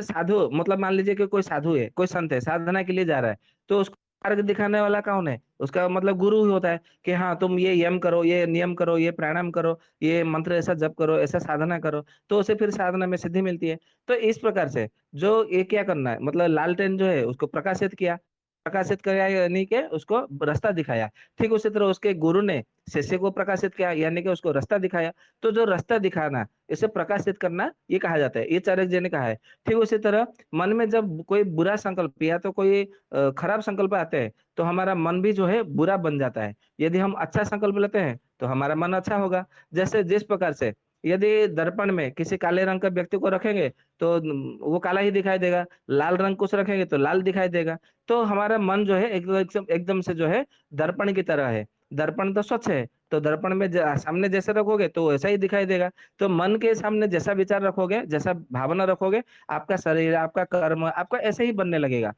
साधु, मतलब मान लीजिए कि कोई साधु है, कोई संत है, साधना के लिए जा रहा है, तो उसको मार्ग दिखाने वाला कौन है? उसका मतलब गुरु ही होता है, कि हाँ तुम ये यम करो, ये नियम करो, ये प्राणायाम करो, ये मंत्र ऐसा जप करो, ऐसा साधना करो, तो उसे फिर साधना में सिद्धि मिलती है। तो इस प्रकार से जो ये क्या करना है, मतलब लालटेन जो है उसको प्रकाशित किया, प्रकाशित किया यानी कि उसको रास्ता दिखाया। ठीक उसी तरह उसके गुरु ने शिष्य को प्रकाशित किया, यानी कि उसको रास्ता दिखाया। तो जो रास्ता दिखाना, इसे प्रकाशित करना, ये कहा जाता है, ये चाणक्य ने कहा है। ठीक उसी तरह मन में जब कोई बुरा संकल्प या तो कोई खराब संकल्प आते हैं, तो हमारा मन भी जो है बुरा बन जाता है। यदि हम अच्छा संकल्प लेते हैं तो हमारा मन अच्छा होगा। जैसे जिस प्रकार से यदि दर्पण में किसी काले रंग का व्यक्ति को रखेंगे, तो वो काला ही दिखाई देगा, लाल रंग कुछ रखेंगे तो लाल दिखाई देगा। तो हमारा मन जो है एकदम एकदम से जो है दर्पण की तरह है। दर्पण तो स्वच्छ है, तो दर्पण में सामने जैसे रखोगे तो वैसा ही दिखाई देगा। तो मन के सामने जैसा विचार रखोगे, जैसा भावना रखोगे, आपका शरीर, आपका कर्म, आपका ऐसे ही बनने लगेगा।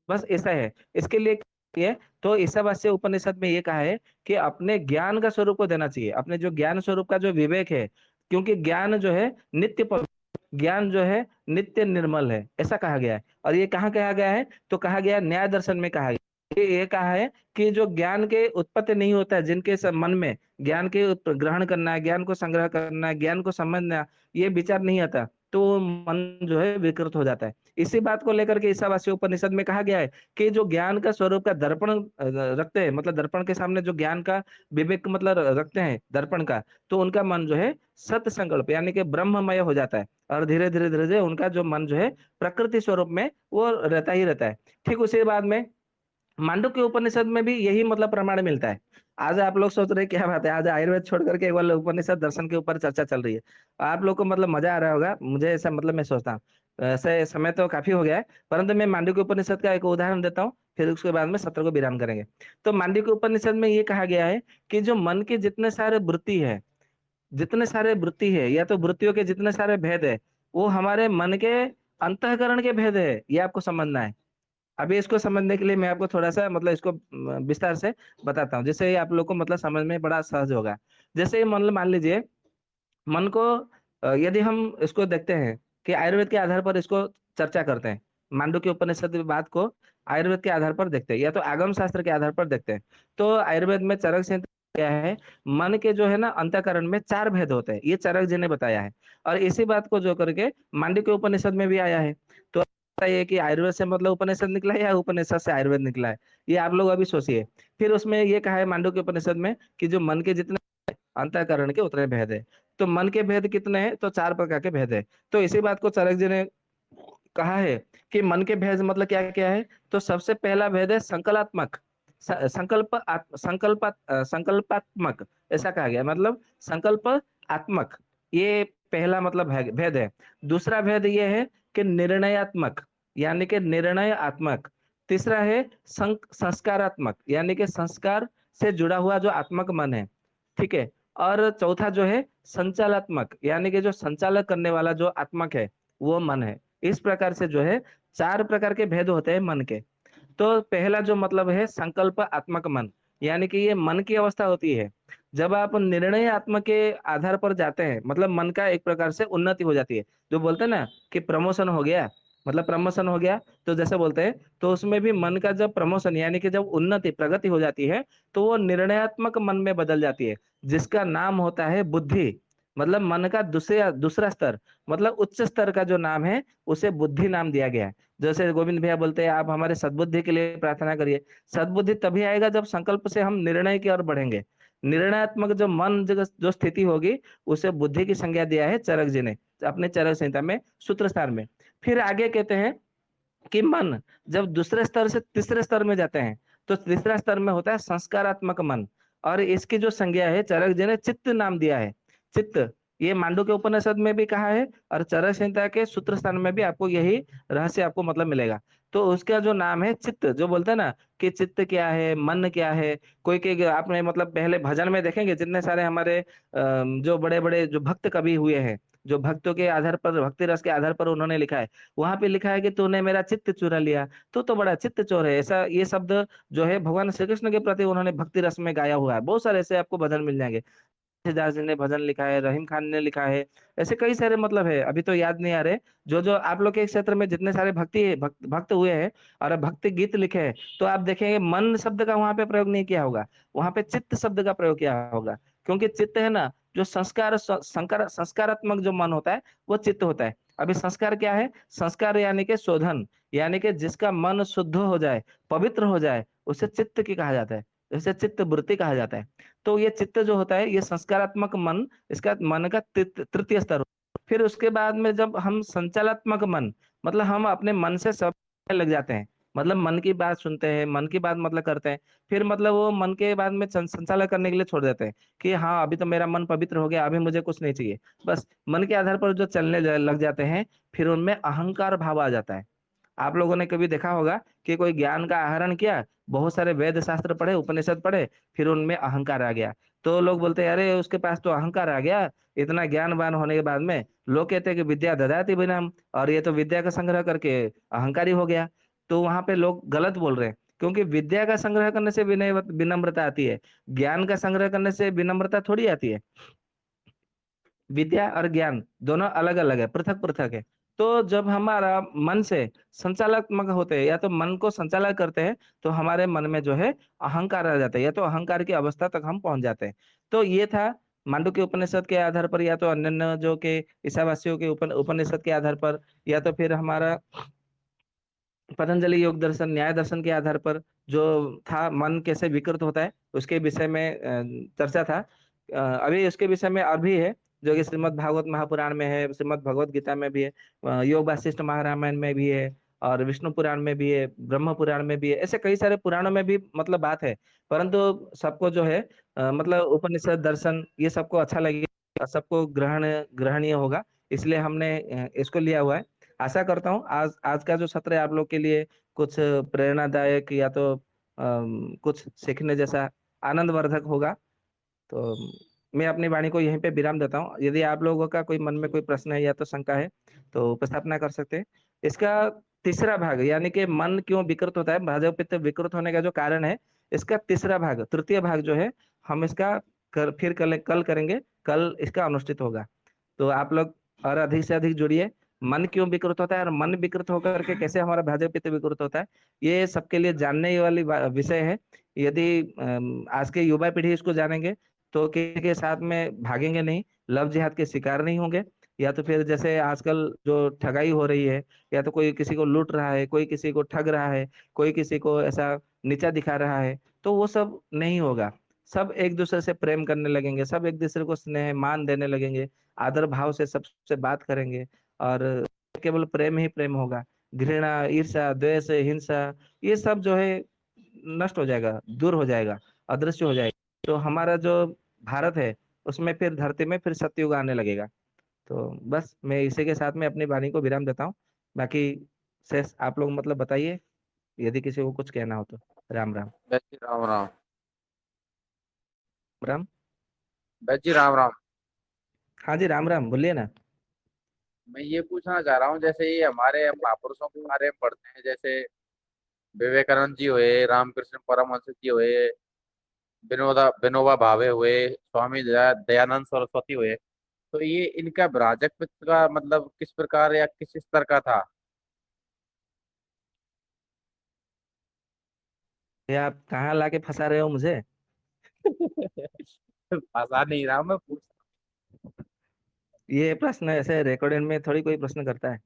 बस ऐसा है। इसके लिए ये, तो ईशावास्य उपनिषद में ये कहा है कि अपने ज्ञान का स्वरूप को देना चाहिए, अपने जो ज्ञान स्वरूप का जो विवेक है, क्योंकि ज्ञान जो है नित्य ज्ञान जो है नित्य निर्मल है, ऐसा कहा गया है। और ये कहाँ कहा गया है? तो कहा गया है न्याय दर्शन में कहा गया। ये कहा है कि जो ज्ञान के उत्पत्ति नहीं होता है, जिनके मन में ज्ञान के ग्रहण करना, ज्ञान को संग्रह करना, ज्ञान को समझना, ये विचार नहीं आता, तो वो मन जो है विकृत हो जाता है। इसी बात को लेकर के ईशावास्य उपनिषद में कहा गया है कि जो ज्ञान का स्वरूप का दर्पण रखते हैं, मतलब दर्पण के सामने जो ज्ञान का विवेक मतलब रखते हैं दर्पण का, तो उनका मन जो है सत संकल्प यानी कि ब्रह्ममय हो जाता है। और धीरे धीरे धीरे धीरे उनका जो मन जो है प्रकृति स्वरूप में वो रहता ही रहता है। ठीक उसी बाद में मांडुक्य उपनिषद में भी यही मतलब प्रमाण मिलता है। आज आप लोग सोच रहे हैं क्या बात है, आज आयुर्वेद छोड़ करके केवल उपनिषद दर्शन के ऊपर चर्चा चल रही है। आप लोग को मतलब मजा आ रहा होगा, मुझे ऐसा मतलब मैं सोचता हूँ। ऐसे समय तो काफी हो गया है, परंतु मैं मांडुक्य उपनिषद का एक उदाहरण देता हूँ, फिर उसके बाद में सत्र को विराम करेंगे। तो मांडुक्य उपनिषद में ये कहा गया है कि जो मन के जितने सारे वृत्ति है, जितने सारे वृत्ति है, या तो वृत्तियों के जितने सारे भेद है, वो हमारे मन के अंतःकरण के भेद है, ये आपको समझना है। अभी इसको समझने के लिए मैं आपको थोड़ा सा मतलब इसको विस्तार से बताता हूँ, जिससे आप लोग को मतलब समझ में बड़ा सहज होगा। जैसे मान मान लीजिए, मन को यदि हम इसको देखते हैं कि आयुर्वेद के आधार पर इसको चर्चा करते हैं, मांडुक्य उपनिषद की बात को आयुर्वेद के आधार पर देखते हैं या तो आगम शास्त्र के आधार पर देखते हैं, तो आयुर्वेद में चरक संहिता क्या है, मन के जो है ना अंतःकरण में चार भेद होते हैं, ये चरक जी ने बताया है। और इसी बात को जो करके मांडुक्य उपनिषद में भी आया है। तो ये कि आयुर्वेद से मतलब उपनिषद निकला है या उपनिषद से आयुर्वेद निकला है, ये आप लोग अभी सोचिए। फिर उसमें ये कहा है मांडुक्य उपनिषद में कि जो मन के जितने अंतःकरण के उतने भेद है। तो मन के भेद कितने हैं? तो चार प्रकार के भेद है। तो इसी बात को चाणक्य जी ने कहा है कि मन के भेद मतलब क्या क्या है। तो सबसे पहला भेद है संकल्पात्मक, संकल्पात्मक, ऐसा कहा गया, मतलब संकल्प आत्मक, ये पहला मतलब भेद है। दूसरा भेद ये है कि निर्णयात्मक, यानी कि निर्णय आत्मक। तीसरा है संस्कारात्मक, यानी कि संस्कार से जुड़ा हुआ जो आत्मक मन है। ठीक है। और चौथा जो है संचालात्मक, यानी कि जो संचालक करने वाला जो आत्मक है, वो मन है। इस प्रकार से जो है चार प्रकार के भेद होते हैं मन के। तो पहला जो मतलब है संकल्प आत्मक मन, यानी कि ये मन की अवस्था होती है जब आप निर्णय आत्मा के आधार पर जाते हैं, मतलब मन का एक प्रकार से उन्नति हो जाती है। जो बोलते हैं ना कि प्रमोशन हो गया, मतलब प्रमोशन हो गया, तो जैसे बोलते हैं, तो उसमें भी मन का जब प्रमोशन यानी कि जब उन्नति प्रगति हो जाती है, तो वो निर्णयात्मक मन में बदल जाती है, जिसका नाम होता है बुद्धि। मतलब मन का दूसरा दूसरा स्तर, मतलब उच्च स्तर का जो नाम है, उसे बुद्धि नाम दिया गया है। जैसे गोविंद भैया बोलते हैं, आप हमारे सद्बुद्धि के लिए प्रार्थना करिए। सद्बुद्धि तभी आएगा जब संकल्प से हम निर्णय की ओर बढ़ेंगे। निर्णयात्मक जो मन जो स्थिति होगी, उसे बुद्धि की संज्ञा दिया है चरक जी ने अपने चरक संहिता में सूत्र स्थान में। फिर आगे कहते हैं कि मन जब दूसरे स्तर से तीसरे स्तर में जाते हैं, तो तीसरा स्तर में होता है संस्कारात्मक मन। और इसकी जो संज्ञा है चरक जी ने चित्त नाम दिया है। चित्त, ये मांडू के उपनिषद में भी कहा है, और चरक संहिता के सूत्र स्थान में भी आपको यही रहस्य आपको मतलब मिलेगा। तो उसका जो नाम है चित्त, जो बोलते हैं ना कि चित्त क्या है, मन क्या है। कोई के आपने मतलब पहले भजन में देखेंगे जितने सारे हमारे जो बड़े बड़े जो भक्त कवि हुए हैं, जो भक्तों के आधार पर, भक्ति रस के आधार पर उन्होंने लिखा है, वहां पे लिखा है कि तूने मेरा चित्त चुरा लिया, तो बड़ा चित्त चोर है। ऐसा ये शब्द जो है भगवान श्री कृष्ण के प्रति उन्होंने भक्ति रस में गाया हुआ है। बहुत सारे ऐसे आपको भजन मिल जाएंगे। तुलसीदास जी ने भजन लिखा है, रहीम खान ने लिखा है, ऐसे कई सारे मतलब है, अभी तो याद नहीं आ रहे। जो जो आप लोग के क्षेत्र में जितने सारे भक्त हुए हैं और भक्ति गीत लिखे हैं, तो आप देखेंगे मन शब्द का वहां पे प्रयोग नहीं किया होगा, वहां पे चित्त शब्द का प्रयोग किया होगा। क्योंकि चित्त है ना, जो संस्कारात्मक जो मन होता है वो चित्त होता है। अभी संस्कार क्या है? संस्कार यानी कि शोधन, यानी कि जिसका मन शुद्ध हो जाए, पवित्र हो जाए, उसे चित्त की कहा जाता है, उसे चित्त वृत्ति कहा जाता है। तो ये चित्त जो होता है ये संस्कारात्मक मन, इसका मन का तृतीय स्तर होता है। फिर उसके बाद में जब हम संचालात्मक मन, मतलब हम अपने मन से सब लग जाते हैं, मतलब मन की बात सुनते हैं, मन की बात मतलब करते हैं, फिर मतलब वो मन के बाद में संचालन करने के लिए छोड़ देते हैं कि हाँ अभी तो मेरा मन पवित्र हो गया, अभी मुझे कुछ नहीं चाहिए। बस मन के आधार पर जो चलने लग जाते हैं, फिर उनमें अहंकार भाव आ जाता है। आप लोगों ने कभी देखा होगा कि कोई ज्ञान का आहरण किया, बहुत सारे वेद शास्त्र पढ़े, उपनिषद पढ़े, फिर उनमें अहंकार आ गया, तो लोग बोलते हैं अरे उसके पास तो अहंकार आ गया, इतना ज्ञानवान होने के बाद में। लोग कहते हैं कि विद्या ददाति विनम, और ये तो विद्या का संग्रह करके अहंकारी हो गया। तो वहां पे लोग गलत बोल रहे हैं, क्योंकि विद्या का संग्रह करने से विनय विनम्रता आती है, ज्ञान का संग्रह करने से विनम्रता थोड़ी आती है। विद्या और ज्ञान दोनों अलग अलग है, पृथक पृथक है। तो जब हमारा मन से संचालनात्मक होते हैं, या तो मन को संचालित करते हैं, तो हमारे मन में जो है अहंकार आ जाता है, या तो अहंकार की अवस्था तक हम पहुंच जाते हैं। तो ये था मांडू के उपनिषद के आधार पर, या तो अन्य जो के ईसावासियों के उपनिषद के आधार पर, या तो फिर हमारा पतंजलि योग दर्शन, न्याय दर्शन के आधार पर जो था मन कैसे विकृत होता है, उसके विषय में चर्चा था। अभी उसके विषय में अभी है, जो कि श्रीमद् भागवत महापुराण में है, श्रीमद् भगवत गीता में भी है, योग वासिष्ठ महारामायण में भी है, और विष्णु पुराण में भी है, ब्रह्म पुराण में भी है, ऐसे कई सारे पुराणों में भी मतलब बात है। परंतु सबको जो है मतलब उपनिषद दर्शन ये सबको अच्छा लगेगा, सबको ग्रहणीय होगा, इसलिए हमने इसको लिया हुआ है। आशा करता हूँ आज आज का जो सत्र है आप लोग के लिए कुछ प्रेरणादायक, या तो कुछ सीखने जैसा, आनंदवर्धक होगा। तो मैं अपनी वाणी को यहीं पे विराम देता हूँ। यदि आप लोगों का कोई मन में कोई प्रश्न है या तो शंका है, तो उपस्थापना कर सकते हैं। इसका तीसरा भाग, यानी कि मन क्यों विकृत होता है, भाजप पित्त विकृत होने का जो कारण है, इसका तीसरा भाग, तृतीय भाग जो है, हम इसका फिर कल करेंगे। कल इसका अनुष्ठित होगा। तो आप लोग और अधिक से अधिक जुड़िए। मन क्यों विकृत होता है, और मन विकृत होकर के कैसे हमारा भाजपा पित्त विकृत होता है, ये सबके लिए जानने वाली विषय है। यदि आज के युवा पीढ़ी इसको जानेंगे, तो किसी के साथ में भागेंगे नहीं, लव जिहाद के शिकार नहीं होंगे, या तो फिर जैसे आजकल जो ठगाई हो रही है, या तो कोई किसी को लूट रहा है, कोई किसी को ठग रहा है, कोई किसी को ऐसा नीचा दिखा रहा है, तो वो सब नहीं होगा। सब एक दूसरे से प्रेम करने लगेंगे, सब एक दूसरे को स्नेह मान देने लगेंगे, आदर भाव से सबसे बात करेंगे, और केवल प्रेम ही प्रेम होगा। घृणा, ईर्ष्या, द्वेष, हिंसा, ये सब जो है नष्ट हो जाएगा, दूर हो जाएगा, अदृश्य हो जाएगा। तो हमारा जो भारत है, उसमें फिर धरती में फिर सतयुग आने लगेगा। तो बस मैं इसी के साथ में अपनी वाणी को विराम देता हूँ। बाकी शेष आप लोग मतलब बताइए, यदि किसी को कुछ कहना हो तो। राम राम। बस जी राम राम। राम। बस जी राम राम। हाँ जी, राम राम, बोलिए ना। मैं ये पूछना चाह रहा हूँ, जैसे ये हमारे महापुरुषों के बारे में पढ़ते हैं, जैसे विवेकानंद जी हुए, रामकृष्ण परमहंस जी हुए, विनोबा भावे हुए, स्वामी दयानंद सरस्वती हुए, तो ये इनका ब्राजकत्व का मतलब किस प्रकार या किस स्तर का था? ये आप कहाँ लाके फंसा रहे हो मुझे? आसान नहीं रहा मैं पूछ। ये प्रश्न ऐसे रिकॉर्डिंग में थोड़ी कोई प्रश्न करता है।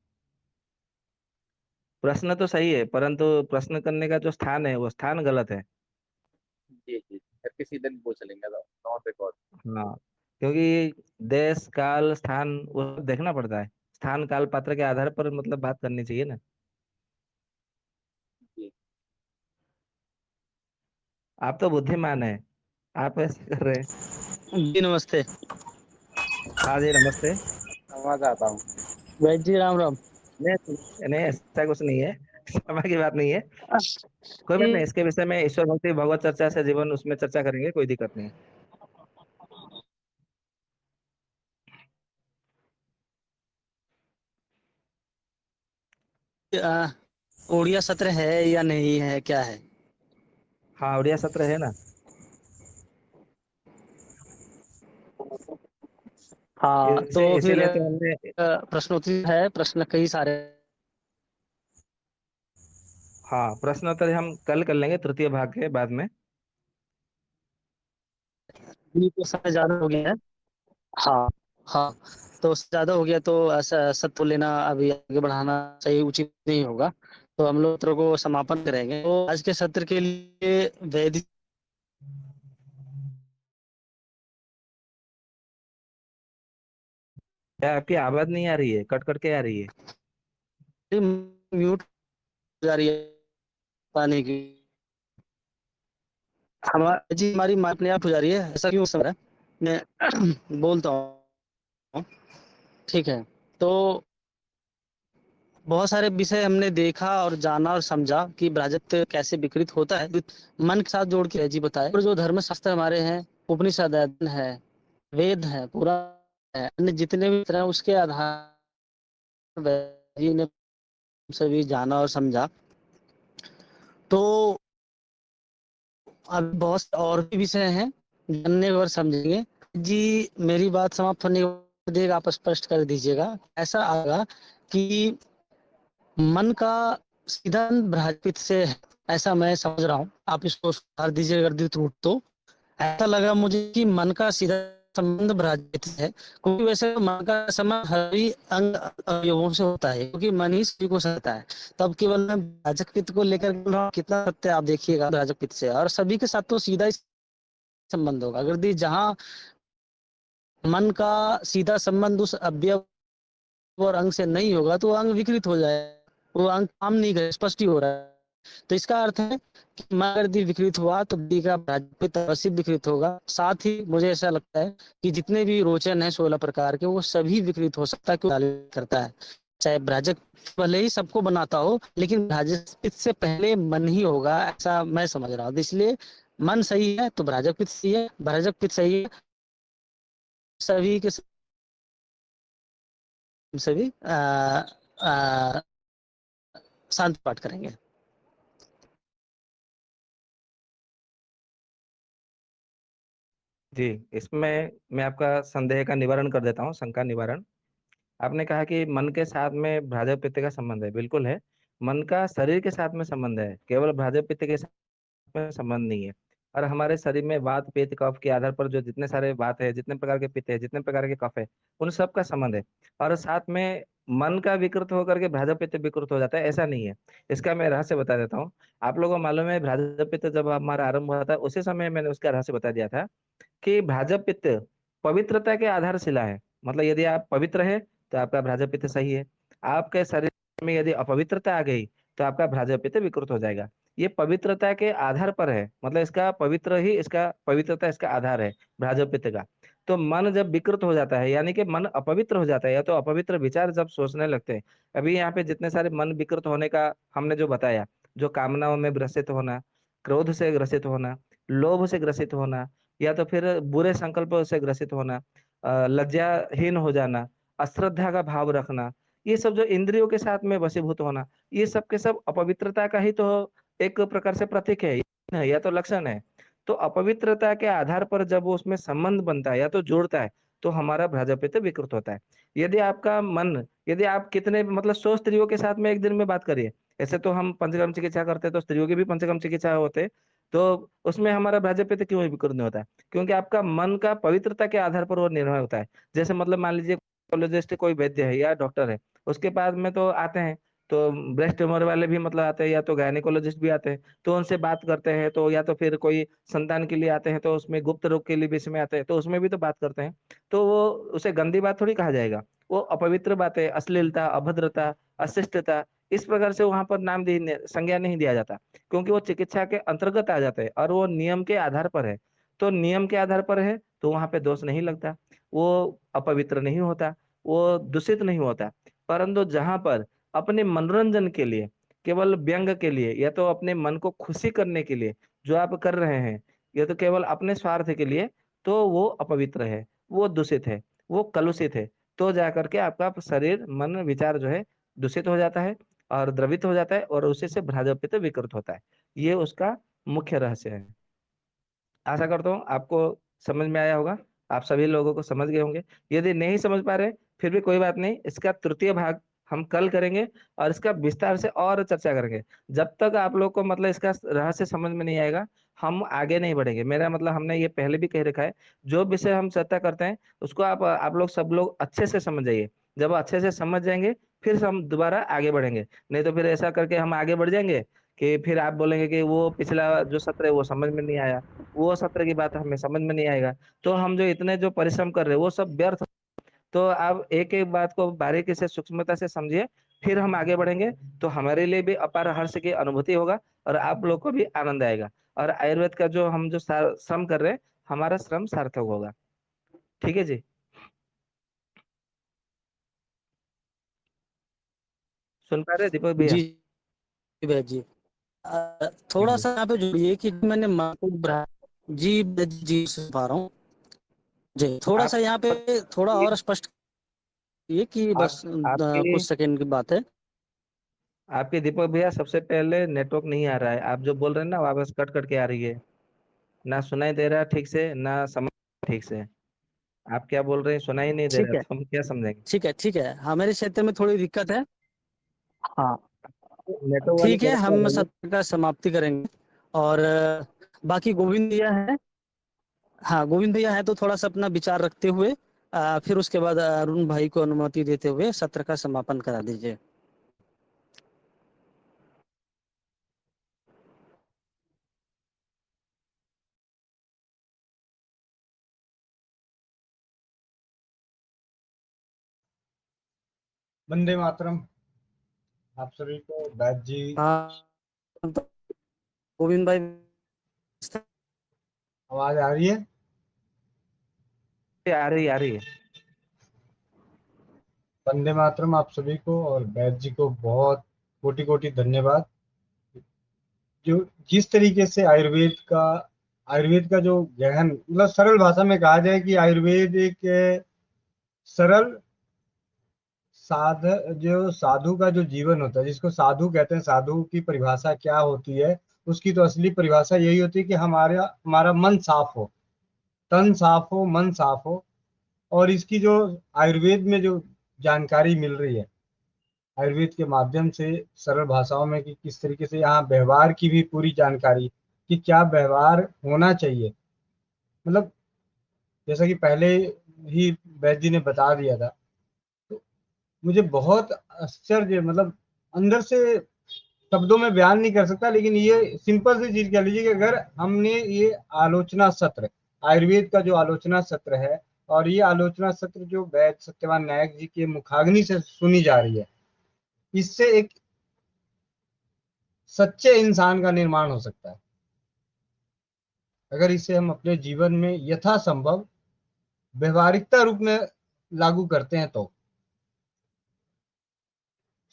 प्रश्न तो सही है, परंतु प्रश्न करने का जो स्थान है वो स्थान गलत है। जी जी, फिर किसी दिन पूछ लेंगे तो नॉन रिकॉर्ड। हाँ, क्योंकि देश काल स्थान वो सब देखना पड़ता है। स्थान काल पात्र के आधार पर मतलब बात करनी चाहिए ना। आप तो बुद्धिमान है, आप ऐसे कर रहे हैं। जी नमस्ते। हाँ जी नमस्ते। समझ आता हूँ। वैद्य जी राम राम। नहीं नहीं, ऐसा कुछ नहीं है, समय की बात नहीं है। कोई बात नहीं, इसके विषय में ईश्वर भक्ति भगवत चर्चा से जीवन उसमें चर्चा करेंगे, कोई दिक्कत नहीं है। आ, ओडिया सत्र है या नहीं है, क्या है? हाँ उड़िया सत्र है ना। हाँ तो फिर इसीलिए तो हमने। प्रश्नोत्तरी है, प्रश्न कई सारे। हाँ प्रश्नोत्तर हम कल कर लेंगे, तृतीय भाग के बाद में। ये तो समय ज्यादा हो गया है। हाँ हाँ, तो उससे ज्यादा हो गया तो ऐसा सत्व लेना अभी आगे बढ़ाना सही उचित नहीं होगा। तो हम लोग सत्र को समापन करेंगे। तो आज के सत्र के लिए वैदिक क्या आपकी आवाज नहीं आ रही है, कट कट के आ रही है। म्यूट हो जा रही है पानी की। हमारी माँ अपने आप हो जा रही है, ऐसा क्यों समझ रहा है? मैं बोलता हूँ। ठीक है, तो बहुत सारे विषय हमने देखा और जाना और समझा कि ब्राजत्व कैसे विकृत होता है। मन के साथ जोड़ के जी बताए, और जो धर्म शास्त्र हमारे हैं, उपनिषद है, वेद है, पुराण है, अन्य जितने भी तरह उसके आधार जी ने सभी जाना और समझा। तो अब बहुत से और भी विषय हैं, जानने और समझेंगे। जी मेरी बात समाप्त होने के बाद एक आप स्पष्ट कर दीजिएगा, ऐसा आएगा कि मन का सीधा बृहस्पति से है, ऐसा मैं समझ रहा हूँ। आप इसको सुधार दीजिए अगर द्वित रूप। तो ऐसा लगा मुझे कि मन का सीधा संबंध बृहस्पति से है, क्योंकि वैसे तो मन का संबंध सभी अंग अवयवों से होता है, क्योंकि मन ही सभी को सहता है। तब केवल मैं ब्राजक पित्त को लेकर बोल रहा हूँ, कितना सत्य आप देखिएगा ब्राजक पित्त से, और सभी के साथ तो सीधा ही संबंध होगा। अगर जहाँ मन का सीधा संबंध उस अवयव और अंग से नहीं होगा तो वो अंग विकृत हो जाए, वो अंग काम नहीं करे, स्पष्ट ही हो रहा है। तो इसका अर्थ है कि मन अगर विकृत हुआ तो बुद्धि का ब्राजपित अवश्य विकृत होगा। साथ ही मुझे ऐसा लगता है कि जितने भी रोचन है 16 प्रकार के, वो सभी विकृत हो सकता है, क्यों करता है। चाहे ब्राजक भले ही सबको बनाता हो, लेकिन ब्राजपित से पहले मन ही होगा, ऐसा मैं समझ रहा हूँ। इसलिए मन सही है तो ब्राजक पित्त सही है, ब्राजक पित्त सही है सभी के सभी शांति पाठ करेंगे। जी, इसमें मैं आपका संदेह का निवारण कर देता हूँ, शंका निवारण। आपने कहा कि मन के साथ में भ्राजक पित्त का संबंध है, बिल्कुल है। मन का शरीर के साथ में संबंध है, केवल भ्राजक पित्त के साथ में संबंध नहीं है। और हमारे शरीर में वात पित्त कफ के आधार पर जो जितने सारे वात है, जितने प्रकार के पित्त है, जितने प्रकार के कफ है, उन सब का संबंध है। और साथ में मन का विकृत होकर के भ्राजक पित्त विकृत हो जाता है, ऐसा नहीं है। इसका मैं रहस्य बता देता हूँ। आप लोगों को मालूम है, भ्राजक पित्त जब हमारा आरंभ हुआ था, उसी समय मैंने उसका रहस्य बता दिया था कि भ्राजक पित्त पवित्रता के आधारशिला है। मतलब यदि आप पवित्र है तो आपका भ्राजक पित्त सही है। आपके शरीर में यदि अपवित्रता आ गई तो आपका भ्राजक पित्त विकृत हो जाएगा। ये पवित्रता के आधार पर है, मतलब इसका पवित्र ही इसका पवित्रता इसका आधार है भ्राजक पित्त का। तो मन जब विकृत हो जाता है, यानी कि मन अपवित्र हो जाता है, या तो अपवित्र विचार जब सोचने लगते हैं। अभी यहाँ पे जितने सारे मन विकृत होने का हमने जो बताया, जो कामनाओं में ग्रसित होना, क्रोध से ग्रसित होना, लोभ से ग्रसित होना, या तो फिर बुरे संकल्पों से ग्रसित होना, लज्जाहीन हो जाना, अश्रद्धा का भाव रखना, ये सब जो इंद्रियों के साथ में वशीभूत होना, ये सब के सब अपवित्रता का ही तो एक प्रकार से प्रतीक है या तो लक्षण है। तो अपवित्रता के आधार पर जब वो उसमें संबंध बनता है या तो जोड़ता है, तो हमारा भ्राजपित्त विकृत होता है। यदि आपका मन, यदि आप कितने मतलब 100 स्त्रियों के साथ में एक दिन में बात करिए, ऐसे तो हम पंचकर्म चिकित्सा करते हैं तो स्त्रियों की भी पंचकर्म चिकित्सा होते, तो उसमें हमारा भ्राजपित्त क्यों विकृत नहीं होता है? क्योंकि आपका मन का पवित्रता के आधार पर वो निर्णय होता है। जैसे मतलब मान लीजिए कोलोजिस्ट कोई वैद्य है या डॉक्टर है, उसके पास में तो आते हैं, तो ब्रेस्ट ट्यूमर वाले भी मतलब आते हैं, या तो गायनेकोलॉजिस्ट भी आते हैं, तो उनसे बात करते हैं। तो या तो फिर कोई संतान के लिए आते हैं, तो उसमें गुप्त रोग के लिए विषय में आते हैं, तो उसमें भी तो बात करते हैं। तो वो उसे गंदी बात थोड़ी कहा जाएगा, वो अपवित्र बातें, अश्लीलता, अभद्रता, अशिष्टता, इस प्रकार से वहां पर संज्ञा नहीं दिया जाता, क्योंकि वो चिकित्सा के अंतर्गत आ जाते हैं और वो नियम के आधार पर है। तो नियम के आधार पर है तो वहां पे दोष नहीं लगता, वो अपवित्र नहीं होता, वो दूषित नहीं होता। परंतु जहां पर अपने मनोरंजन के लिए, केवल व्यंग के लिए, या तो अपने मन को खुशी करने के लिए जो आप कर रहे हैं, या तो केवल अपने स्वार्थ के लिए, तो वो अपवित्र है, वो दूषित है, वो कलुषित है। तो जाकर के आपका शरीर मन विचार जो है दूषित हो जाता है और द्रवित हो जाता है, और उसी से भ्राजपित विकृत होता है। ये उसका मुख्य रहस्य है। आशा करता हूँ आपको समझ में आया होगा, आप सभी लोगों को समझ गए होंगे। यदि नहीं समझ पा रहे फिर भी कोई बात नहीं, इसका तृतीय भाग हम कल करेंगे और इसका विस्तार से और चर्चा करेंगे। जब तक आप लोग को मतलब इसका रहस्य समझ में नहीं आएगा, हम आगे नहीं बढ़ेंगे। मेरा मतलब, हमने ये पहले भी कह रखा है, जो विषय हम चर्चा करते हैं उसको आप लोग सब लोग अच्छे से समझ जाइए। जब अच्छे से समझ जाएंगे फिर हम दोबारा आगे बढ़ेंगे। नहीं तो फिर ऐसा करके हम आगे बढ़ जाएंगे कि फिर आप बोलेंगे कि वो पिछला जो सत्र है वो समझ में नहीं आया, वो सत्र की बात हमें समझ में नहीं आएगा, तो हम जो इतने जो परिश्रम कर रहे हैं वो सब व्यर्थ। तो आप एक एक बात को बारीकी से सूक्ष्मता से समझिए, फिर हम आगे बढ़ेंगे। तो हमारे लिए भी अपार हर्ष की अनुभूति होगा और आप लोग को भी आनंद आएगा, और आयुर्वेद का जो हम जो श्रम कर रहे हैं, हमारा श्रम सार्थक होगा। ठीक है जी। सुन पा रहे दीपक भैया? जी भैया जी। थोड़ा जी सा यहाँ पे जोड़िए कि मैंने जी भैया जी सुन पा रहा हूँ। जी थोड़ा सा आप यहाँ पे थोड़ा और स्पष्ट ये कि आप बस आपकी कुछ सेकंड की बात है। आपके दीपक भैया, सबसे पहले नेटवर्क नहीं आ रहा है। आप जो बोल रहे हैं ना, वो आवाज कट कट के आ रही है, ना सुनाई दे रहा है ठीक से, ना समझ ठीक से। आप क्या बोल रहे हैं सुनाई नहीं दे रहा, ठीक है, तो हम क्या समझेंगे? ठीक है, ठीक है, हमारे क्षेत्र में थोड़ी दिक्कत है। हाँ, नेटवर्क वाली ठीक है, जगह पे आ हम जाइए। सत्र का समाप्ति करेंगे। और बाकी गोविंद भैया है। हाँ, गोविंद भैया है तो थोड़ा सा अपना विचार रखते हुए फिर उसके बाद अरुण भाई को अनुमति देते हुए सत्र का समापन करा दीजिए। वंदे मातरम। आप सभी को बैद जी। हाँ, तो गोविंद भाई। आवाज आ रही है? आ रही है। वंदे मातरम आप सभी को, और बैद जी को बहुत कोटि कोटि धन्यवाद। जो जिस तरीके से आयुर्वेद का जो गहन, मतलब सरल भाषा में कहा जाए कि आयुर्वेद एक सरल जो साधु का जो जीवन होता है, जिसको साधु कहते हैं, साधु की परिभाषा क्या होती है, उसकी तो असली परिभाषा यही होती है कि हमारा हमारा मन साफ हो, तन साफ हो, मन साफ हो। और इसकी जो आयुर्वेद में जो जानकारी मिल रही है, आयुर्वेद के माध्यम से सरल भाषाओं में, कि किस तरीके से यहाँ व्यवहार की भी पूरी जानकारी, कि क्या व्यवहार होना चाहिए। मतलब जैसा कि पहले ही वैद्य जी ने बता दिया था, तो मुझे बहुत आश्चर्य, मतलब अंदर से शब्दों में बयान नहीं कर सकता, लेकिन ये सिंपल सी चीज कह लीजिए कि अगर हमने ये आलोचना सत्र, आयुर्वेद का जो आलोचना सत्र है, और ये आलोचना सत्र जो वैद्य सत्यवान नायक जी के मुखाग्नि से सुनी जा रही है, इससे एक सच्चे इंसान का निर्माण हो सकता है, अगर इसे हम अपने जीवन में यथासंभव व्यवहारिकता रूप में लागू करते हैं, तो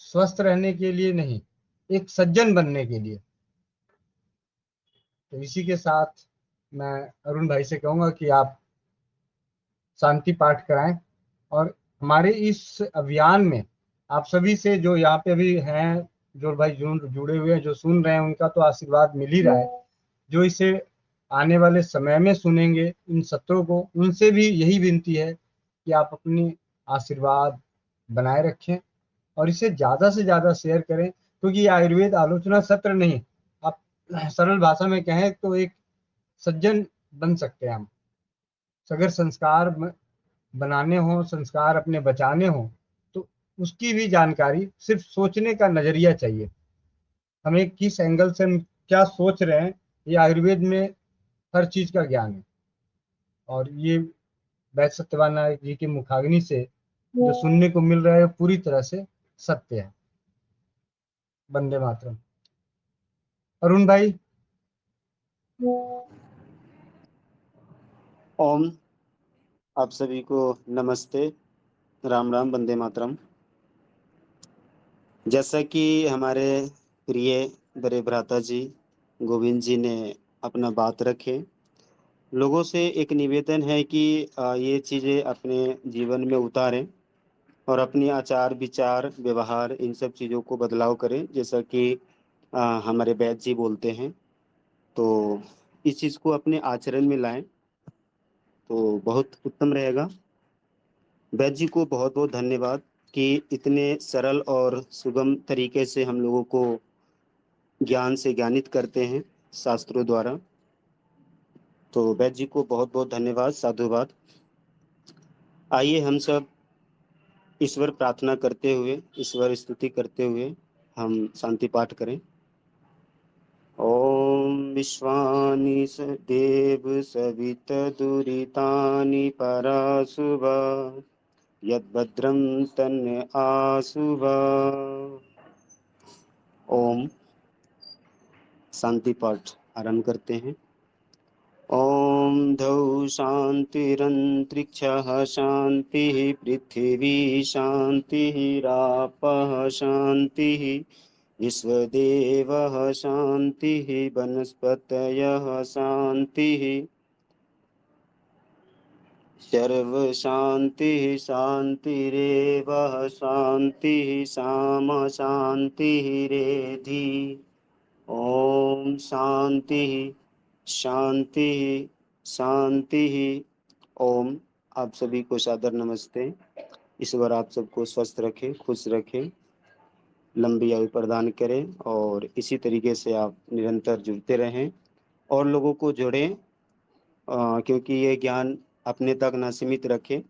स्वस्थ रहने के लिए नहीं, एक सज्जन बनने के लिए। तो इसी के साथ मैं अरुण भाई से कहूंगा कि आप शांति पाठ कराएं, और हमारे इस अभियान में आप सभी से, जो यहाँ पे अभी हैं, जो भाई जुड़े हुए हैं, जो सुन रहे हैं, उनका तो आशीर्वाद मिल ही रहा है। जो इसे आने वाले समय में सुनेंगे इन सत्रों को, उनसे भी यही विनती है कि आप अपनी आशीर्वाद बनाए रखें और इसे ज़्यादा से ज़्यादा शेयर करें, क्योंकि ये आयुर्वेद आलोचना सत्र नहीं, आप सरल भाषा में कहें तो एक सज्जन बन सकते हैं हम। अगर संस्कार बनाने हो, संस्कार अपने बचाने हो, तो उसकी भी जानकारी, सिर्फ सोचने का नजरिया चाहिए, हमें किस एंगल से हम क्या सोच रहे हैं, ये आयुर्वेद में हर चीज का ज्ञान है। और ये वैद्य सत्यवान नारायण जी की मुखाग्नि से जो सुनने को मिल रहा है, पूरी तरह से सत्य है। वंदे मातरम। अरुण भाई। ओम, आप सभी को नमस्ते, राम राम, वंदे मातरम। जैसा कि हमारे प्रिय बड़े भ्राता जी गोविंद जी ने अपना बात रखे, लोगों से एक निवेदन है कि ये चीज़ें अपने जीवन में उतारें और अपनी आचार विचार व्यवहार इन सब चीज़ों को बदलाव करें, जैसा कि हमारे वैद्य जी बोलते हैं। तो इस चीज़ को अपने आचरण में लाएं तो बहुत उत्तम रहेगा। वैद्य जी को बहुत बहुत धन्यवाद कि इतने सरल और सुगम तरीके से हम लोगों को ज्ञान से ज्ञानित करते हैं शास्त्रों द्वारा। तो वैद्य जी को बहुत बहुत धन्यवाद, साधुवाद। आइए हम सब ईश्वर प्रार्थना करते हुए, ईश्वर स्तुति करते हुए हम शांति पाठ करें। ओम विश्वानि देव सवित दुरितानि परासुवा यद्भद्रं तन्न आसुवा। ओम। शांति पाठ आरंभ करते हैं। ओम धौ शांतिरंतरिक्षः शांतिः पृथिवी शांतिः रापः शांतिः विश्वदेवः शांतिः वनस्पतयः शांतिः सर्व शांतिः शांतिरेव शांतिः सामा शांतिः रेधि। ओम शांति शांति शांति। ओम। आप सभी को सादर नमस्ते। ईश्वर आप सबको स्वस्थ रखे, खुश रखे, लंबी आयु प्रदान करें और इसी तरीके से आप निरंतर जुड़ते रहें और लोगों को जोड़ें, क्योंकि ये ज्ञान अपने तक ना सीमित रखें,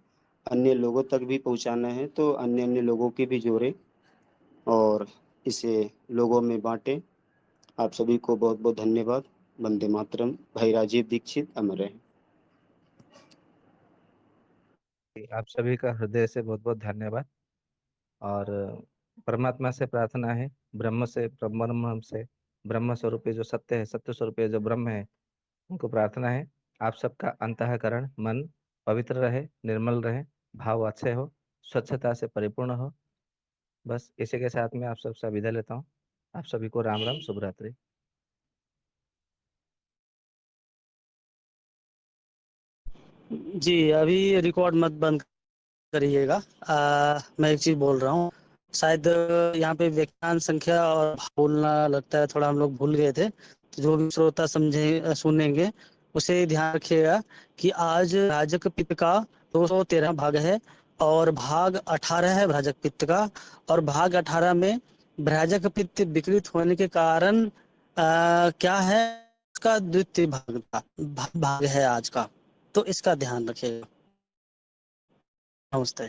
अन्य लोगों तक भी पहुंचाना है, तो अन्य अन्य लोगों की भी जोड़ें और इसे लोगों में बांटें। आप सभी को बहुत बहुत धन्यवाद। वंदे मातरम। भाई राजीव दीक्षित, अमर रहे। आप सभी का हृदय से बहुत बहुत धन्यवाद। और परमात्मा से प्रार्थना है, ब्रह्म से, ब्रह्म से, ब्रह्म स्वरूपी जो सत्य है, सत्य स्वरूपी जो ब्रह्म है, उनको प्रार्थना है आप सबका अंतःकरण मन पवित्र रहे, निर्मल रहे, भाव अच्छे हो, स्वच्छता से परिपूर्ण हो। बस इसी के साथ में आप सबसे विदा लेता हूँ। आप सभी को राम राम, शुभ रात्रि। जी अभी रिकॉर्ड मत बंद करिएगा। मैं एक चीज बोल रहा हूँ, शायद यहाँ पे व्याख्यान संख्या और बोलना लगता है थोड़ा हम लोग भूल गए थे, तो जो भी श्रोता समझे सुनेंगे उसे ध्यान रखिएगा कि आज भ्राजक पित्त का 213 भाग है और भाग 18 है भ्राजक पित्त का, और भाग 18 में भ्राजक पित्त विकृत होने के कारण क्या है, उसका द्वितीय भाग है आज का, तो इसका ध्यान रखिएगा। नमस्ते।